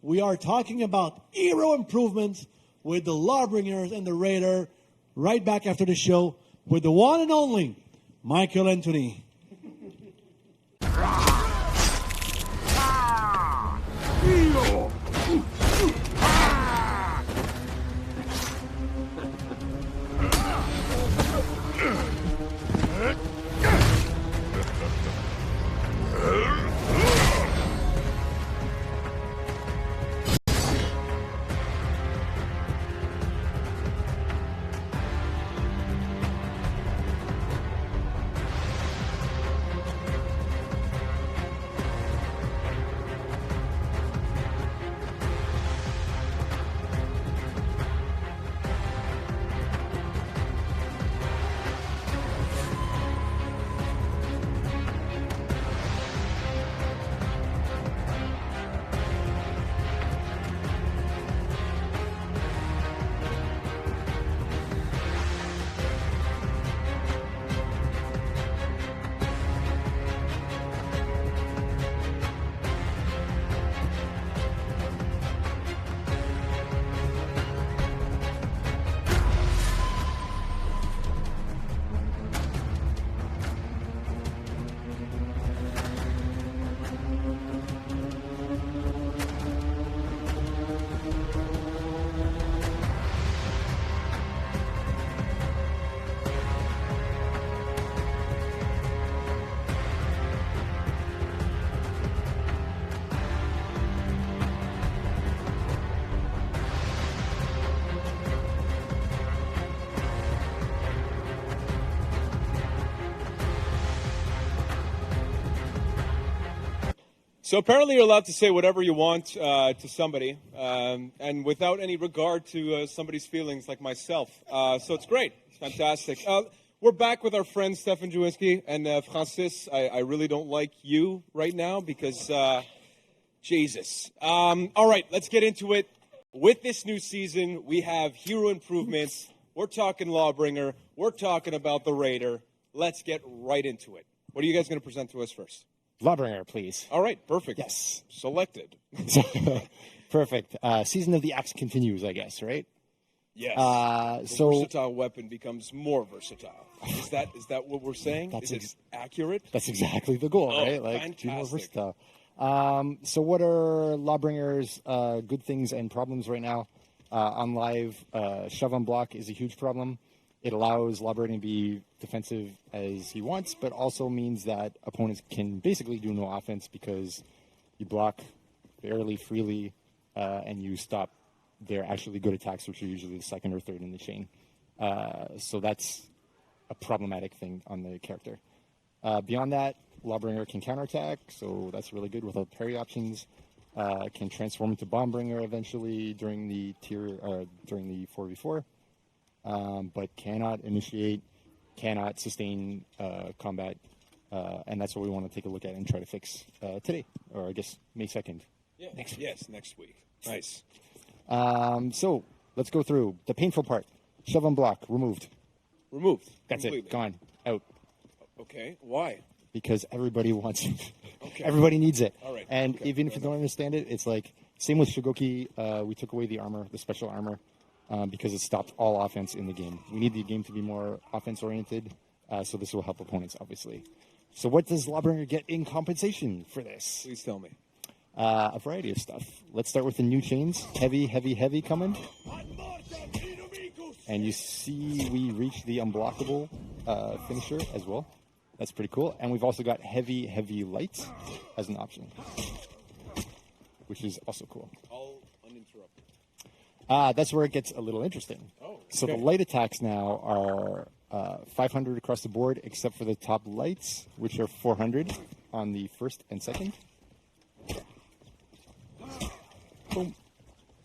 We are talking about hero improvements with the Lawbringers and the Raider, right back after the show with the one and only Michael Anthony. So apparently you're allowed to say whatever you want to somebody, and without any regard to somebody's feelings like myself. So it's great. It's fantastic. We're back with our friends Stefan Jawinski and Francis. I really don't like you right now because, Jesus. All right, let's get into it. With this new season, we have hero improvements. We're talking Lawbringer. We're talking about the Raider. Let's get right into it. What are you guys going to present to us first? Lawbringer, please. All right, perfect. Yes. Selected. Perfect. Season of the Axe continues, I guess, right? Yes. So versatile weapon becomes more versatile. Is that what we're saying? Is it accurate? That's exactly the goal, right? Like, be more versatile. So what are Lawbringer's good things and problems right now? On live, shove on block is a huge problem. It allows Lawbringer to be defensive as he wants, but also means that opponents can basically do no offense because you block fairly freely and you stop their actually good attacks, which are usually the second or third in the chain. So that's a problematic thing on the character. Beyond that, Lawbringer can counterattack, so that's really good without parry options. Can transform into Bombbringer eventually during the during the 4v4. But cannot initiate, cannot sustain combat, and that's what we want to take a look at and try to fix today, or I guess May 2nd. Yeah. Next week. Nice. So let's go through the painful part. Shove on block, removed. Removed. That's completely. it, gone, out. Okay, why? Because everybody wants it. Okay. Everybody needs it. All right. And Okay, even if fair you don't understand it, it's like, same with Shigoki, we took away the armor, the special armor, because it stopped all offense in the game. We need the game to be more offense-oriented, so this will help opponents, obviously. So what does Lawbringer get in compensation for this? Please tell me. A variety of stuff. Let's start with the new chains. Heavy, heavy, heavy coming. And you see we reach the unblockable finisher as well. That's pretty cool. And we've also got heavy, heavy light as an option, which is also cool. All uninterrupted. That's where it gets a little interesting. Oh, So the okay. light attacks now are 500 across the board, except for the top lights, which are 400 on the first and second. Boom.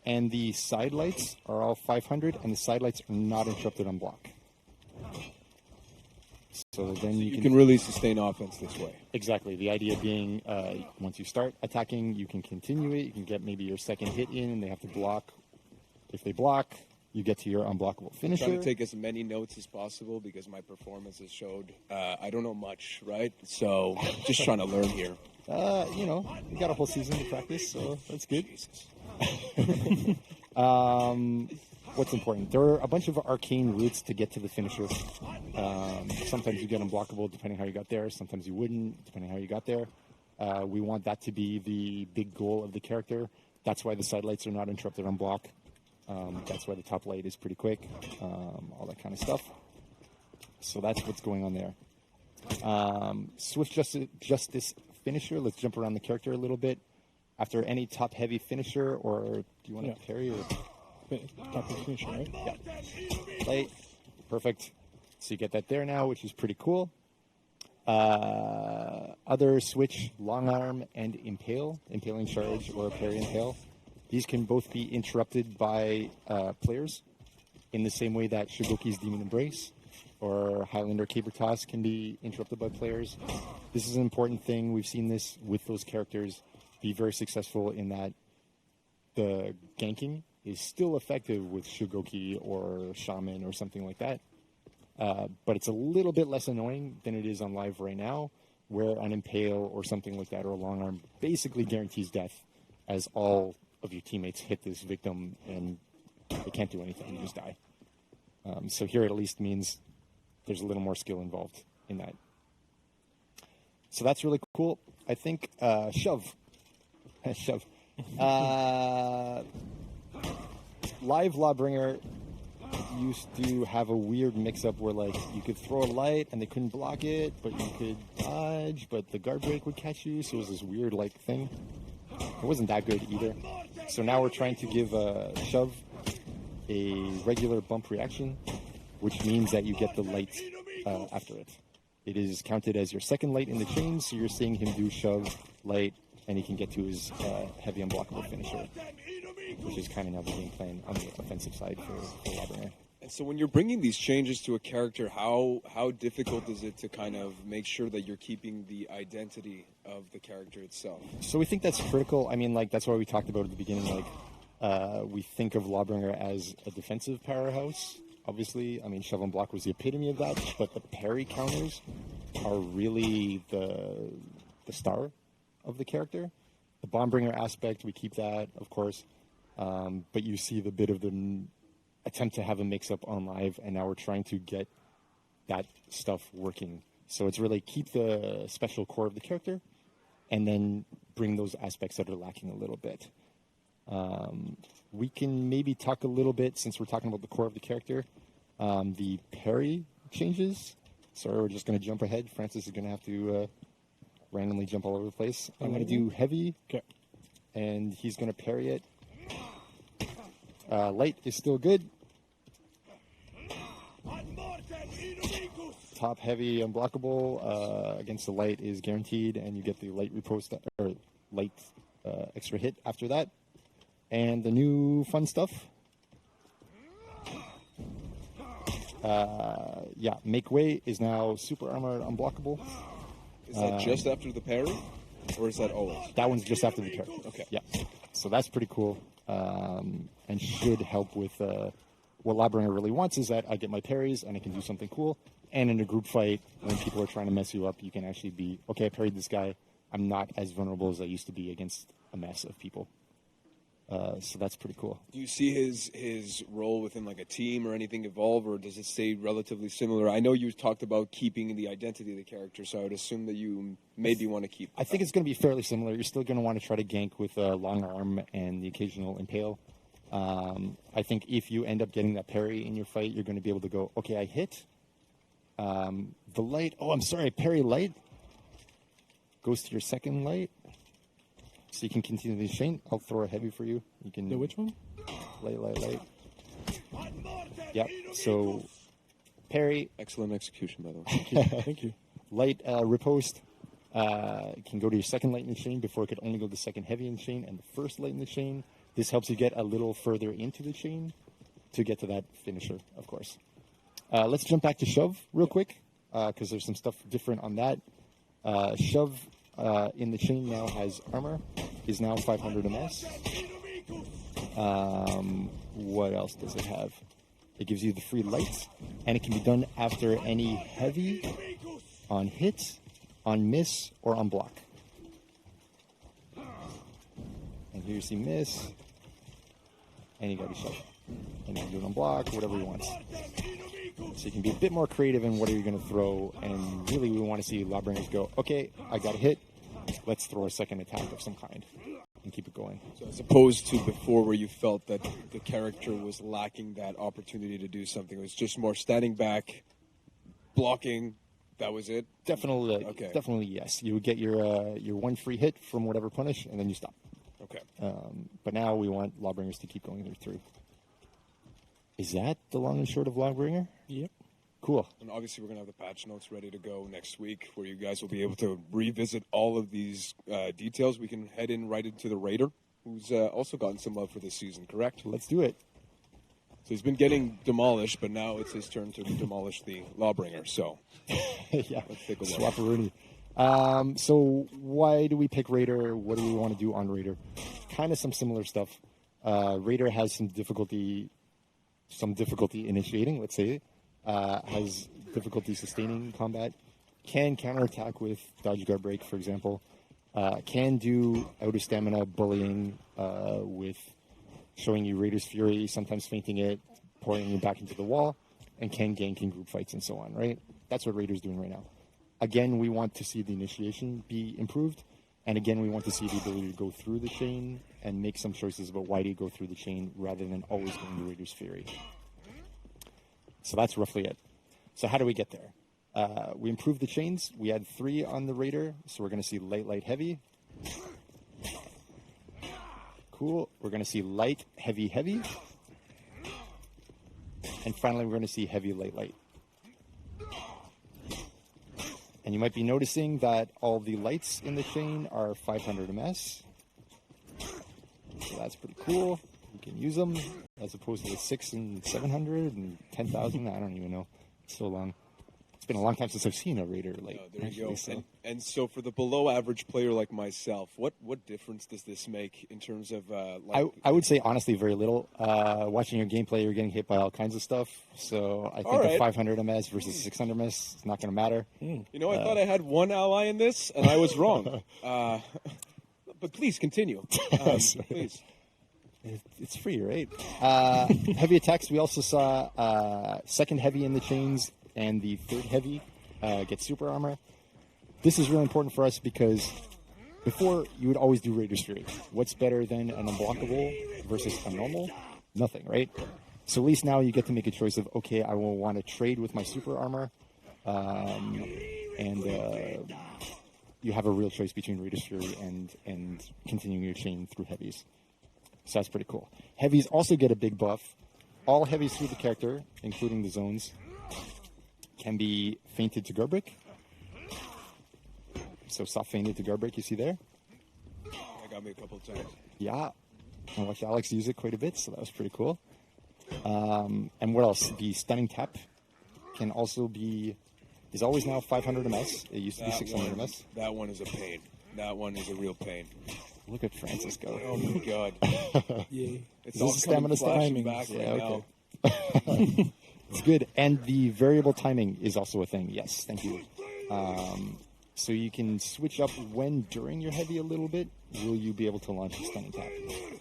And the side lights are all 500, and the side lights are not interrupted on block. So then You can really sustain offense this way. Exactly. The idea being, once you start attacking, you can continue it. You can get maybe your second hit in, and they have to block. If they block, you get to your unblockable finisher. Trying to take as many notes as possible because my performance has showed I don't know much, right? So just trying to learn here. You know, you got a whole season to practice, so that's good. What's important? There are a bunch of arcane routes to get to the finisher. Sometimes you get unblockable depending how you got there. Sometimes you wouldn't, depending how you got there. We want that to be the big goal of the character. That's why the side lights are not interrupted on block. That's why the top light is pretty quick. All that kind of stuff. So that's what's going on there. Swift Justice finisher. Let's jump around the character a little bit. After any top heavy finisher, or do you want to parry or top heavy finisher, right? Yeah. Light. Perfect. So you get that there now, which is pretty cool. Other switch, long arm and impale, impaling charge or parry impale. These can both be interrupted by players in the same way that Shigoki's Demon Embrace or Highlander Caber Toss can be interrupted by players. This is an important thing. We've seen this with those characters be very successful in that the ganking is still effective with Shigoki or Shaman or something like that. But it's a little bit less annoying than it is on live right now, where an impale or something like that or a long arm basically guarantees death as all of your teammates hit this victim and they can't do anything, you just die. So here it at least means there's a little more skill involved in that. So that's really cool. I think shove. Shove. Live Lawbringer used to have a weird mix-up where, like, you could throw a light and they couldn't block it, but you could dodge, but the guard break would catch you, so it was this weird, like, thing. It wasn't that good either. So now we're trying to give shove a regular bump reaction, which means that you get the light after it. It is counted as your second light in the chain, so you're seeing him do shove, light, and he can get to his heavy unblockable finisher, which is kind of now the game plan on the offensive side for Lawbringer. And so when you're bringing these changes to a character, how difficult is it to kind of make sure that you're keeping the identity of the character itself? So we think that's critical. I mean, like, that's why we talked about at the beginning, like, we think of Lawbringer as a defensive powerhouse. Obviously, I mean, shove and block was the epitome of that, but the parry counters are really the star of the character. The Bombbringer aspect, we keep that, of course, but you see the bit of the attempt to have a mix-up on live, and now we're trying to get that stuff working. So it's really keep the special core of the character, and then bring those aspects that are lacking a little bit. We can maybe talk a little bit, since we're talking about the core of the character, the parry changes. Sorry, we're just going to jump ahead. Francis is going to have to randomly jump all over the place. I'm going to do heavy, and he's going to parry it. Light is still good. Top heavy unblockable against the light is guaranteed, and you get the light riposte or light extra hit after that. And the new fun stuff. Make way is now super armored unblockable. Is that just after the parry, or is that always? That one's just after the parry. Okay. Yeah. So that's pretty cool, and should help with what Lawbringer really wants is that I get my parries and I can do something cool. And in a group fight, when people are trying to mess you up, you can actually be, okay, I parried this guy. I'm not as vulnerable as I used to be against a mess of people. So that's pretty cool. Do you see his role within like a team or anything evolve, or does it stay relatively similar? I know you talked about keeping the identity of the character, so I would assume that you maybe want to keep. I think it's going to be fairly similar. You're still going to want to try to gank with a long arm and the occasional impale. I think if you end up getting that parry in your fight, you're going to be able to go, okay, I hit. The light, oh, I'm sorry, parry light goes to your second light. So you can continue the chain. I'll throw a heavy for you. You can. Which one? Light. Yep. So parry. Excellent execution, by the way. Thank you. Thank you. Light riposte can go to your second light in the chain before it could only go to the second heavy in the chain and the first light in the chain. This helps you get a little further into the chain to get to that finisher, of course. Let's jump back to shove real quick because there's some stuff different on that. Shove in the chain now has armor, is now 500 MS. What else does it have? It gives you the free lights, and it can be done after any heavy, on hit, on miss, or on block. And here you see miss, and you got to shove. And you can do it on block, whatever you want. So you can be a bit more creative in what are you going to throw, and really we want to see Lawbringers go, okay, I got a hit, let's throw a second attack of some kind and keep it going. So as opposed to before where you felt that the character was lacking that opportunity to do something, it was just more standing back, blocking, that was it? Definitely, okay. Definitely yes. You would get your one free hit from whatever punish, and then you stop. Okay. But now we want Lawbringers to keep going through. Is that the long and short of Lawbringer? Yep. Cool. And obviously we're going to have the patch notes ready to go next week where you guys will be able to revisit all of these details. We can head in right into the Raider, who's also gotten some love for this season, correct? Let's do it. So he's been getting demolished, but now it's his turn to demolish the Lawbringer. So yeah, let's take a look. Swapperoonie. So why do we pick Raider? What do we want to do on Raider? Kind of some similar stuff. Raider has some difficulty initiating, let's say. Has difficulty sustaining combat. Can counterattack with dodge guard break, for example. Can do out of stamina bullying with showing you Raider's Fury, sometimes feinting it, pouring you back into the wall, and can gank in group fights and so on, right? That's what Raider's doing right now. Again, we want to see the initiation be improved, and again, we want to see the ability to go through the chain and make some choices about why do you go through the chain rather than always going to Raider's Fury. So that's roughly it. So how do we get there? We improved the chains. We had 3 on the Raider, so we're going to see light, heavy. Cool. We're going to see light, heavy. And finally, we're going to see heavy, light. And you might be noticing that all the lights in the chain are 500 MS. So that's pretty cool. You can use them as opposed to the 600 and 700 and 10,000. I don't even know. It's so long. It's been a long time since I've seen a Raider. There you go. So. And so for the below average player like myself, what difference does this make in terms of I would say honestly very little. Watching your gameplay, you're getting hit by all kinds of stuff. So I think a 500 MS versus 600 MS is not going to matter. You know, I thought I had one ally in this, and I was wrong. But please continue. Please. It's free, right? Heavy attacks. We also saw second heavy in the chains and the third heavy get super armor. This is really important for us because before you would always do Raider's Fury. What's better than an unblockable versus a normal? Nothing, right? So at least now you get to make a choice of, okay, I will want to trade with my super armor, and you have a real choice between Raider's Fury and continuing your chain through heavies. So that's pretty cool. Heavies also get a big buff. All heavies through the character, including the zones, can be feinted to guard break. So soft feinted to guard break, you see there? That got me a couple of times. Yeah. I watched Alex use it quite a bit, so that was pretty cool. And what else? The stunning tap can also be, is always now 500 MS. It used to be 600 MS. That one is a pain. That one is a real pain. Look at Francis go. Oh my god. Yeah. It's all stamina flashing timing. back Yeah, right okay. now. It's good. And the variable timing is also a thing. Yes, thank you. So you can switch up when during your heavy a little bit, will you be able to launch a stunning attack?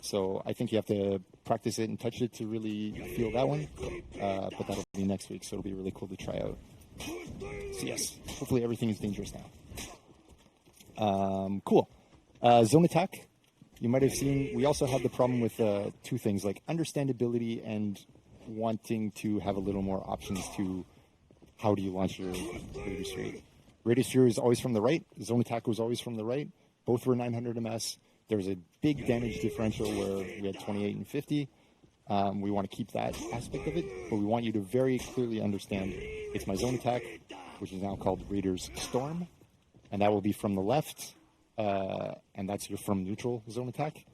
So I think you have to practice it and touch it to really feel that one. But that'll be next week, so it'll be really cool to try out. So yes, hopefully everything is dangerous now. Cool. Zone attack. You might have seen, we also have the problem with two things, like understandability and wanting to have a little more options to how do you launch your Raider's Fury. Raider's Fury is always from the right. Zone attack was always from the right. Both were 900 MS. There was a big damage differential where we had 28 and 50. We want to keep that aspect of it, but we want you to very clearly understand it's my zone attack, which is now called Raider's Storm, and that will be from the left, and that's your from neutral zone attack,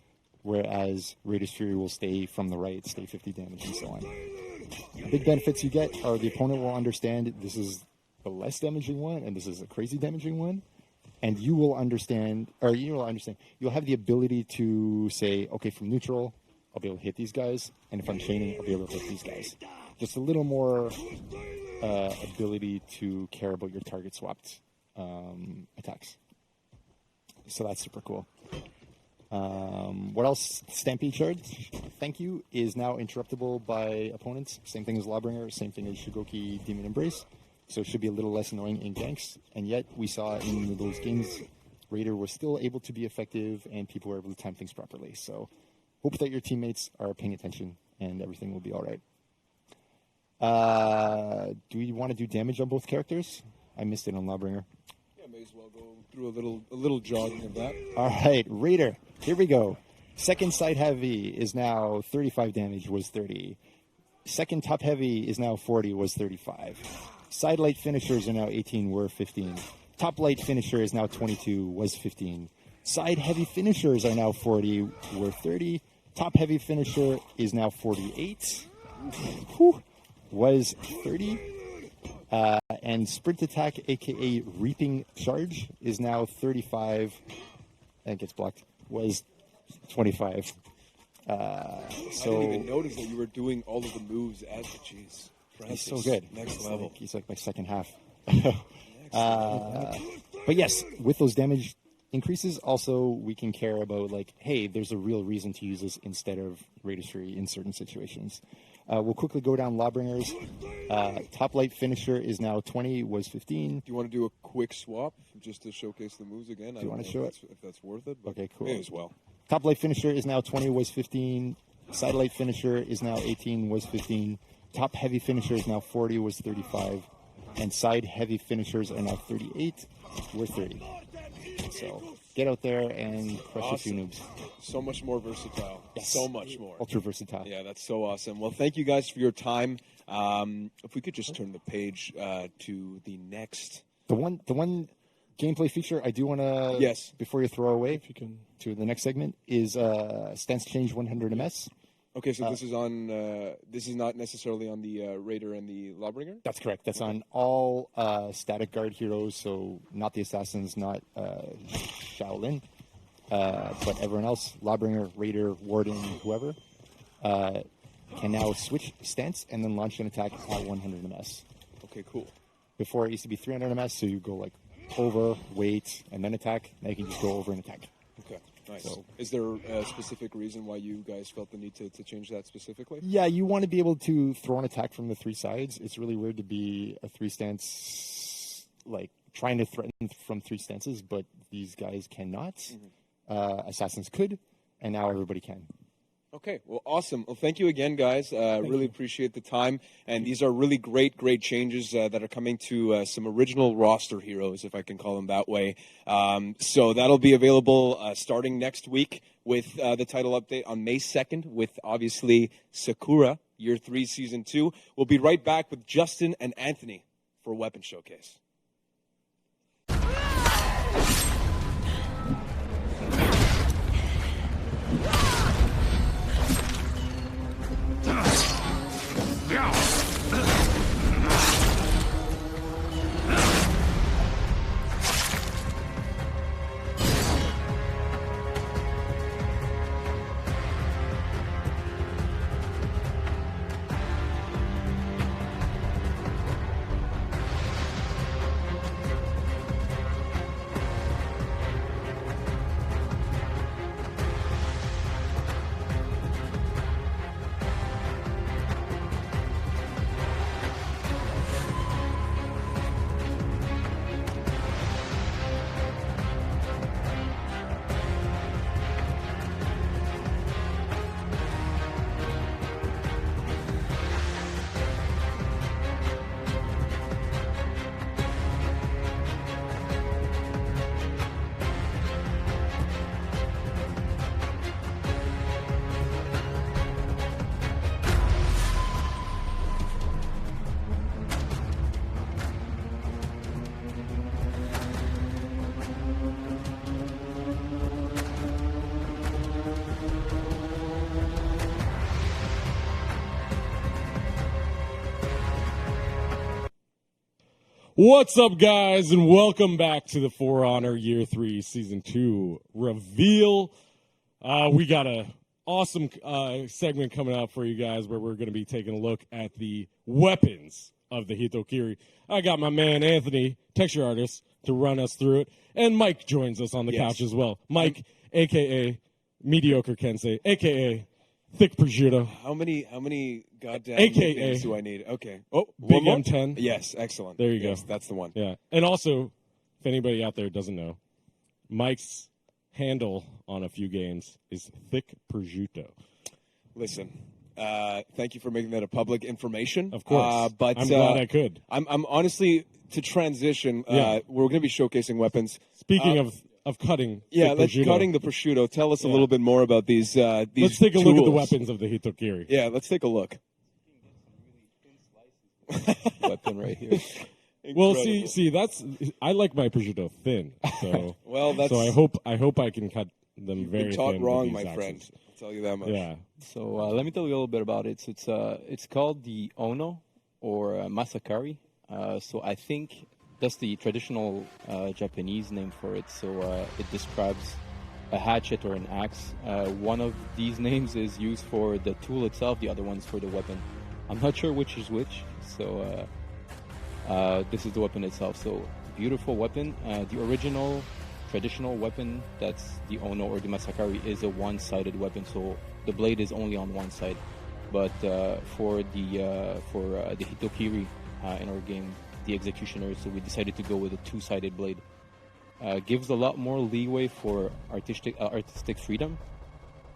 whereas Raider's Fury will stay from the right, stay 50 damage, and so on. The big benefits you get are the opponent will understand this is the less damaging one, and this is a crazy damaging one, and you will understand, you'll have the ability to say, okay, from neutral, I'll be able to hit these guys, and if I'm chaining, I'll be able to hit these guys. Just a little more ability to care about your target swapped attacks. So that's super cool. What else? Stampede Charge, thank you, is now interruptible by opponents. Same thing as Lawbringer, same thing as Shigoki Demon Embrace. So it should be a little less annoying in ganks. And yet, we saw in those games, Raider was still able to be effective, and people were able to time things properly. So hope that your teammates are paying attention, and everything will be all right. Do we want to do damage on both characters? I missed it on Lawbringer. Yeah, may as well go through a little jogging of that. All right, Raider. Here we go. Second side heavy is now 35 damage, was 30. Second top heavy is now 40, was 35. Side light finishers are now 18, were 15. Top light finisher is now 22, was 15. Side heavy finishers are now 40, were 30. Top heavy finisher is now 48, was 30. And sprint attack, aka reaping charge, is now 35. And gets blocked. Was 25. I didn't even notice that you were doing all of the moves as the cheese. He's so good. Next level. He's like my second half. But yes, with those damage increases, also we can care about like, hey, there's a real reason to use this instead of Raider's Fury in certain situations. We'll quickly go down Lawbringers. Top light finisher is now 20, was 15. Do you want to do a quick swap just to showcase the moves again? Do you want to show it? If that's worth it. Okay, cool. May as well. Top light finisher is now 20, was 15. Side light finisher is now 18, was 15. Top heavy finisher is now 40, was 35. And side heavy finishers are now 38, were 30. So get out there and crush a few noobs. So much more versatile. Yes. So much more. Ultra versatile. Yeah, that's so awesome. Well, thank you guys for your time. If we could just turn the page to the next. The one gameplay feature I do want to, yes, before you throw away, if you can, to the next segment, is stance change 100 MS. Okay, so this is on. This is not necessarily on the Raider and the Lawbringer. That's correct. That's on all static guard heroes, so not the assassins, not Shaolin, but everyone else, Lawbringer, Raider, Warden, whoever, can now switch stance and then launch an attack at 100 MS. Okay, cool. Before it used to be 300 MS, so you go like over, wait, and then attack. Now you can just go over and attack. Okay. Nice. So, is there a specific reason why you guys felt the need to change that specifically? Yeah, you want to be able to throw an attack from the three sides. It's really weird to be a three stance, like trying to threaten from three stances, but these guys cannot. Mm-hmm. Assassins could, and now everybody can. Okay, well, awesome. Well, thank you again, guys. Really appreciate the time. And these are really great changes that are coming to some original roster heroes, if I can call them that way. So that'll be available starting next week with the title update on May 2nd with, obviously, Sakura, Year 3, Season 2. We'll be right back with Justin and Anthony for Weapon Showcase. What's up, guys, and welcome back to the For Honor Year 3 Season 2 reveal. We got a awesome segment coming up for you guys where we're going to be taking a look at the weapons of the Hitokiri. I got my man Anthony, texture artist, to run us through it, and Mike joins us on the couch as well. Mike, a.k.a. Mediocre Kensei, a.k.a. Thick Prosciutto. How many goddamn AKA names do I need? Okay. Oh, Big one more? M10. Yes, excellent. There you Yes, go. that's the one. Yeah. And also, if anybody out there doesn't know, Mike's handle on a few games is Thick Prosciutto. Listen, thank you for making that a public information. Of course. But I'm glad I could. I'm honestly, to transition, we're going to be showcasing weapons. Speaking of cutting, yeah, let's cutting the prosciutto. Tell us a little bit more about these. Let's take a look at the weapons of the Hitokiri. Yeah, let's take a look. Weapon right here. Well, see, I like my prosciutto thin. So well, so I hope I can cut them very thin. Taught wrong, with these my friend. axes. I'll tell you that much. Yeah. So let me tell you a little bit about it. So it's called the Ono or Masakari. So I think that's the traditional Japanese name for it. So it describes a hatchet or an axe. One of these names is used for the tool itself. The other one's for the weapon. I'm not sure which is which. So this is the weapon itself. So beautiful weapon. The original traditional weapon, that's the Ono or the Masakari, is a one-sided weapon. So the blade is only on one side. But for the Hitokiri in our game, the Executioner, so we decided to go with a two-sided blade. Gives a lot more leeway for artistic freedom.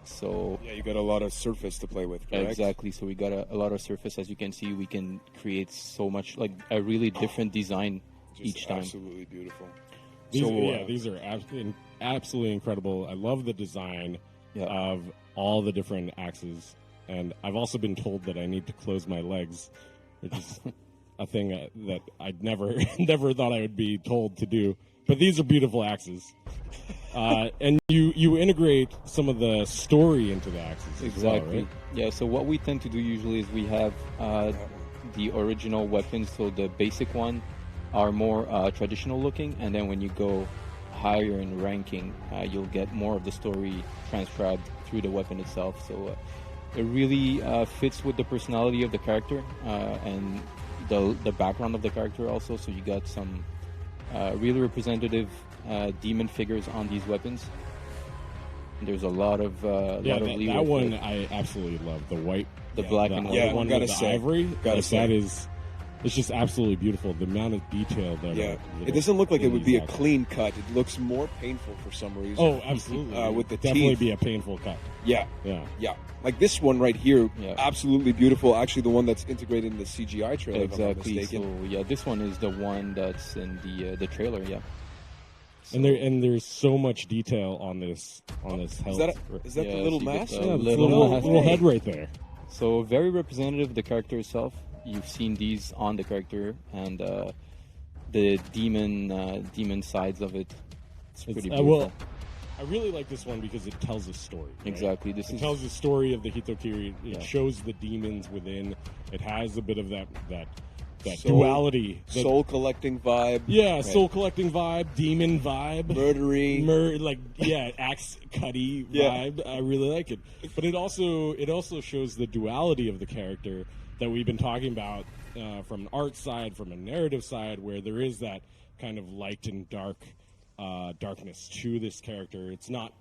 So yeah, you got a lot of surface to play with, correct? Exactly. So we got a lot of surface. As you can see, we can create so much, like a really different design each time. Absolutely beautiful. These are absolutely incredible. I love the design of all the different axes, and I've also been told that I need to close my legs, which is a thing that I'd never thought I would be told to do. But these are beautiful axes. And you integrate some of the story into the axes as well, right? Yeah, so what we tend to do usually is we have the original weapons, so the basic one are more traditional looking, and then when you go higher in ranking, you'll get more of the story transcribed through the weapon itself. So it really fits with the personality of the character and the background of the character also. So you got some really representative demon figures on these weapons. There's a lot of that one I absolutely love. The white, the black and white. Yeah, one with the ivory. That is, it's just absolutely beautiful. The amount of detail there. Yeah, it doesn't look like it would be a clean cut. It looks more painful for some reason. Oh, absolutely. With the definitely teeth. be a painful cut. Yeah. Like this one right here, absolutely beautiful. Actually, the one that's integrated in the CGI trailer. If I'm not Exactly. mistaken. So this one is the one that's in the trailer. Yeah. And there's so much detail on this health. Is that the little mask? Yeah, little head right there. So very representative of the character itself. You've seen these on the character and the demon sides of it. It's pretty beautiful. I really like this one because it tells a story. Right? Exactly. It tells the story of the Hitokiri. It shows the demons within. It has a bit of that duality. Soul collecting vibe. Yeah, soul collecting vibe, demon vibe. Murdery. Axe cutty vibe. I really like it. But it also shows the duality of the character that we've been talking about from an art side, from a narrative side, where there is that kind of light and darkness to this character. It's not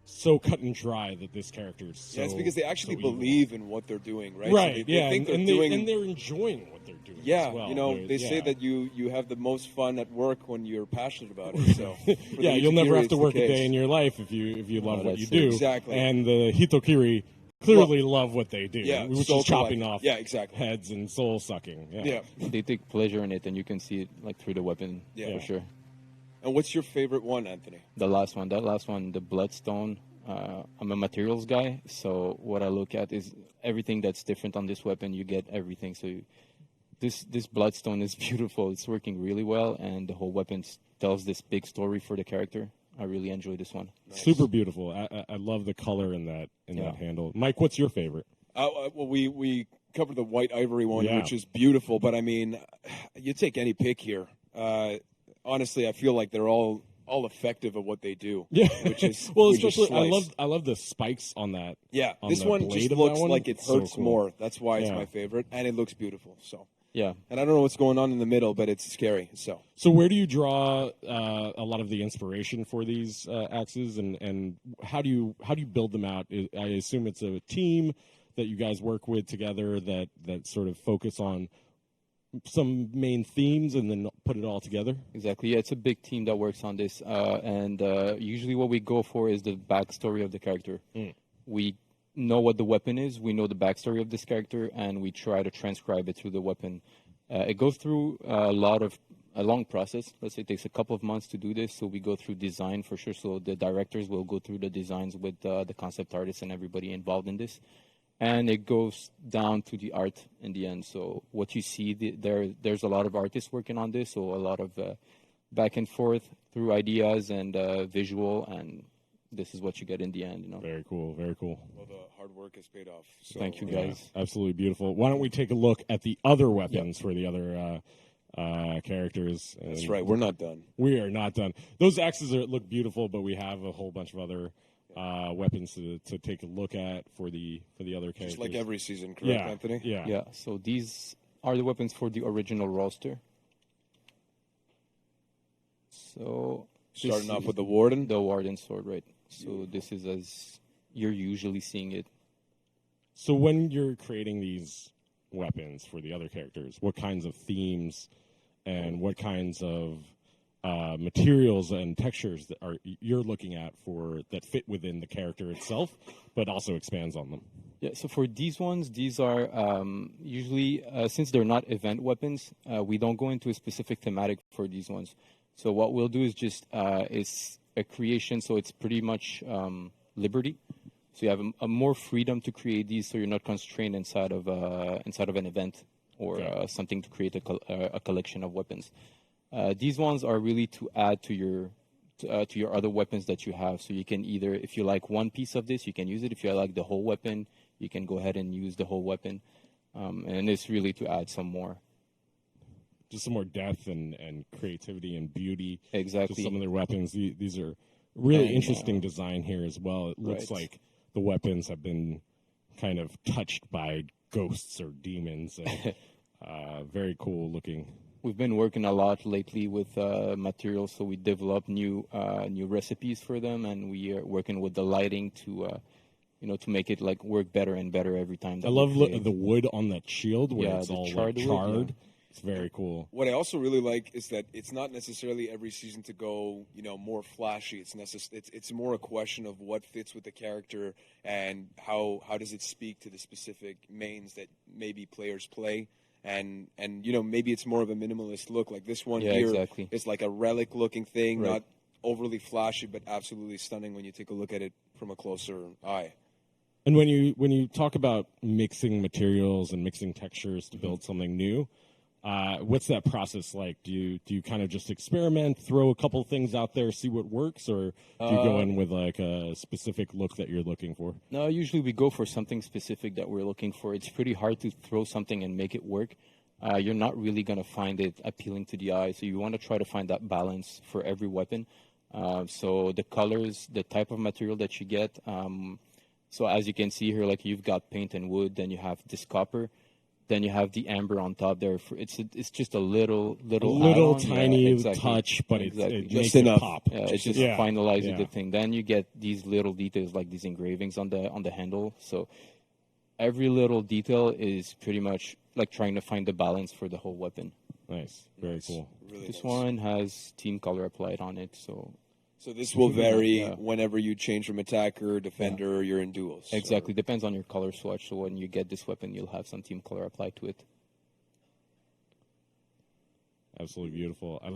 so cut and dry that this character is so... Yeah, it's because they actually believe in what they're doing, right? Right, So they think and they're enjoying what they're doing Yeah, as well. you know, they say that you have the most fun at work when you're passionate about it. So yeah, you'll never have to work a day in your life if you love what you do. Exactly. And the Hitokiri clearly love what they do, which is chopping off exactly. heads and soul sucking. Yeah. They take pleasure in it, and you can see it like through the weapon for sure. And what's your favorite one, Anthony? That last one, the Bloodstone. I'm a materials guy, so what I look at is everything that's different on this weapon. You get everything. So this Bloodstone is beautiful. It's working really well, and the whole weapon tells this big story for the character. I really enjoy this one. Nice. Super beautiful. I love the color in that handle. Mike, what's your favorite? Well, we covered the white ivory one, which is beautiful. But I mean, you take any pick here. Honestly, I feel like they're all effective at what they do. Yeah, which is well, we just especially slice. I love the spikes on that. Yeah, on this the one blade just of that looks one. like it It's so hurts cool. more. That's why it's Yeah. my favorite, and it looks beautiful. So Yeah, and I don't know what's going on in the middle, but it's scary. So where do you draw a lot of the inspiration for these axes, and how do you build them out? I assume it's a team that you guys work with together that sort of focus on some main themes and then put it all together. exactly. Yeah, it's a big team that works on this, and usually what we go for is the backstory of the character. We know what the weapon is, we know the backstory of this character, and we try to transcribe it through the weapon. It goes through a long process. Let's say it takes a couple of months to do this, so we go through design for sure. So the directors will go through the designs with the concept artists and everybody involved in this. And it goes down to the art in the end. So what you see, there's a lot of artists working on this, so a lot of back and forth through ideas and visual, and this is what you get in the end. Very cool, very cool. Well, the hard work has paid off. So, Thank you, guys. Absolutely beautiful. Why don't we take a look at the other weapons for the other characters? That's right. We're not done. We are not done. Those axes look beautiful, but we have a whole bunch of other weapons to take a look at for the other characters. Just like every season, correct, Anthony? Yeah. So these are the weapons for the original roster. So starting off with the Warden. The Warden sword, right? So this is as you're usually seeing it. So when you're creating these weapons for the other characters, what kinds of themes and what kinds of materials and textures that you're looking at for that fit within the character itself, but also expands on them? Yeah, so for these ones, these are usually, since they're not event weapons, we don't go into a specific thematic for these ones. So what we'll do is just, it's a creation, so it's pretty much liberty. So you have a more freedom to create these, so you're not constrained inside of an event or something to create a collection of weapons. These ones are really to add to your other weapons that you have. So you can either, if you like one piece of this, you can use it. If you like the whole weapon, you can go ahead and use the whole weapon. And it's really to add some more. Just some more depth and creativity and beauty. Exactly. To some of their weapons. These are really interesting design here as well. It looks like the weapons have been kind of touched by ghosts or demons. And, very cool looking. We've been working a lot lately with materials, so we develop new recipes for them, and we are working with the lighting to make it like work better and better every time. I love the wood on that shield where it's all charred. Wood, It's very cool. What I also really like is that it's not necessarily every season to go, more flashy. It's more a question of what fits with the character and how does it speak to the specific mains that maybe players play. And maybe it's more of a minimalist look. Like this one here exactly. is like a relic looking thing, Right. not overly flashy, but absolutely stunning when you take a look at it from a closer eye. And when you talk about mixing materials and mixing textures to build something new, what's that process like? Do you kind of just experiment, throw a couple things out there, see what works, or do you go in with like a specific look that you're looking for? No, usually we go for something specific that we're looking for. It's pretty hard to throw something and make it work. You're not really going to find it appealing to the eye, so you want to try to find that balance for every weapon. So the colors, the type of material that you get. So as you can see here, like you've got paint and wood, then you have this copper. Then you have the amber on top there. It's just a little tiny touch, but it makes it pop. It just finalizes the thing. Then you get these little details like these engravings on the handle. So every little detail is pretty much like trying to find the balance for the whole weapon. Nice, very cool. Really this nice. one has team color applied on it, so this will vary whenever you change from attacker, defender, you're in duels. Exactly. Depends on your color swatch. So when you get this weapon, you'll have some team color applied to it. Absolutely beautiful. I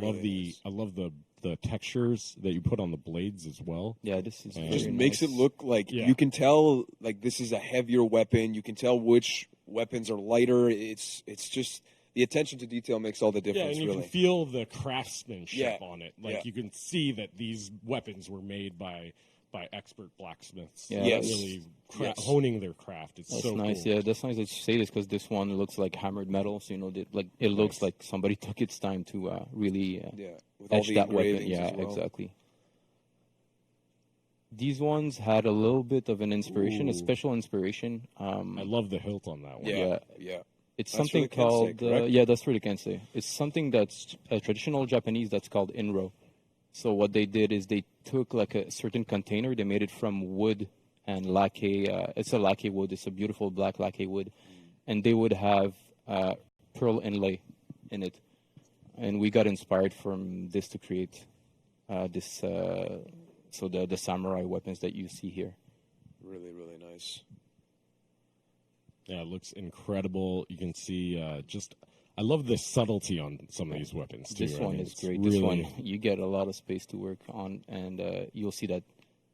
love the textures that you put on the blades as well. Yeah, this is just makes it look like you can tell like this is a heavier weapon. You can tell which weapons are lighter. It's just the attention to detail makes all the difference. Yeah, and you really can feel the craftsmanship on it. Like Yeah. you can see that these weapons were made by by expert blacksmiths. Yeah. Really honing their craft. It's that's so nice. cool. Yeah, that's nice that you say this because this one looks like hammered metal. So it looks like somebody took its time to really with all etch the that weapon. engravings Yeah, as well. exactly. These ones had a little bit of an inspiration, a special inspiration. I love the hilt on that one. Yeah. It's That's something for the Kensei, called correct? that's for the Kensei. It's something that's traditional Japanese that's called inro. So what they did is they took like a certain container, they made it from wood and lacquer. It's a lacquer wood. It's a beautiful black lacquer wood, and they would have pearl inlay in it. And we got inspired from this to create this. So the samurai weapons that you see here. Really, really nice. Yeah, it looks incredible. You can see I love the subtlety on some of these weapons too. This one is great. Really, This one, you get a lot of space to work on, and you'll see that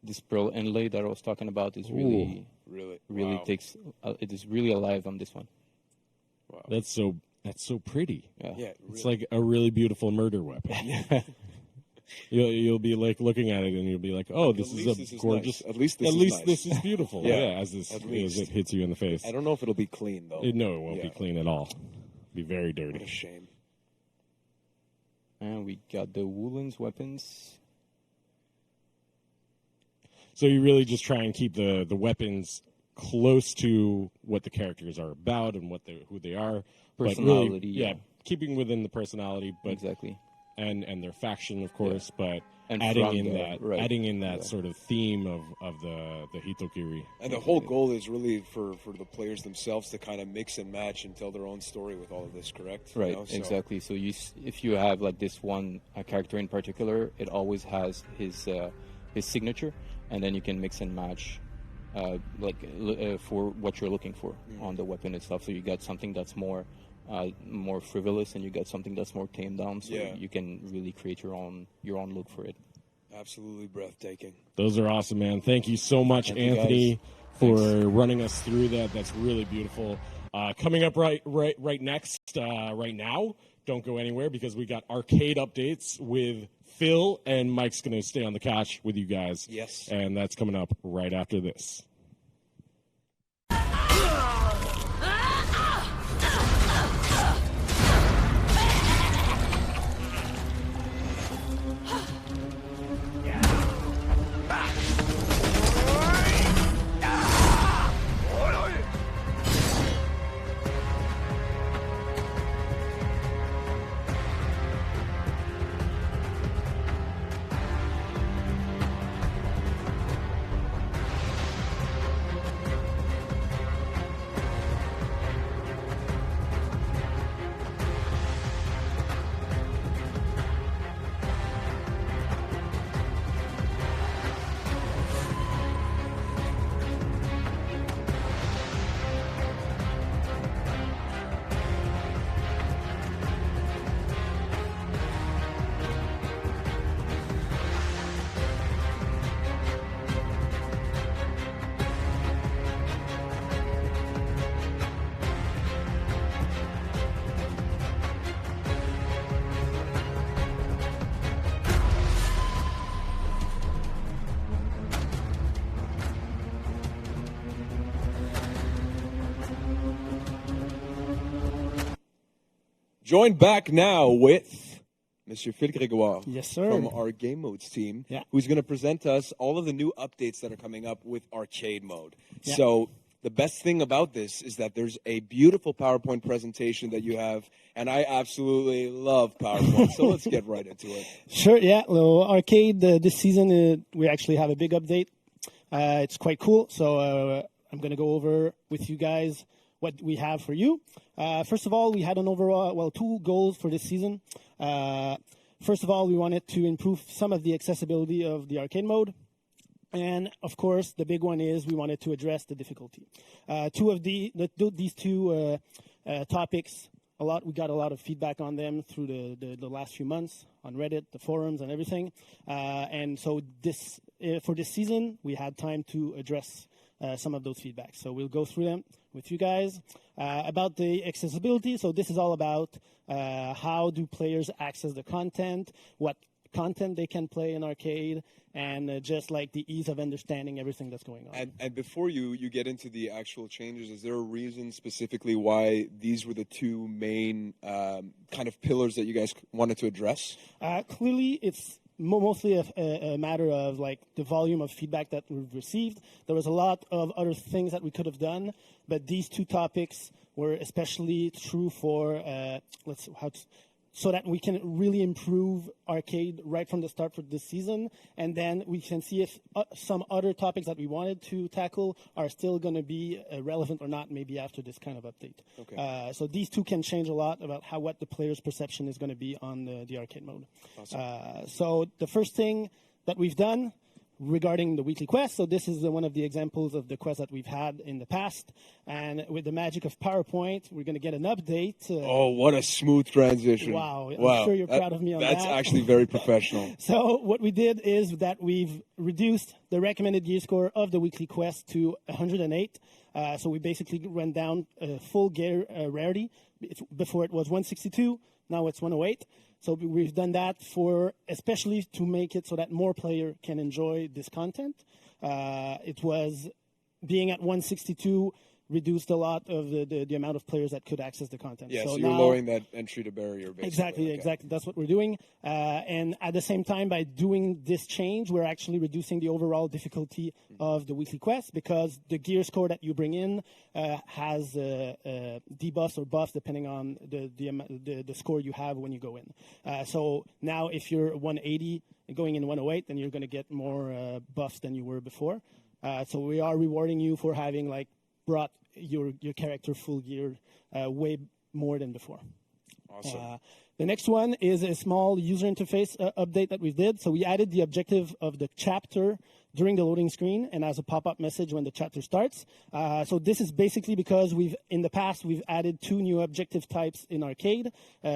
this pearl inlay that I was talking about is really wow. takes. It is really alive on this one. Wow. That's so pretty. Yeah, It's like a really beautiful murder weapon. You'll be like looking at it and you'll be like, oh, this is a gorgeous. Nice. At least this is beautiful. Yeah. as it hits you in the face. I don't know if it'll be clean though. No, it won't be clean at all. Be very dirty. What a shame. And we got the Woolen's weapons. So you really just try and keep the weapons close to what the characters are about and who they are. Personality, but really, keeping within the personality, but exactly. And their faction, of course, but And adding in that sort of theme of the Hitokiri. And the whole goal is really for the players themselves to kind of mix and match and tell their own story with all of this, correct? Right, You know, so- exactly. So if you have like this one character in particular, it always has his signature, and then you can mix and match for what you're looking for on the weapon itself. So you got something that's more frivolous, and you got something that's more tamed down. So you can really create your own look for it. Absolutely breathtaking. Those are awesome, man. Thank you so much, Thank you, Anthony, guys. for running us through that. That's really beautiful. Coming up right next, right now, don't go anywhere because we got arcade updates with Phil, and Mike's going to stay on the couch with you guys. Yes. And that's coming up right after this. Joined back now with Mr. Phil Grégoire. Yes, sir. From our Game Modes team, who's going to present us all of the new updates that are coming up with Arcade Mode. Yeah. So the best thing about this is that there's a beautiful PowerPoint presentation that you have, and I absolutely love PowerPoint. So let's get right into it. Sure, yeah. Well, Arcade, this season, we actually have a big update. It's quite cool. So I'm going to go over with you guys what we have for you. First of all, we had an overall, two goals for this season. First of all, we wanted to improve some of the accessibility of the arcade mode. And, of course, the big one is we wanted to address the difficulty. These two topics, we got a lot of feedback on them through the last few months on Reddit, the forums, and everything. And so for this season, we had time to address some of those feedbacks. So we'll go through them with you guys. About the accessibility, so this is all about how do players access the content, what content they can play in arcade, and just like the ease of understanding everything that's going on. And before you get into the actual changes, is there a reason specifically why these were the two main kind of pillars that you guys wanted to address? Clearly, it's mostly a matter of like the volume of feedback that we've received. There was a lot of other things that we could have done, but these two topics were especially true for so that we can really improve arcade right from the start for this season, and then we can see if some other topics that we wanted to tackle are still going to be relevant or not, maybe after this kind of update. Okay. So these two can change a lot about what the player's perception is going to be on the arcade mode. Awesome. So the first thing that we've done regarding the weekly quest, so this is one of the examples of the quests that we've had in the past, and with the magic of PowerPoint, we're going to get an update. Oh, what a smooth transition. Wow. I'm sure you're proud of me on that. That's actually very professional. So what we did is that we've reduced the recommended gear score of the weekly quest to 108. So we basically went down full gear rarity. Before it was 162, now it's 108. So we've done that especially to make it so that more players can enjoy this content. It was being at 162 reduced a lot of the amount of players that could access the content. Yeah, so you're lowering that entry to barrier, basically. Exactly. That's what we're doing. And at the same time, by doing this change, we're actually reducing the overall difficulty of the weekly quest, because the gear score that you bring in has debuffs or buffs depending on the score you have when you go in. So now if you're 180 and going in 108, then you're going to get more buffs than you were before. So we are rewarding you for having brought your character full gear way more than before. Awesome. The next one is a small user interface update that we did. So we added the objective of the chapter during the loading screen and as a pop-up message when the chapter starts. So this is basically because in the past we've added 2 new objective types in arcade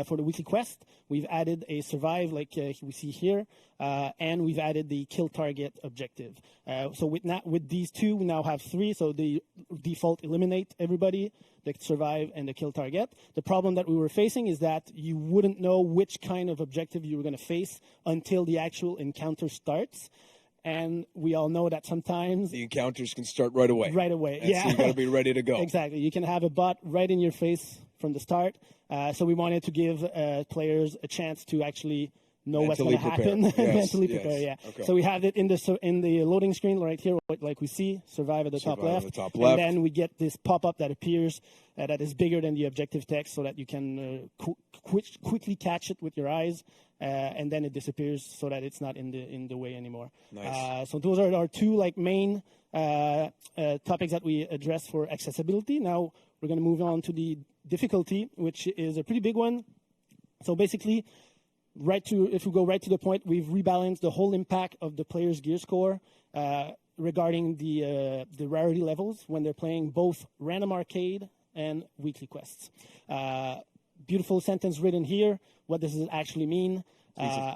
for the weekly quest. We've added a survive, like we see here, and we've added the kill target objective. So with these 2, we now have 3. So the default eliminate everybody, the survive and the kill target. The problem that we were facing is that you wouldn't know which kind of objective you were going to face until the actual encounter starts. And we all know that sometimes the encounters can start right away. Right away, and yeah. So you got to be ready to go. Exactly. You can have a bot right in your face from the start. So we wanted to give players a chance to actually know what's going to happen. Yes, Mentally prepare, yeah. Okay. So we have it in the loading screen right here, like we see, survive at the top left. And then we get this pop-up that appears that is bigger than the objective text, so that you can quickly catch it with your eyes, and then it disappears so that it's not in the way anymore. Nice. So those are our 2 main topics that we address for accessibility. Now we're going to move on to the difficulty, which is a pretty big one. So basically, if we go right to the point, we've rebalanced the whole impact of the player's gear score regarding the rarity levels when they're playing both random arcade and weekly quests. Beautiful sentence written here. What does it actually mean?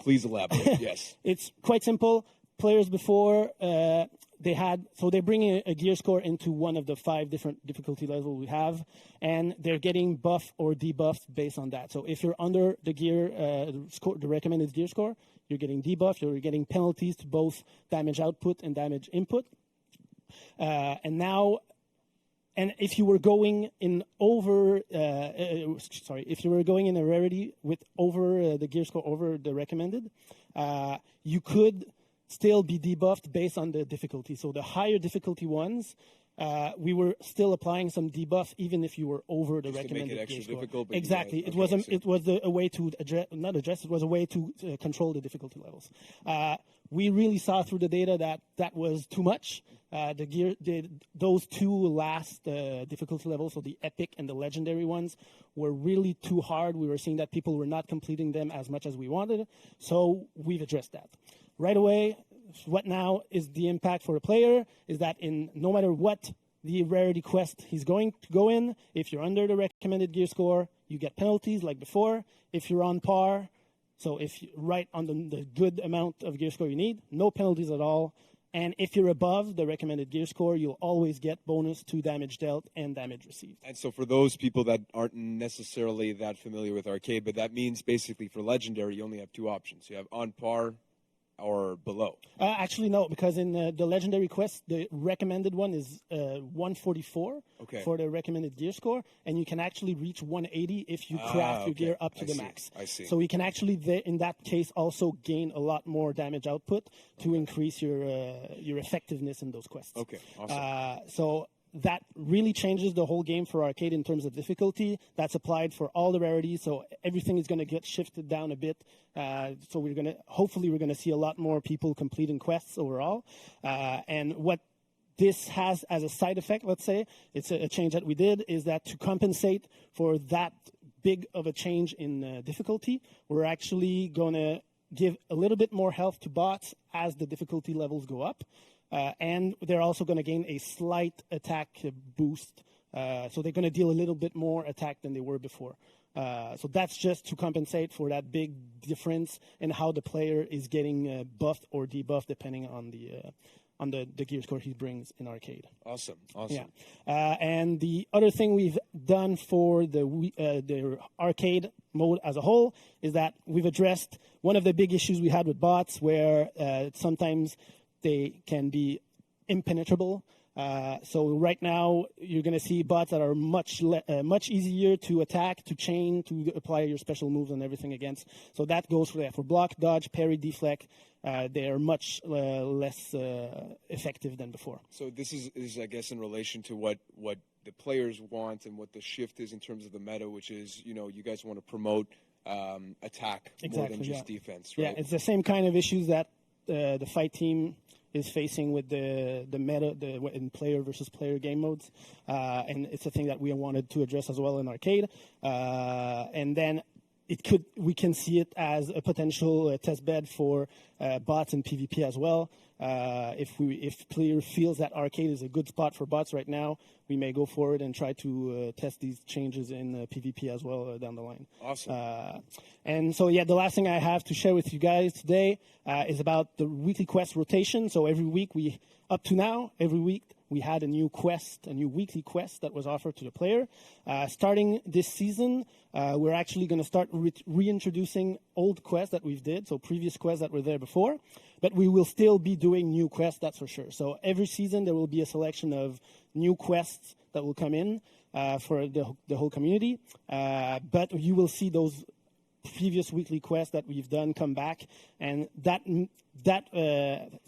Please elaborate. Yes. It's quite simple. Players before they bring a gear score into one of the 5 different difficulty levels we have, and they're getting buff or debuffed based on that. So if you're under the gear the recommended gear score, you're getting debuffed. You're getting penalties to both damage output and damage input. And if you were going in if you were going in a rarity with over the gear score over the recommended, you could still be debuffed based on the difficulty. So the higher difficulty ones, we were still applying some debuff even if you were over the recommended to make it extra gear score. difficult. Exactly. It was a way to it was a way to control the difficulty levels. We really saw through the data that was too much. Those 2 last difficulty levels, so the epic and the legendary ones, were really too hard. We were seeing that people were not completing them as much as we wanted. So we've addressed that. Right away, what now is the impact for a player is that no matter what the rarity quest he's going to go in, if you're under the recommended gear score, you get penalties like before. If you're on par, so if you're right on the good amount of gear score you need, no penalties at all. And if you're above the recommended gear score, you'll always get bonus to damage dealt and damage received. And so for those people that aren't necessarily that familiar with arcade, but that means basically for Legendary, you only have two options. You have on par or below. Actually, no, because in the Legendary quest, the recommended one is 144 for the recommended gear score, and you can actually reach 180 if you craft your gear up to the max. I see. So we can actually, in that case, also gain a lot more damage output to increase your effectiveness in those quests. Okay, awesome. So that really changes the whole game for arcade in terms of difficulty. That's applied for all the rarities, so everything is going to get shifted down a bit. So hopefully we're going to see a lot more people completing quests overall. And what this has as a side effect, let's say, it's a change that we did, is that to compensate for that big of a change in difficulty, we're actually going to give a little bit more health to bots as the difficulty levels go up. And they're also going to gain a slight attack boost. So they're going to deal a little bit more attack than they were before. So that's just to compensate for that big difference in how the player is getting buffed or debuffed depending on the gear score he brings in arcade. Awesome. Yeah. And the other thing we've done for the arcade mode as a whole is that we've addressed one of the big issues we had with bots where sometimes they can be impenetrable. So right now, you're going to see bots that are much easier to attack, to chain, to apply your special moves and everything against. So that goes for block, dodge, parry, deflect. They are much less effective than before. So this is, I guess, in relation to what the players want and what the shift is in terms of the meta, which is, you guys want to promote attack more than just defense, right? Yeah, it's the same kind of issues that the fight team is facing with the meta in player versus player game modes, and it's a thing that we wanted to address as well in arcade. And then we can see it as a potential test bed for bots in PvP as well. If player feels that arcade is a good spot for bots right now, we may go for it and try to test these changes in PvP as well down the line. Awesome. And so, the last thing I have to share with you guys today is about the weekly quest rotation. So every week up to now, every week we had a new weekly quest that was offered to the player. Starting this season, we're actually going to start reintroducing old quests that we've did, so previous quests that were there before. But we will still be doing new quests, that's for sure. So every season there will be a selection of new quests that will come in for the whole community. But you will see those previous weekly quests that we've done come back. And that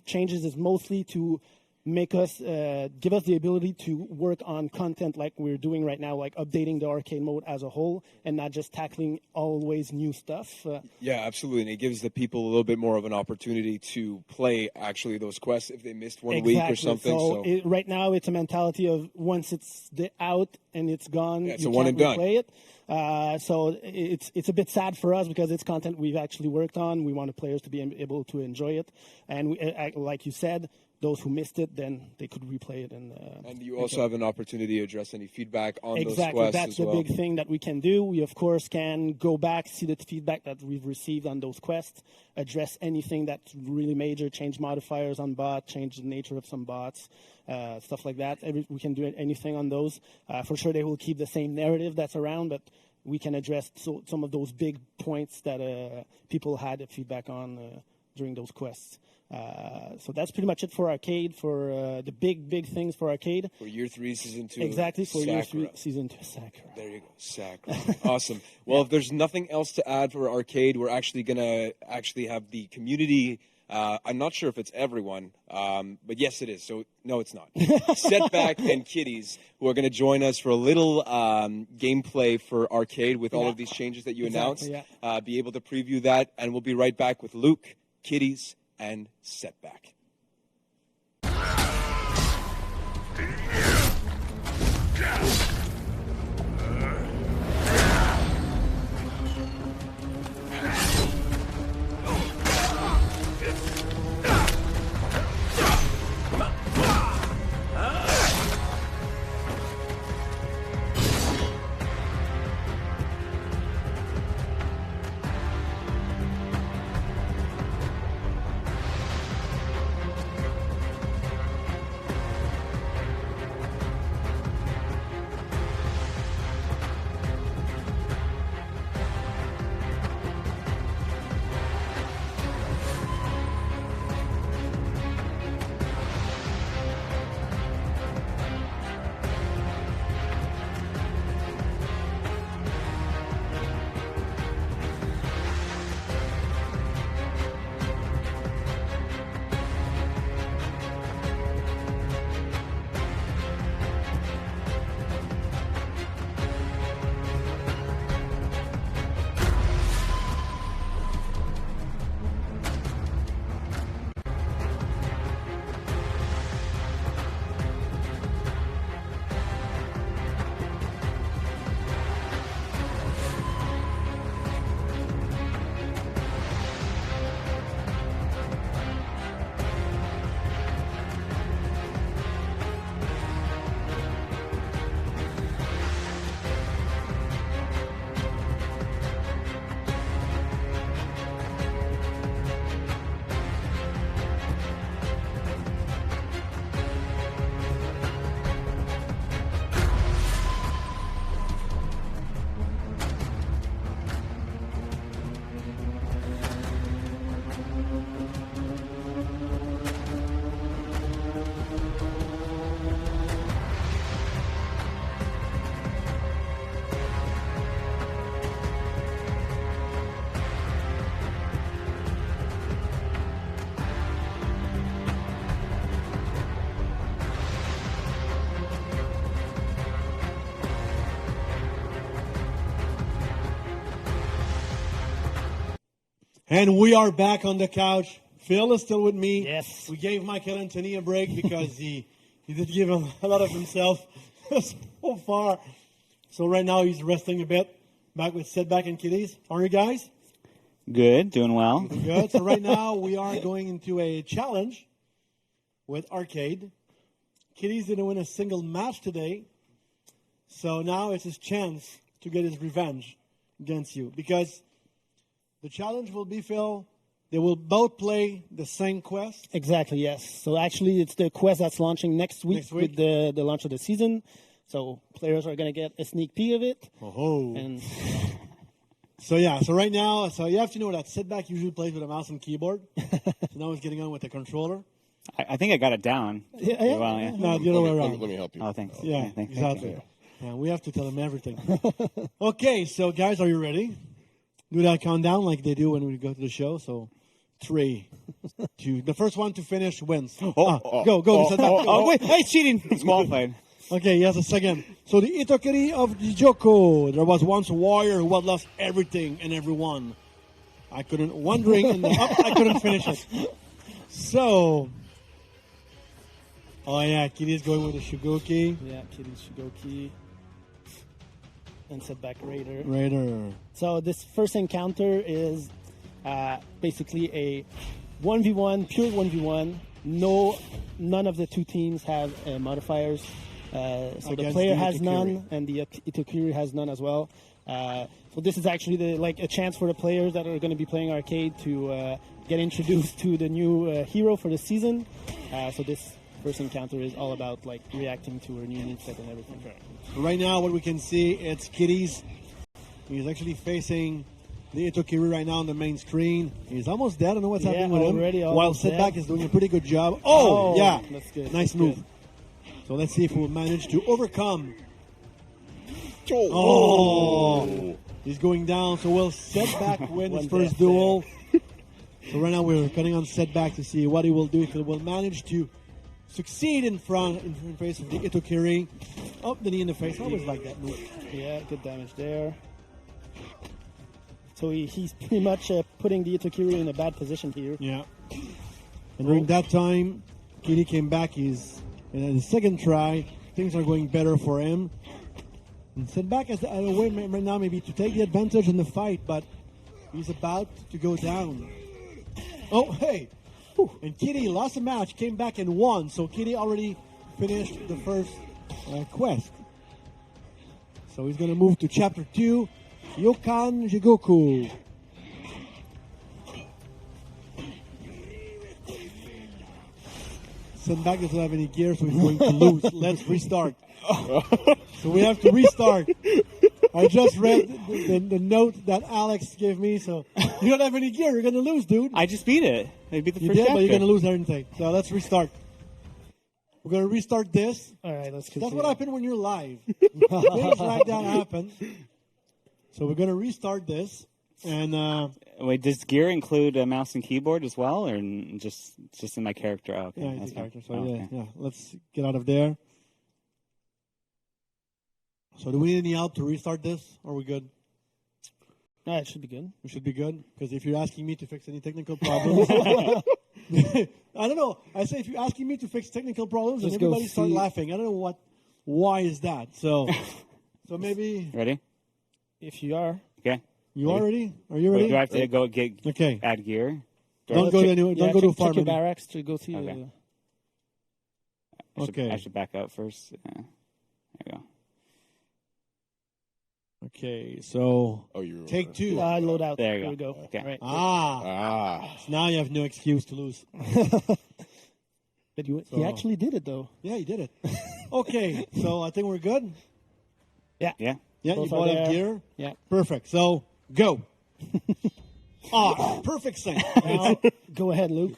changes is mostly to make us give us the ability to work on content like we're doing right now, like updating the arcade mode as a whole and not just tackling always new stuff. Yeah, absolutely. And it gives the people a little bit more of an opportunity to play actually those quests if they missed one week or something. So right now it's a mentality of once it's out and it's gone, it's you a one can't and done. replay it. So it's a bit sad for us because it's content we've actually worked on. We want the players to be able to enjoy it. And like you said, those who missed it, then they could replay it. And you also have an opportunity to address any feedback on those quests Exactly, that's as well. the big thing that we can do. We, of course, can go back, see the feedback that we've received on those quests, address anything that's really major, change modifiers on bots, change the nature of some bots, stuff like that. We can do anything on those. For sure, they will keep the same narrative that's around, but we can address some of those big points that people had feedback on during those quests. So that's pretty much it for arcade, for the big things for arcade. For year 3, season 2. Exactly, for Sakura. year 3, season 2, Sakura. There you go, Sakura. Awesome. Well, if there's nothing else to add for arcade, we're actually going to have the community. I'm not sure if it's everyone, but yes, it is. So, no, it's not. Setback and Kitys, who are going to join us for a little gameplay for arcade with all of these changes that you announced. Be able to preview that, and we'll be right back with Luke, Kitys, and Setback. And we are back on the couch. Phil is still with me. Yes. We gave Michael Anthony a break because he did give him a lot of himself so far. So right now he's resting a bit. Back with Setback and Kitys. How are you guys? Good, doing well. Good. So right now we are going into a challenge with Arcade. Kitys didn't win a single match today. So now it's his chance to get his revenge against you. Because the challenge will be, Phil, they will both play the same quest. Exactly, yes. So actually, it's the quest that's launching next week. With the launch of the season. So players are going to get a sneak peek of it. Oh. And so right now, so you have to know that Setback usually plays with a mouse and keyboard. So now he's getting on with the controller. I think I got it down. Yeah. Well, yeah. No, the other way around. Let me help you. Oh, thanks. Yeah, thanks. exactly. Yeah, we have to tell him everything. Okay, so guys, are you ready? Do that countdown like they do when we go to the show. So 3, 2. The first one to finish wins. Go. Wait, it's cheating. It's qualified. Okay, he has a second. So the Hitokiri of Joko. There was once a warrior who had lost everything and everyone. I couldn't finish it. So, Kitty's going with the Shugoki. Yeah, Kitty's Shugoki. And Setback Raider. So this first encounter is basically a 1v1, pure 1v1. None of the two teams have modifiers. So the player has none, and the Hitokiri has none as well. So this is actually a chance for the players that are going to be playing Arcade to get introduced to the new hero for the season. So this first encounter is all about reacting to her new moveset and everything. Right now, what we can see, it's Kitys. He's actually facing the Hitokiri right now on the main screen. He's almost dead. I don't know what's happening with him. While Setback is doing a pretty good job. Oh, yeah. That's good. Nice move. Good. So let's see if we'll manage to overcome. He's going down. So will Setback win his first duel? So right now we're cutting on Setback to see what he will do, if he will manage to succeed in face of the Hitokiri. Oh, the knee in the face. I always like that move. Yeah, good damage there. So he's pretty much putting the Hitokiri in a bad position here. Yeah. And during that time, Kitty came back. He's in his second try. Things are going better for him. And Setback has a way right now maybe to take the advantage in the fight, but he's about to go down. Oh, hey. And Kitty lost a match, came back and won. So Kitty already finished the first quest. So he's going to move to Chapter 2, Yokan Jigoku. Setback doesn't have any gear, so he's going to lose. Let's restart. So we have to restart. I just read the note that Alex gave me, so you don't have any gear. You're going to lose, dude. I just beat it. I beat the You first did, chapter. but you're going to lose everything. So let's restart. We're going to restart this. All right, let's That's what happened when you're live. Things like that happen. So we're going to restart this. And wait, does gear include a mouse and keyboard as well, or just in my character? Oh, okay. yeah, That's it's a character. So fine. yeah. Let's get out of there. So do we need any help to restart this? Or are we good? No, it should be good. We should be good, because if you're asking me to fix any technical problems, I don't know. I say if you're asking me to fix technical problems, and everybody start laughing. I don't know why is that. So maybe. Ready? If you are. Okay. You are ready? Are you ready? Do I have to go add gear? Don't go to farm. Check your barracks to go see. Okay. Okay. I should back out first. There you go. Okay, so take 2. Load out. There you we go. Okay. Right. So now you have no excuse to lose. But he actually did it, though. Yeah, he did it. Okay, so I think we're good. Yeah. Yeah, Both you bought are up there. gear. Yeah. Perfect. So go. Perfect sync. Go ahead, Luke.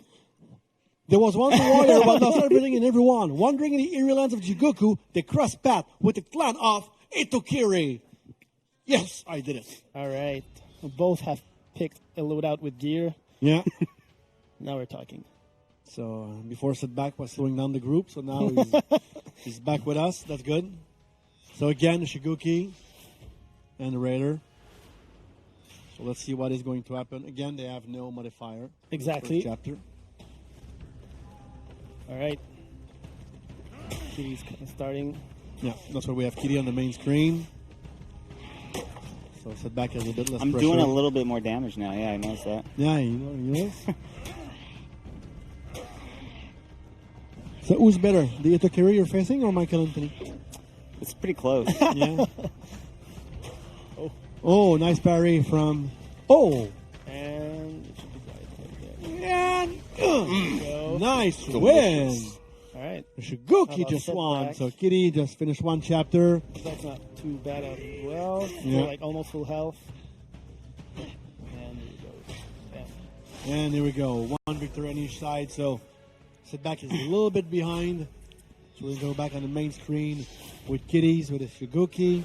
There was once a warrior who lost everything and everyone. Wandering in the eerie lands of Jigoku, they crossed path with the clan of Hitokiri. Yes, I did it. All right. We both have picked a loadout with gear. Yeah. Now we're talking. So before Setback was slowing down the group, so now he's back with us. That's good. So again, the Shiguki and the Raider. So let's see what is going to happen. Again, they have no modifier. Exactly. First chapter. All right. Kitty's starting. Yeah, that's why we have Kitty on the main screen. So Setback has a bit less I'm pressure. doing a little bit more damage now. Yeah, I noticed that. Yeah, you know. So who's better, the Hitokiri you're facing or Michael Anthony? It's pretty close. Yeah. Oh, nice parry from... Oh! And... Nice win! All right. Shiguki just won. So Kitty just finished one chapter. That's not too bad as well. Yeah. Still, like almost full health. And here we go. Yeah. And here we go. One victory on each side. So Setback is a little bit behind. So we'll go back on the main screen with Kitties, with the Shiguki.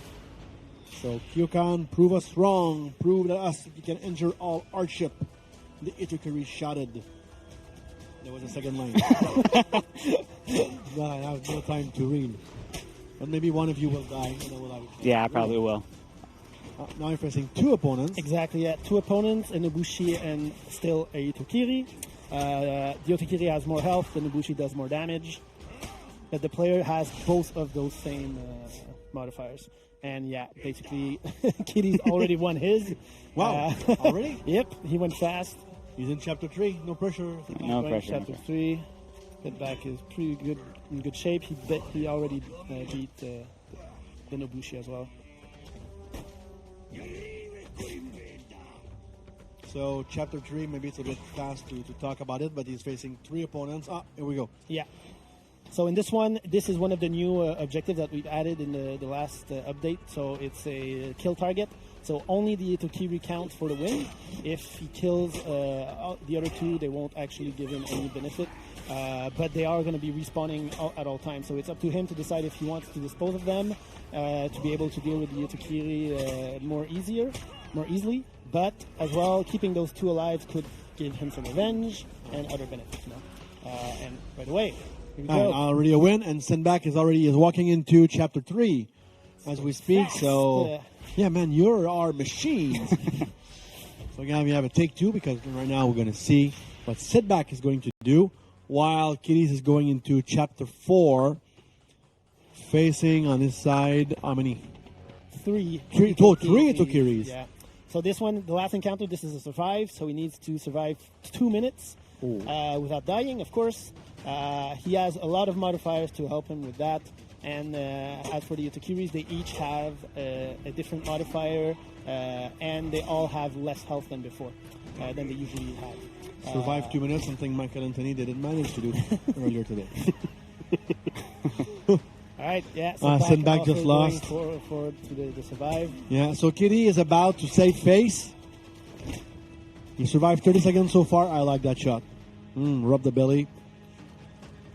So Kyokan, prove us wrong. Prove to us that you can injure all hardship. The Hitokiri shouted. There was a second line. No, I have no time to read. But maybe one of you will die. And I will have Yeah, I probably will. Now you're facing two opponents. Exactly, yeah. Two opponents, an Ibushi and still a Hitokiri. The Hitokiri has more health, the Ibushi does more damage. But the player has both of those same modifiers. And yeah, basically, Kitty's already won his. Wow, already? Yep, he went fast. He's in chapter 3, no pressure. No pressure. Chapter 3. Setback is pretty good, in good shape. He already beat the Nobushi as well. So chapter 3, maybe it's a bit fast to talk about it, but he's facing 3 opponents. Here we go. Yeah. So in this one, this is one of the new objectives that we've added in the last update. So it's a kill target. So only the Hitokiri counts for the win. If he kills the other 2, they won't actually give him any benefit. But they are going to be respawning at all times. So it's up to him to decide if he wants to dispose of them, to be able to deal with the Hitokiri more easily. But as well, keeping those 2 alive could give him some revenge and other benefits. And by the way, here we go. Already a win, and Setback is walking into chapter 3 as we speak. So, yeah, man, you're our machines. So again, we have a take 2 because right now we're going to see what Setback is going to do, while Kitties is going into chapter 4, facing on his side how many? 3. 3 Hitokiris. Yeah. So this one, the last encounter, this is a survive. So he needs to survive 2 minutes without dying, of course. He has a lot of modifiers to help him with that. And as for the Hitokiris, they each have a different modifier, and they all have less health than before, than they usually have. Survive 2 minutes, something Michael Anthony didn't manage to do earlier today. All right, yeah. Setback just lost. To the survive. Yeah, so Kitty is about to save face. He survived 30 seconds so far. I like that shot. Rub the belly.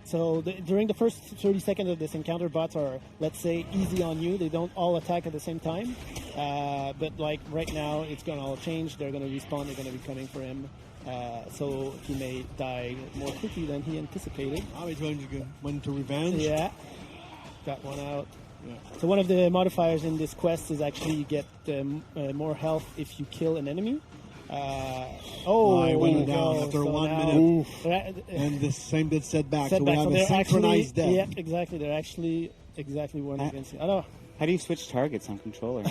So during the first 30 seconds of this encounter, bots are, let's say, easy on you. They don't all attack at the same time. But like right now, it's going to all change. They're going to respawn. They're going to be coming for him. So he may die more quickly than he anticipated. He's going to go into revenge. Yeah. Got one out. Yeah. So one of the modifiers in this quest is actually you get more health if you kill an enemy. I went down after 1 minute. And the same did Setback. So we have a synchronized death. Yeah, exactly. They're actually exactly one against the other. How do you switch targets on controller?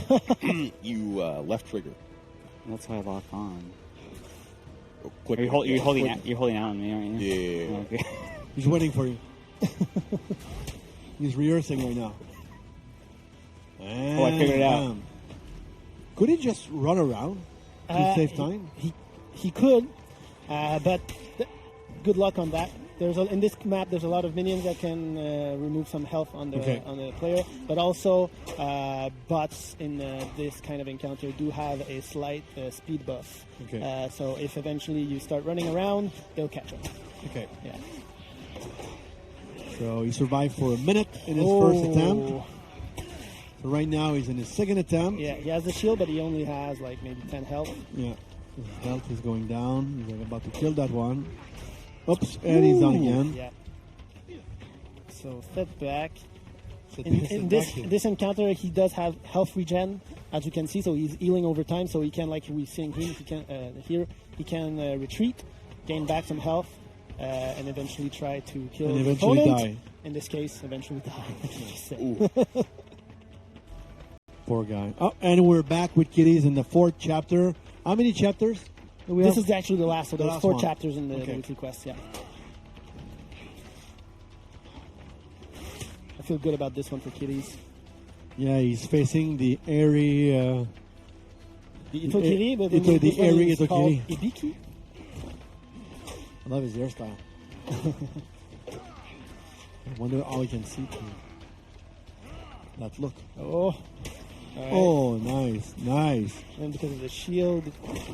You left trigger. That's why I lock on. Click. You're holding out on me, aren't you? Yeah. Okay. He's waiting for you. He's rehearsing right now. And I figured it out. Could he just run around to save time? He could, but good luck on that. In this map, there's a lot of minions that can remove some health on the player, but also bots in this kind of encounter do have a slight speed buff. Okay. So if eventually you start running around, they'll catch up. Okay. Yeah. So he survived for a minute in his first attempt. So right now he's in his second attempt. Yeah, he has the shield, but he only has like maybe 10 health. Yeah. His health is going down. He's about to kill that one. Oops, and he's down again. Yeah. So Setback. In this encounter, he does have health regen, as you can see. So he's healing over time, so he can, like we're seeing here, he can retreat, gain back some health, and eventually try to kill and his eventually opponent. die. In this case, eventually die. Like you just said. Ooh. Poor guy. Oh, and we're back with Kitys in the 4th chapter. How many chapters do we This have? is actually the last. So The there's last 4 one. chapters in the Okay. weekly quest. Yeah. I feel good about this one for Kitys. Yeah, he's facing the airy. The Hitokiri, but the this one airy is called Hitokiri. Ibiki. I love his hairstyle. I wonder how he can see through that look. Oh. Oh, nice, nice. And because of the shield,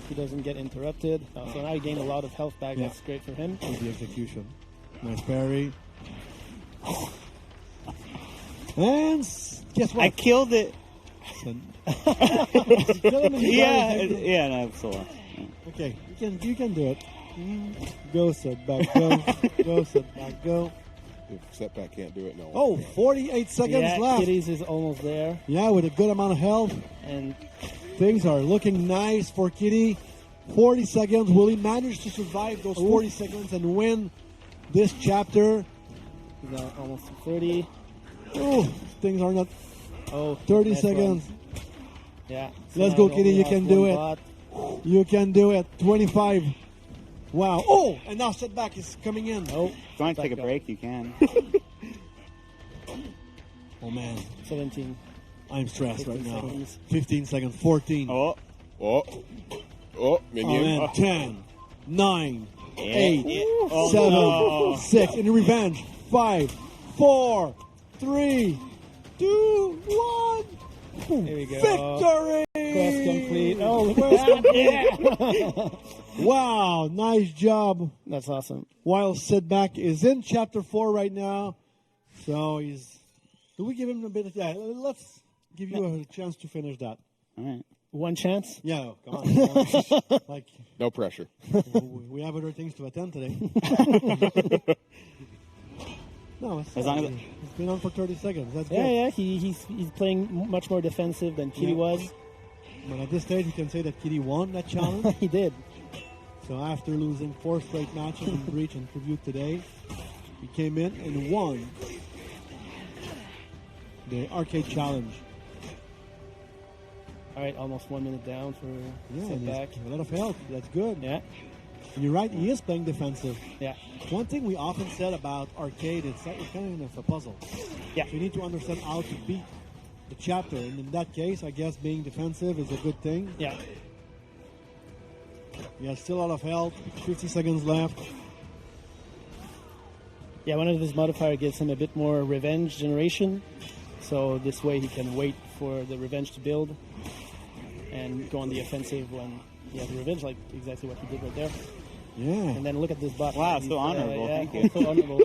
he doesn't get interrupted. So now he gained a lot of health back. Yeah. That's great for him. With the execution. Nice parry. And guess what? I killed it. Yeah, no, it's so long. Okay, you can do it. Go, setback, go. Go, setback, go. If setback can't do it, no. Oh, 48 seconds Yeah, left. Kitys is almost there. Yeah, with a good amount of health. And things are looking nice for Kitty. 40 seconds. Will he manage to survive those 40 seconds and win this chapter? He's almost to 30. Oh, things are not. Oh, 30 nice seconds. run. Yeah. Let's So go, now Kitty. he You only can has do one it. bot. You can do it. 25. Wow. Oh, and now setback is coming in. Oh, if you want to take a break, you can. Oh, man. 17. I'm stressed right 15 now. seconds. 15 seconds. 14. Oh, minion. Oh, man. 10, 9, Yeah. 8, Yeah. Oh, 7, no. 6. In revenge. 5, 4, 3, 2, 1. Here we go. Victory! Quest complete. Oh, yeah. Wow, nice job. That's awesome. While Setback is in chapter 4 right now. So he's. Do we give him a bit of. Yeah, let's give you a chance to finish that. All right. One chance? Yeah, come on. Like, No pressure. we have other things to attend today. No, it's been on for 30 seconds. That's good. Yeah. He's playing much more defensive than Kitty was. But at this stage, we can say that Kitty won that challenge. He did. So after losing 4 straight matches in Breach and Tribute today, he came in and won the arcade challenge. All right, almost 1 minute down for Setback. A lot of health. That's good. Yeah. You're right. He is playing defensive. Yeah. One thing we often said about arcade is that it's kind of a puzzle. Yeah. So you need to understand how to beat the chapter, and in that case, I guess being defensive is a good thing. Yeah. He has still a lot of health. 50 seconds left. Yeah, one of his modifier gives him a bit more revenge generation. So this way he can wait for the revenge to build and go on the offensive when he has revenge, like exactly what he did right there. Yeah. And then look at this bot. Wow, so honorable. Yeah, Thank you. so honorable.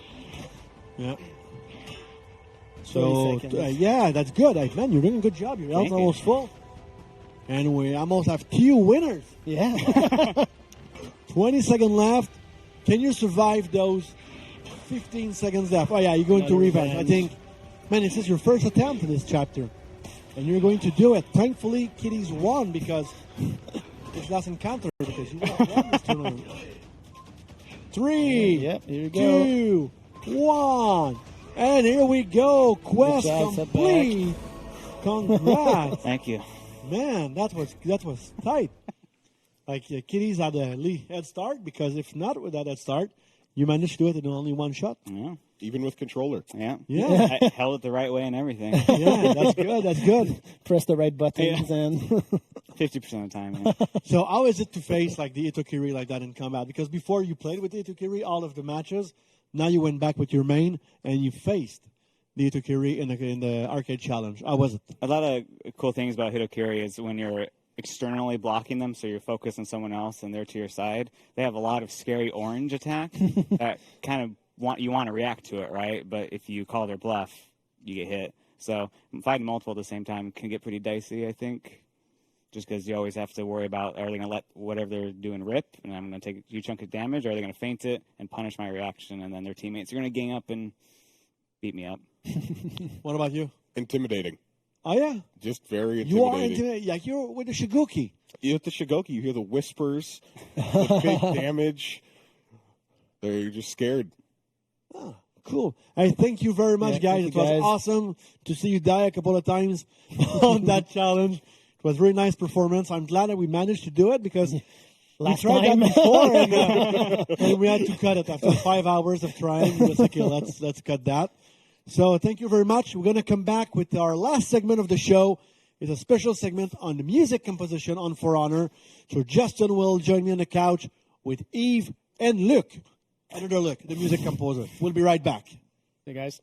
Yeah. 30 So, seconds. yeah, that's good. Man, you're doing a good job. Your health's Thank you. almost full. And we almost have 2 winners. Yeah. 20 seconds left. Can you survive those 15 seconds left? Oh, yeah, you're going to Another revenge. I revenge. think, man, this is your first attempt in this chapter. And you're going to do it. Thankfully, Kitty's won because his last encounter, because you won this tournament. 3, Yep, here we go. 2, 1. And here we go. Quest job, complete. Congrats. Thank you. Man, that was tight. Like Kitty's had a head start because if not with that head start, you managed to do it in only one shot. Yeah. Even with controller. Yeah. Yeah. I held it the right way and everything. Yeah, that's good. That's good. Press the right buttons and 50% of the time. Yeah. So how is it to face like the Hitokiri like that in combat? Because before you played with the Hitokiri all of the matches, now you went back with your main and you faced the Hitokiri in the arcade challenge. How was it? A lot of cool things about Hitokiri is when you're externally blocking them, so you're focused on someone else and they're to your side. They have a lot of scary orange attack that kind of you want to react to it, right? But if you call their bluff, you get hit. So fighting multiple at the same time can get pretty dicey, I think, just because you always have to worry about, are they going to let whatever they're doing rip, and I'm going to take a huge chunk of damage, or are they going to feint it and punish my reaction, and then their teammates are going to gang up and beat me up. What about you? Intimidating. Oh, yeah? Just very intimidating. You are intimidating. Like you're with the Shigoki. You hit the Shigoki, you hear the whispers, the big damage. You're just scared. Oh, cool. Hey, thank you very much, guys. It was awesome to see you die a couple of times on that challenge. It was a really nice performance. I'm glad that we managed to do it because we tried that before and we had to cut it after 5 hours of trying. It was like, okay, let's cut that. So thank you very much. We're going to come back with our last segment of the show. It's a special segment on the music composition on For Honor. So Justin will join me on the couch with Yves and Luc. Another Luc, the music composer. We'll be right back. Hey, guys.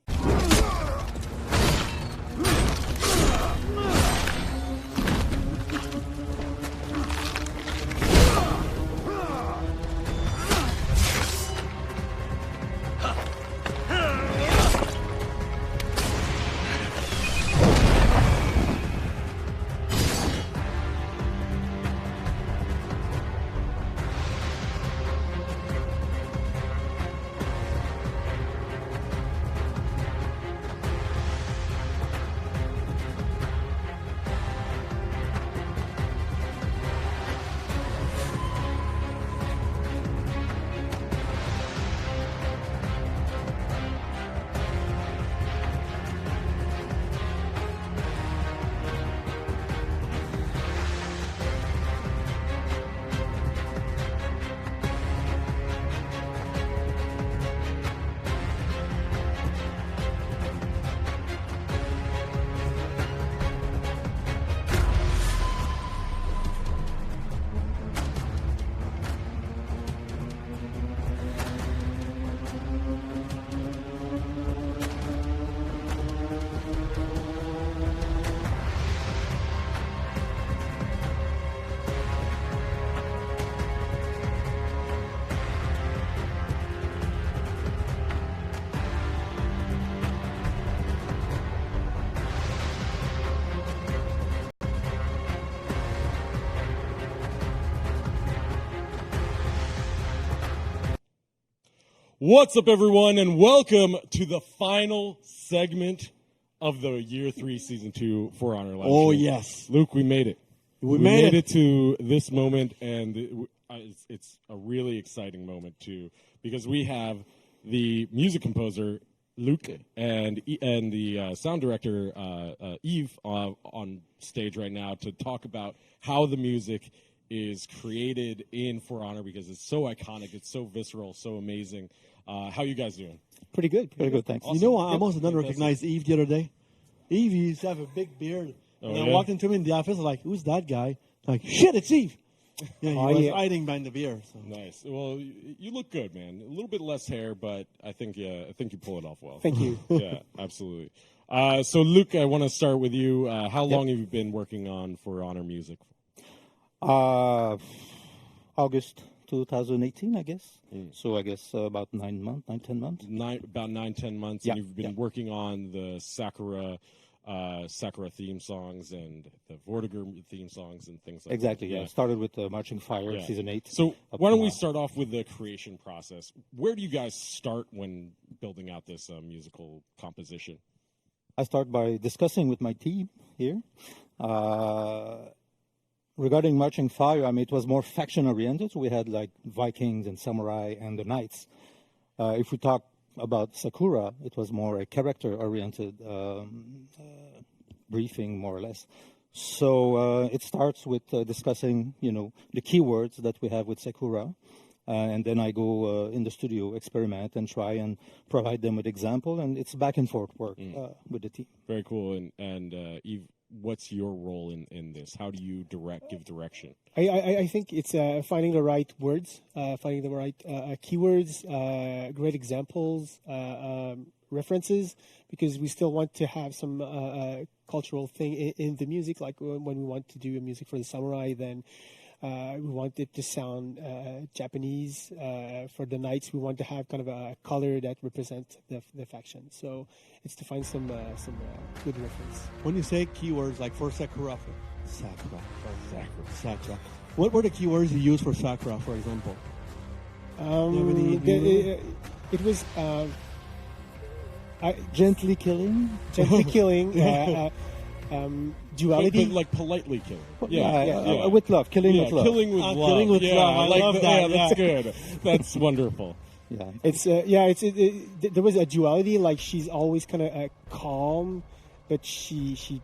What's up, everyone, and welcome to the final segment of the Year 3 Season 2 For Honor Livestream. Oh, yes. Luke, we made it. We made it to this moment, and it's a really exciting moment, too, because we have the music composer, Luc, and the sound director, Yves, on stage right now to talk about how the music is created in For Honor, because it's so iconic, it's so visceral, so amazing. How you guys doing? Pretty good, thanks. Awesome. You know, I almost didn't recognize Yves the other day. Yves used to have a big beard. And I walked into him in the office, like, who's that guy? Like, shit, it's Yves. Yeah, he was hiding behind the beard. So. Nice. Well, you look good, man. A little bit less hair, but I think you pull it off well. Thank you. Yeah, absolutely. So, Luc, I want to start with you. How long have you been working on For Honor music? August 2018, I guess. So I guess about 10 months. About 9-10 months. Yeah. And you've been working on the Sakura theme songs and the Vortiger theme songs and things like that. Exactly, yeah. Started with Marching Fire, Season 8. So why don't we start off with the creation process? Where do you guys start when building out this musical composition? I start by discussing with my team here. Regarding Marching Fire, I mean, it was more faction-oriented. We had, like, Vikings and Samurai and the Knights. If we talk about Sakura, it was more a character-oriented briefing, more or less. So it starts with discussing, the keywords that we have with Sakura. And then I go in the studio, experiment, and try and provide them with example. And it's back-and-forth work with the team. Very cool. And Yves, what's your role in this? How do you give direction? I think it's finding the right words, finding the right keywords, great examples, references, because we still want to have some cultural thing in the music. Like when we want to do music for the samurai, then we want it to sound Japanese. For the knights, we want to have kind of a color that represents the faction. So it's to find some good reference. When you say keywords, like for Sakura, what were the keywords you used for Sakura, for example? It was gently killing. Gently killing. duality. But like politely killing. With love, killing with love. Killing with love. Killing with love. I love that. That's good. That's wonderful. Yeah, there was a duality. Like she's always kind of calm, but she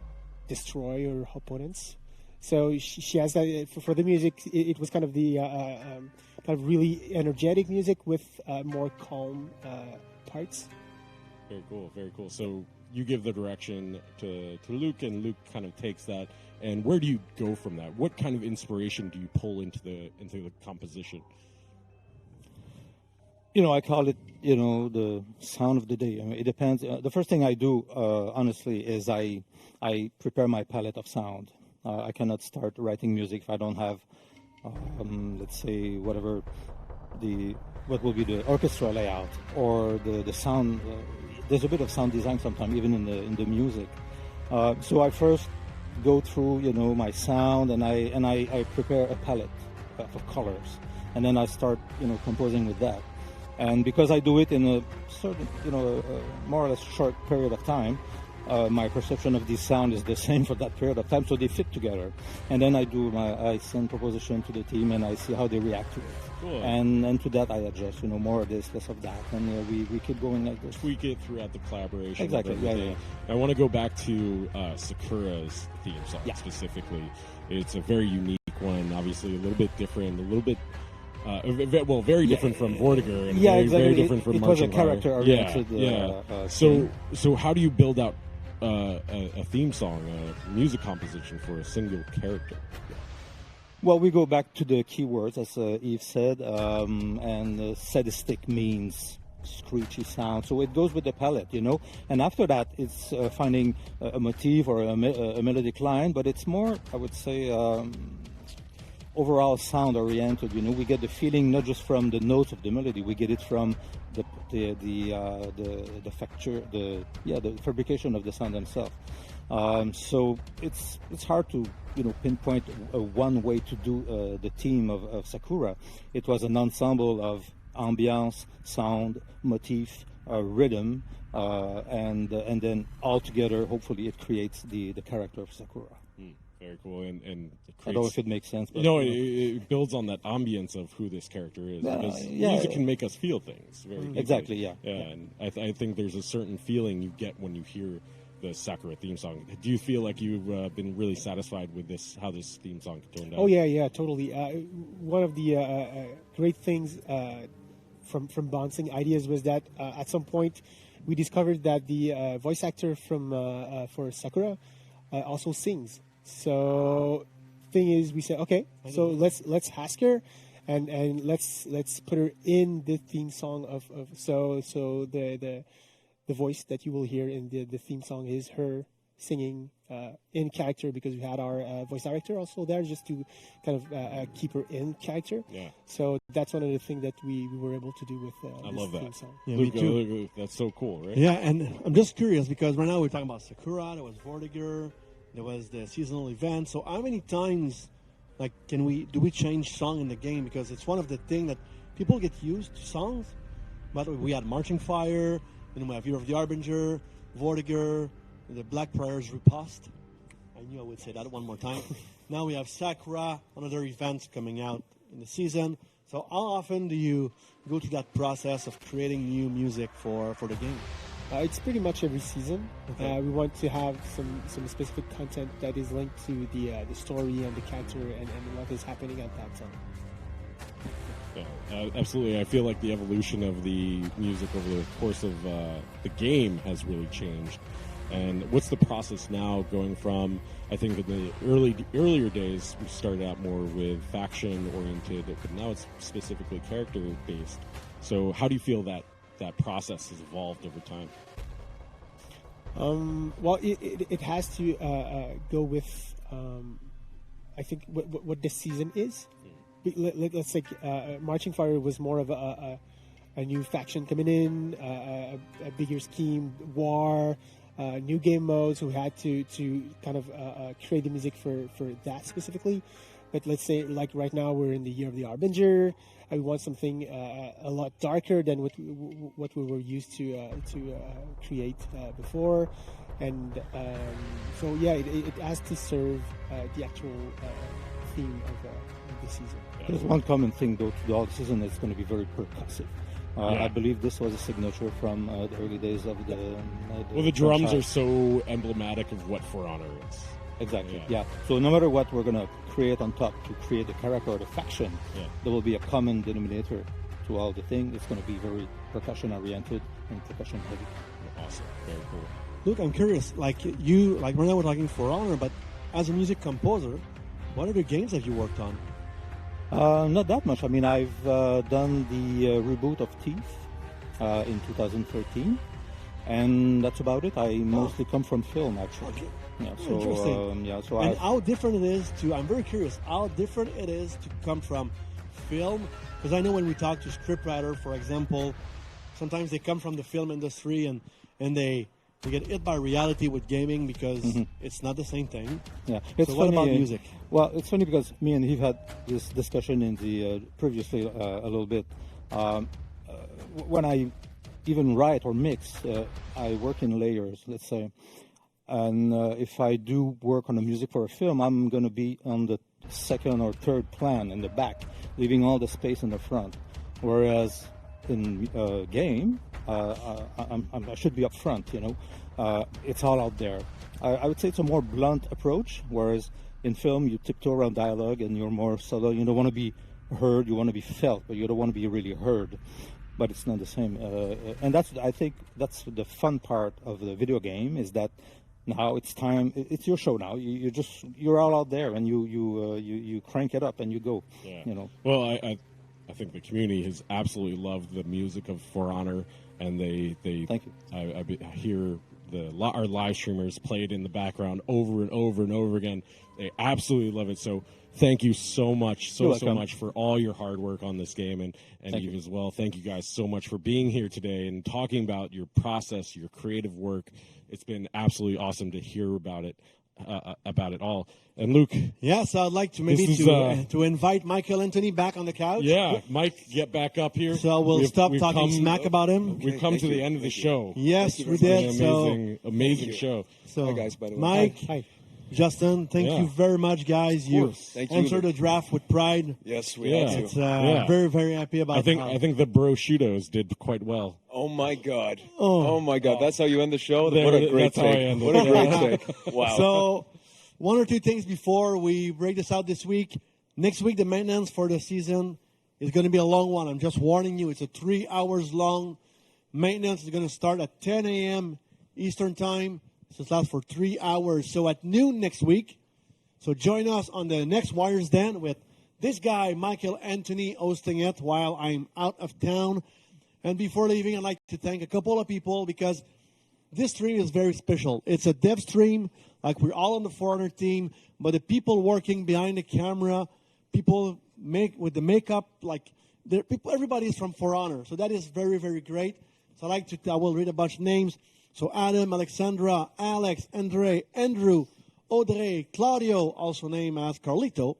destroy her opponents. So she has that for the music. It was kind of the kind of really energetic music with more calm parts. Very cool. Very cool. So you give the direction to Luke, and Luke kind of takes that. And where do you go from that? What kind of inspiration do you pull into the composition? I call it, the sound of the day. I mean, it depends. The first thing I do, honestly, is I prepare my palette of sound. I cannot start writing music if I don't have, let's say, what will be the orchestra layout or the sound. There's a bit of sound design sometimes, even in the music. So I first go through, my sound, and I prepare a palette of colors, and then I start, composing with that. And because I do it in a certain, more or less short period of time, my perception of the sound is the same for that period of time, so they fit together. And then I send proposition to the team, and I see how they react to it. Cool. And to that I adjust, more of this, less of that, and we keep going like this. Tweak it throughout the collaboration. Exactly. Yeah. I want to go back to Sakura's theme song specifically. It's a very unique one, obviously a little bit different, a little bit. Very different from Vortiger, and very different from Marching Fire. It was a character-oriented. So how do you build out a theme song, a music composition for a single character? Well, we go back to the keywords, as Yves said, and sadistic means screechy sound. So it goes with the palette, And after that, it's finding a motif or a melodic line, but it's more, I would say, overall sound oriented. We get the feeling not just from the notes of the melody, we get it from the facture, the fabrication of the sound themselves. So it's hard to pinpoint one way to do the theme of Sakura. It was an ensemble of ambiance, sound, motif, rhythm, and then all together, hopefully, it creates the character of Sakura. Very cool, and it creates, I don't know if it makes sense. But it builds on that ambience of who this character is. Because music can make us feel things very deeply. Exactly, yeah. And I think there's a certain feeling you get when you hear the Sakura theme song. Do you feel like you've been really satisfied with how this theme song turned out? Oh yeah, totally. One of the great things from bouncing ideas was that at some point we discovered that the voice actor for Sakura also sings. So thing is, we said, okay, so let's ask her, and let's put her in the theme song of so the voice that you will hear in the theme song is her singing in character, because we had our voice director also there just to kind of keep her in character. Yeah. So that's one of the things that we were able to do with I this love that. theme song. Yeah, me too. Luke, that's so cool, right? Yeah, and I'm just curious because right now we're talking about Sakura, there was Vortiger, there was the seasonal event. So how many times, do we change song in the game? Because it's one of the things that people get used to songs. But we had Marching Fire, then we have Year of the Harbinger, Vortiger, the Black Prayers Riposte. I knew I would say that one more time. Now we have Sakura, another event coming out in the season. So how often do you go through that process of creating new music for the game? It's pretty much every season. Okay. We want to have some specific content that is linked to the story and the character and what is happening at that time. Yeah, absolutely. I feel like the evolution of the music over the course of the game has really changed. And what's the process now going from, I think in the earlier days, we started out more with faction-oriented, but now it's specifically character-based. So how do you feel that process has evolved over time? Well, it has to go with, I think, what this season is. Let's say Marching Fire was more of a new faction coming in, a bigger scheme, war, new game modes. We had to kind of create the music for that specifically. But let's say, like right now, we're in the Year of the Harbinger. We want something a lot darker than what we were used to create before. And so yeah, it has to serve the actual theme of the season. There's one common thing though to the whole season. It's going to be very percussive. I believe this was a signature from the early days of the. Well, the drums are so emblematic of what For Honor is. Exactly. Yeah. So no matter what we're going to create on top to create the character or the faction, there will be a common denominator to all the thing. It's going to be very percussion oriented and percussion heavy. Awesome. Very cool. Look, I'm curious. Like you, like right now we're talking For Honor, but as a music composer, what other games have you worked on? Not that much. I mean, I've done the reboot of Thief in 2013, and that's about it. I mostly come from film, actually. Okay. Yeah, Interesting. So and how different it is to, I'm very curious, how different it is to come from film, because I know when we talk to scriptwriter, for example, sometimes they come from the film industry and they get hit by reality with gaming because it's not the same thing. Yeah, it's so what funny, about music? Well, it's funny because me and Yves had this discussion in the previously a little bit. When I even write or mix, I work in layers, let's say. And if I do work on the music for a film, I'm going to be on the second or third plan in the back, leaving all the space in the front. Whereas in game, I should be up front, you know. It's all out there. I would say it's a more blunt approach, whereas in film, you tiptoe around dialogue and you're more subtle. You don't want to be heard, you want to be felt, but you don't want to be really heard. But it's not the same. And I think that's the fun part of the video game, is that now it's time. It's your show now. You're all out there, and you crank it up and you go. Yeah. You know. Well, I think the community has absolutely loved the music of For Honor, and they Thank you. I hear our live streamers play it in the background over and over and over again. They absolutely love it. So thank you so much, so much for all your hard work on this game, and Yves as well. Thank you guys so much for being here today and talking about your process, your creative work. It's been absolutely awesome to hear about it all. And Luke, yes, I'd like to to invite Michael Anthony back on the couch. Yeah, Mike, get back up here. So we'll stop talking smack about him. We've come to the end of the show. Yes, we did. Amazing show. So, hi guys, by the way. Mike, hi. Justin, thank you very much, guys. You entered the draft with pride. Yes, we had to. It's very, very happy about it. I think the Brosciutos did quite well. Oh my God! Oh my God! That's how you end the show. What a great that's how I take! ended. What a great take! Wow. So, one or two things before we break this out this week. Next week, the maintenance for the season is going to be a long one. I'm just warning you. It's a 3 hours long maintenance. It's going to start at 10 a.m. Eastern time. So it lasts for 3 hours. So at noon next week. So join us on the next Wires Den with this guy, Michael Anthony, hosting it while I'm out of town. And before leaving, I'd like to thank a couple of people because this stream is very special. It's a dev stream, like we're all on the For Honor team, but the people working behind the camera, people with the makeup, like everybody is from For Honor. So that is very, very great. So I will read a bunch of names. So Adam, Alexandra, Alex, Andre, Andrew, Audrey, Claudio, also named as Carlito,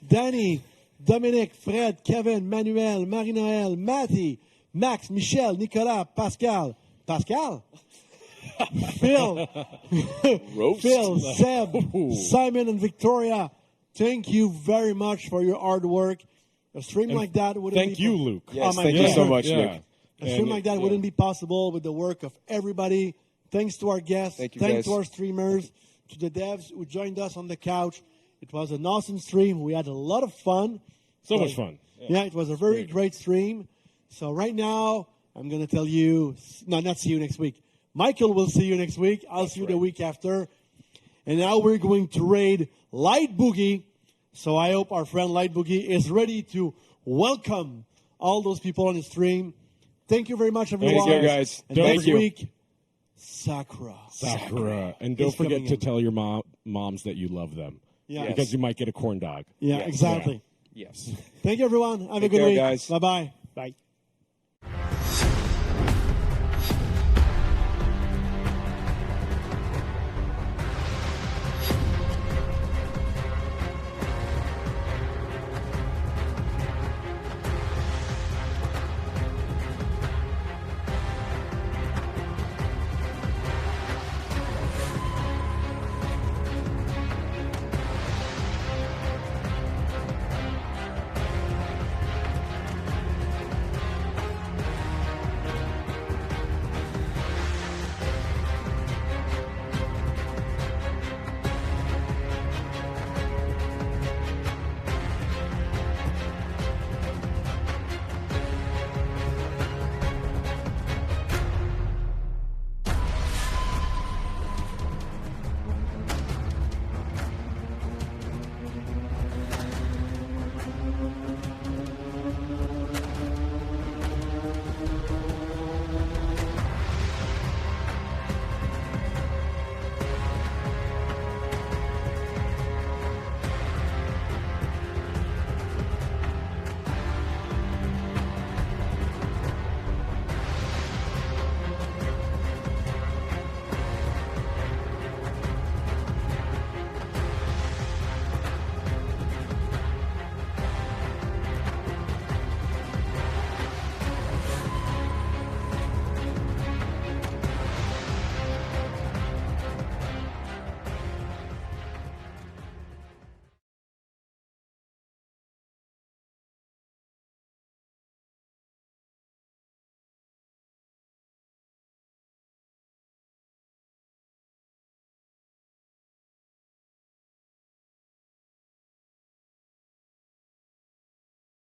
Danny, Dominic, Fred, Kevin, Manuel, Marie-Noël, Matty, Max, Michel, Nicolas, Pascal, Phil, Phil, Seb, Simon, and Victoria. Thank you very much for your hard work. A stream like that wouldn't be... Thank you, Luke. Yes, thank you so much, Luke. A stream like that wouldn't be possible with the work of everybody. Thanks to our guests. Thanks to our streamers, to the devs who joined us on the couch. It was an awesome stream. We had a lot of fun. So much fun. Yeah, it was a very great stream. So right now, I'm going to tell you, not see you next week. Michael will see you next week. I'll see you the week after. And now we're going to raid Light Boogie. So I hope our friend Light Boogie is ready to welcome all those people on the stream. Thank you very much, everyone. Thank you, guys. And Thank next you. week, Sakura. And don't forget to tell your moms that you love them. Yeah. Because you might get a corn dog. Yeah, exactly. Yes. Thank you, everyone. Have a Take good care, week. guys. Bye-bye. Bye.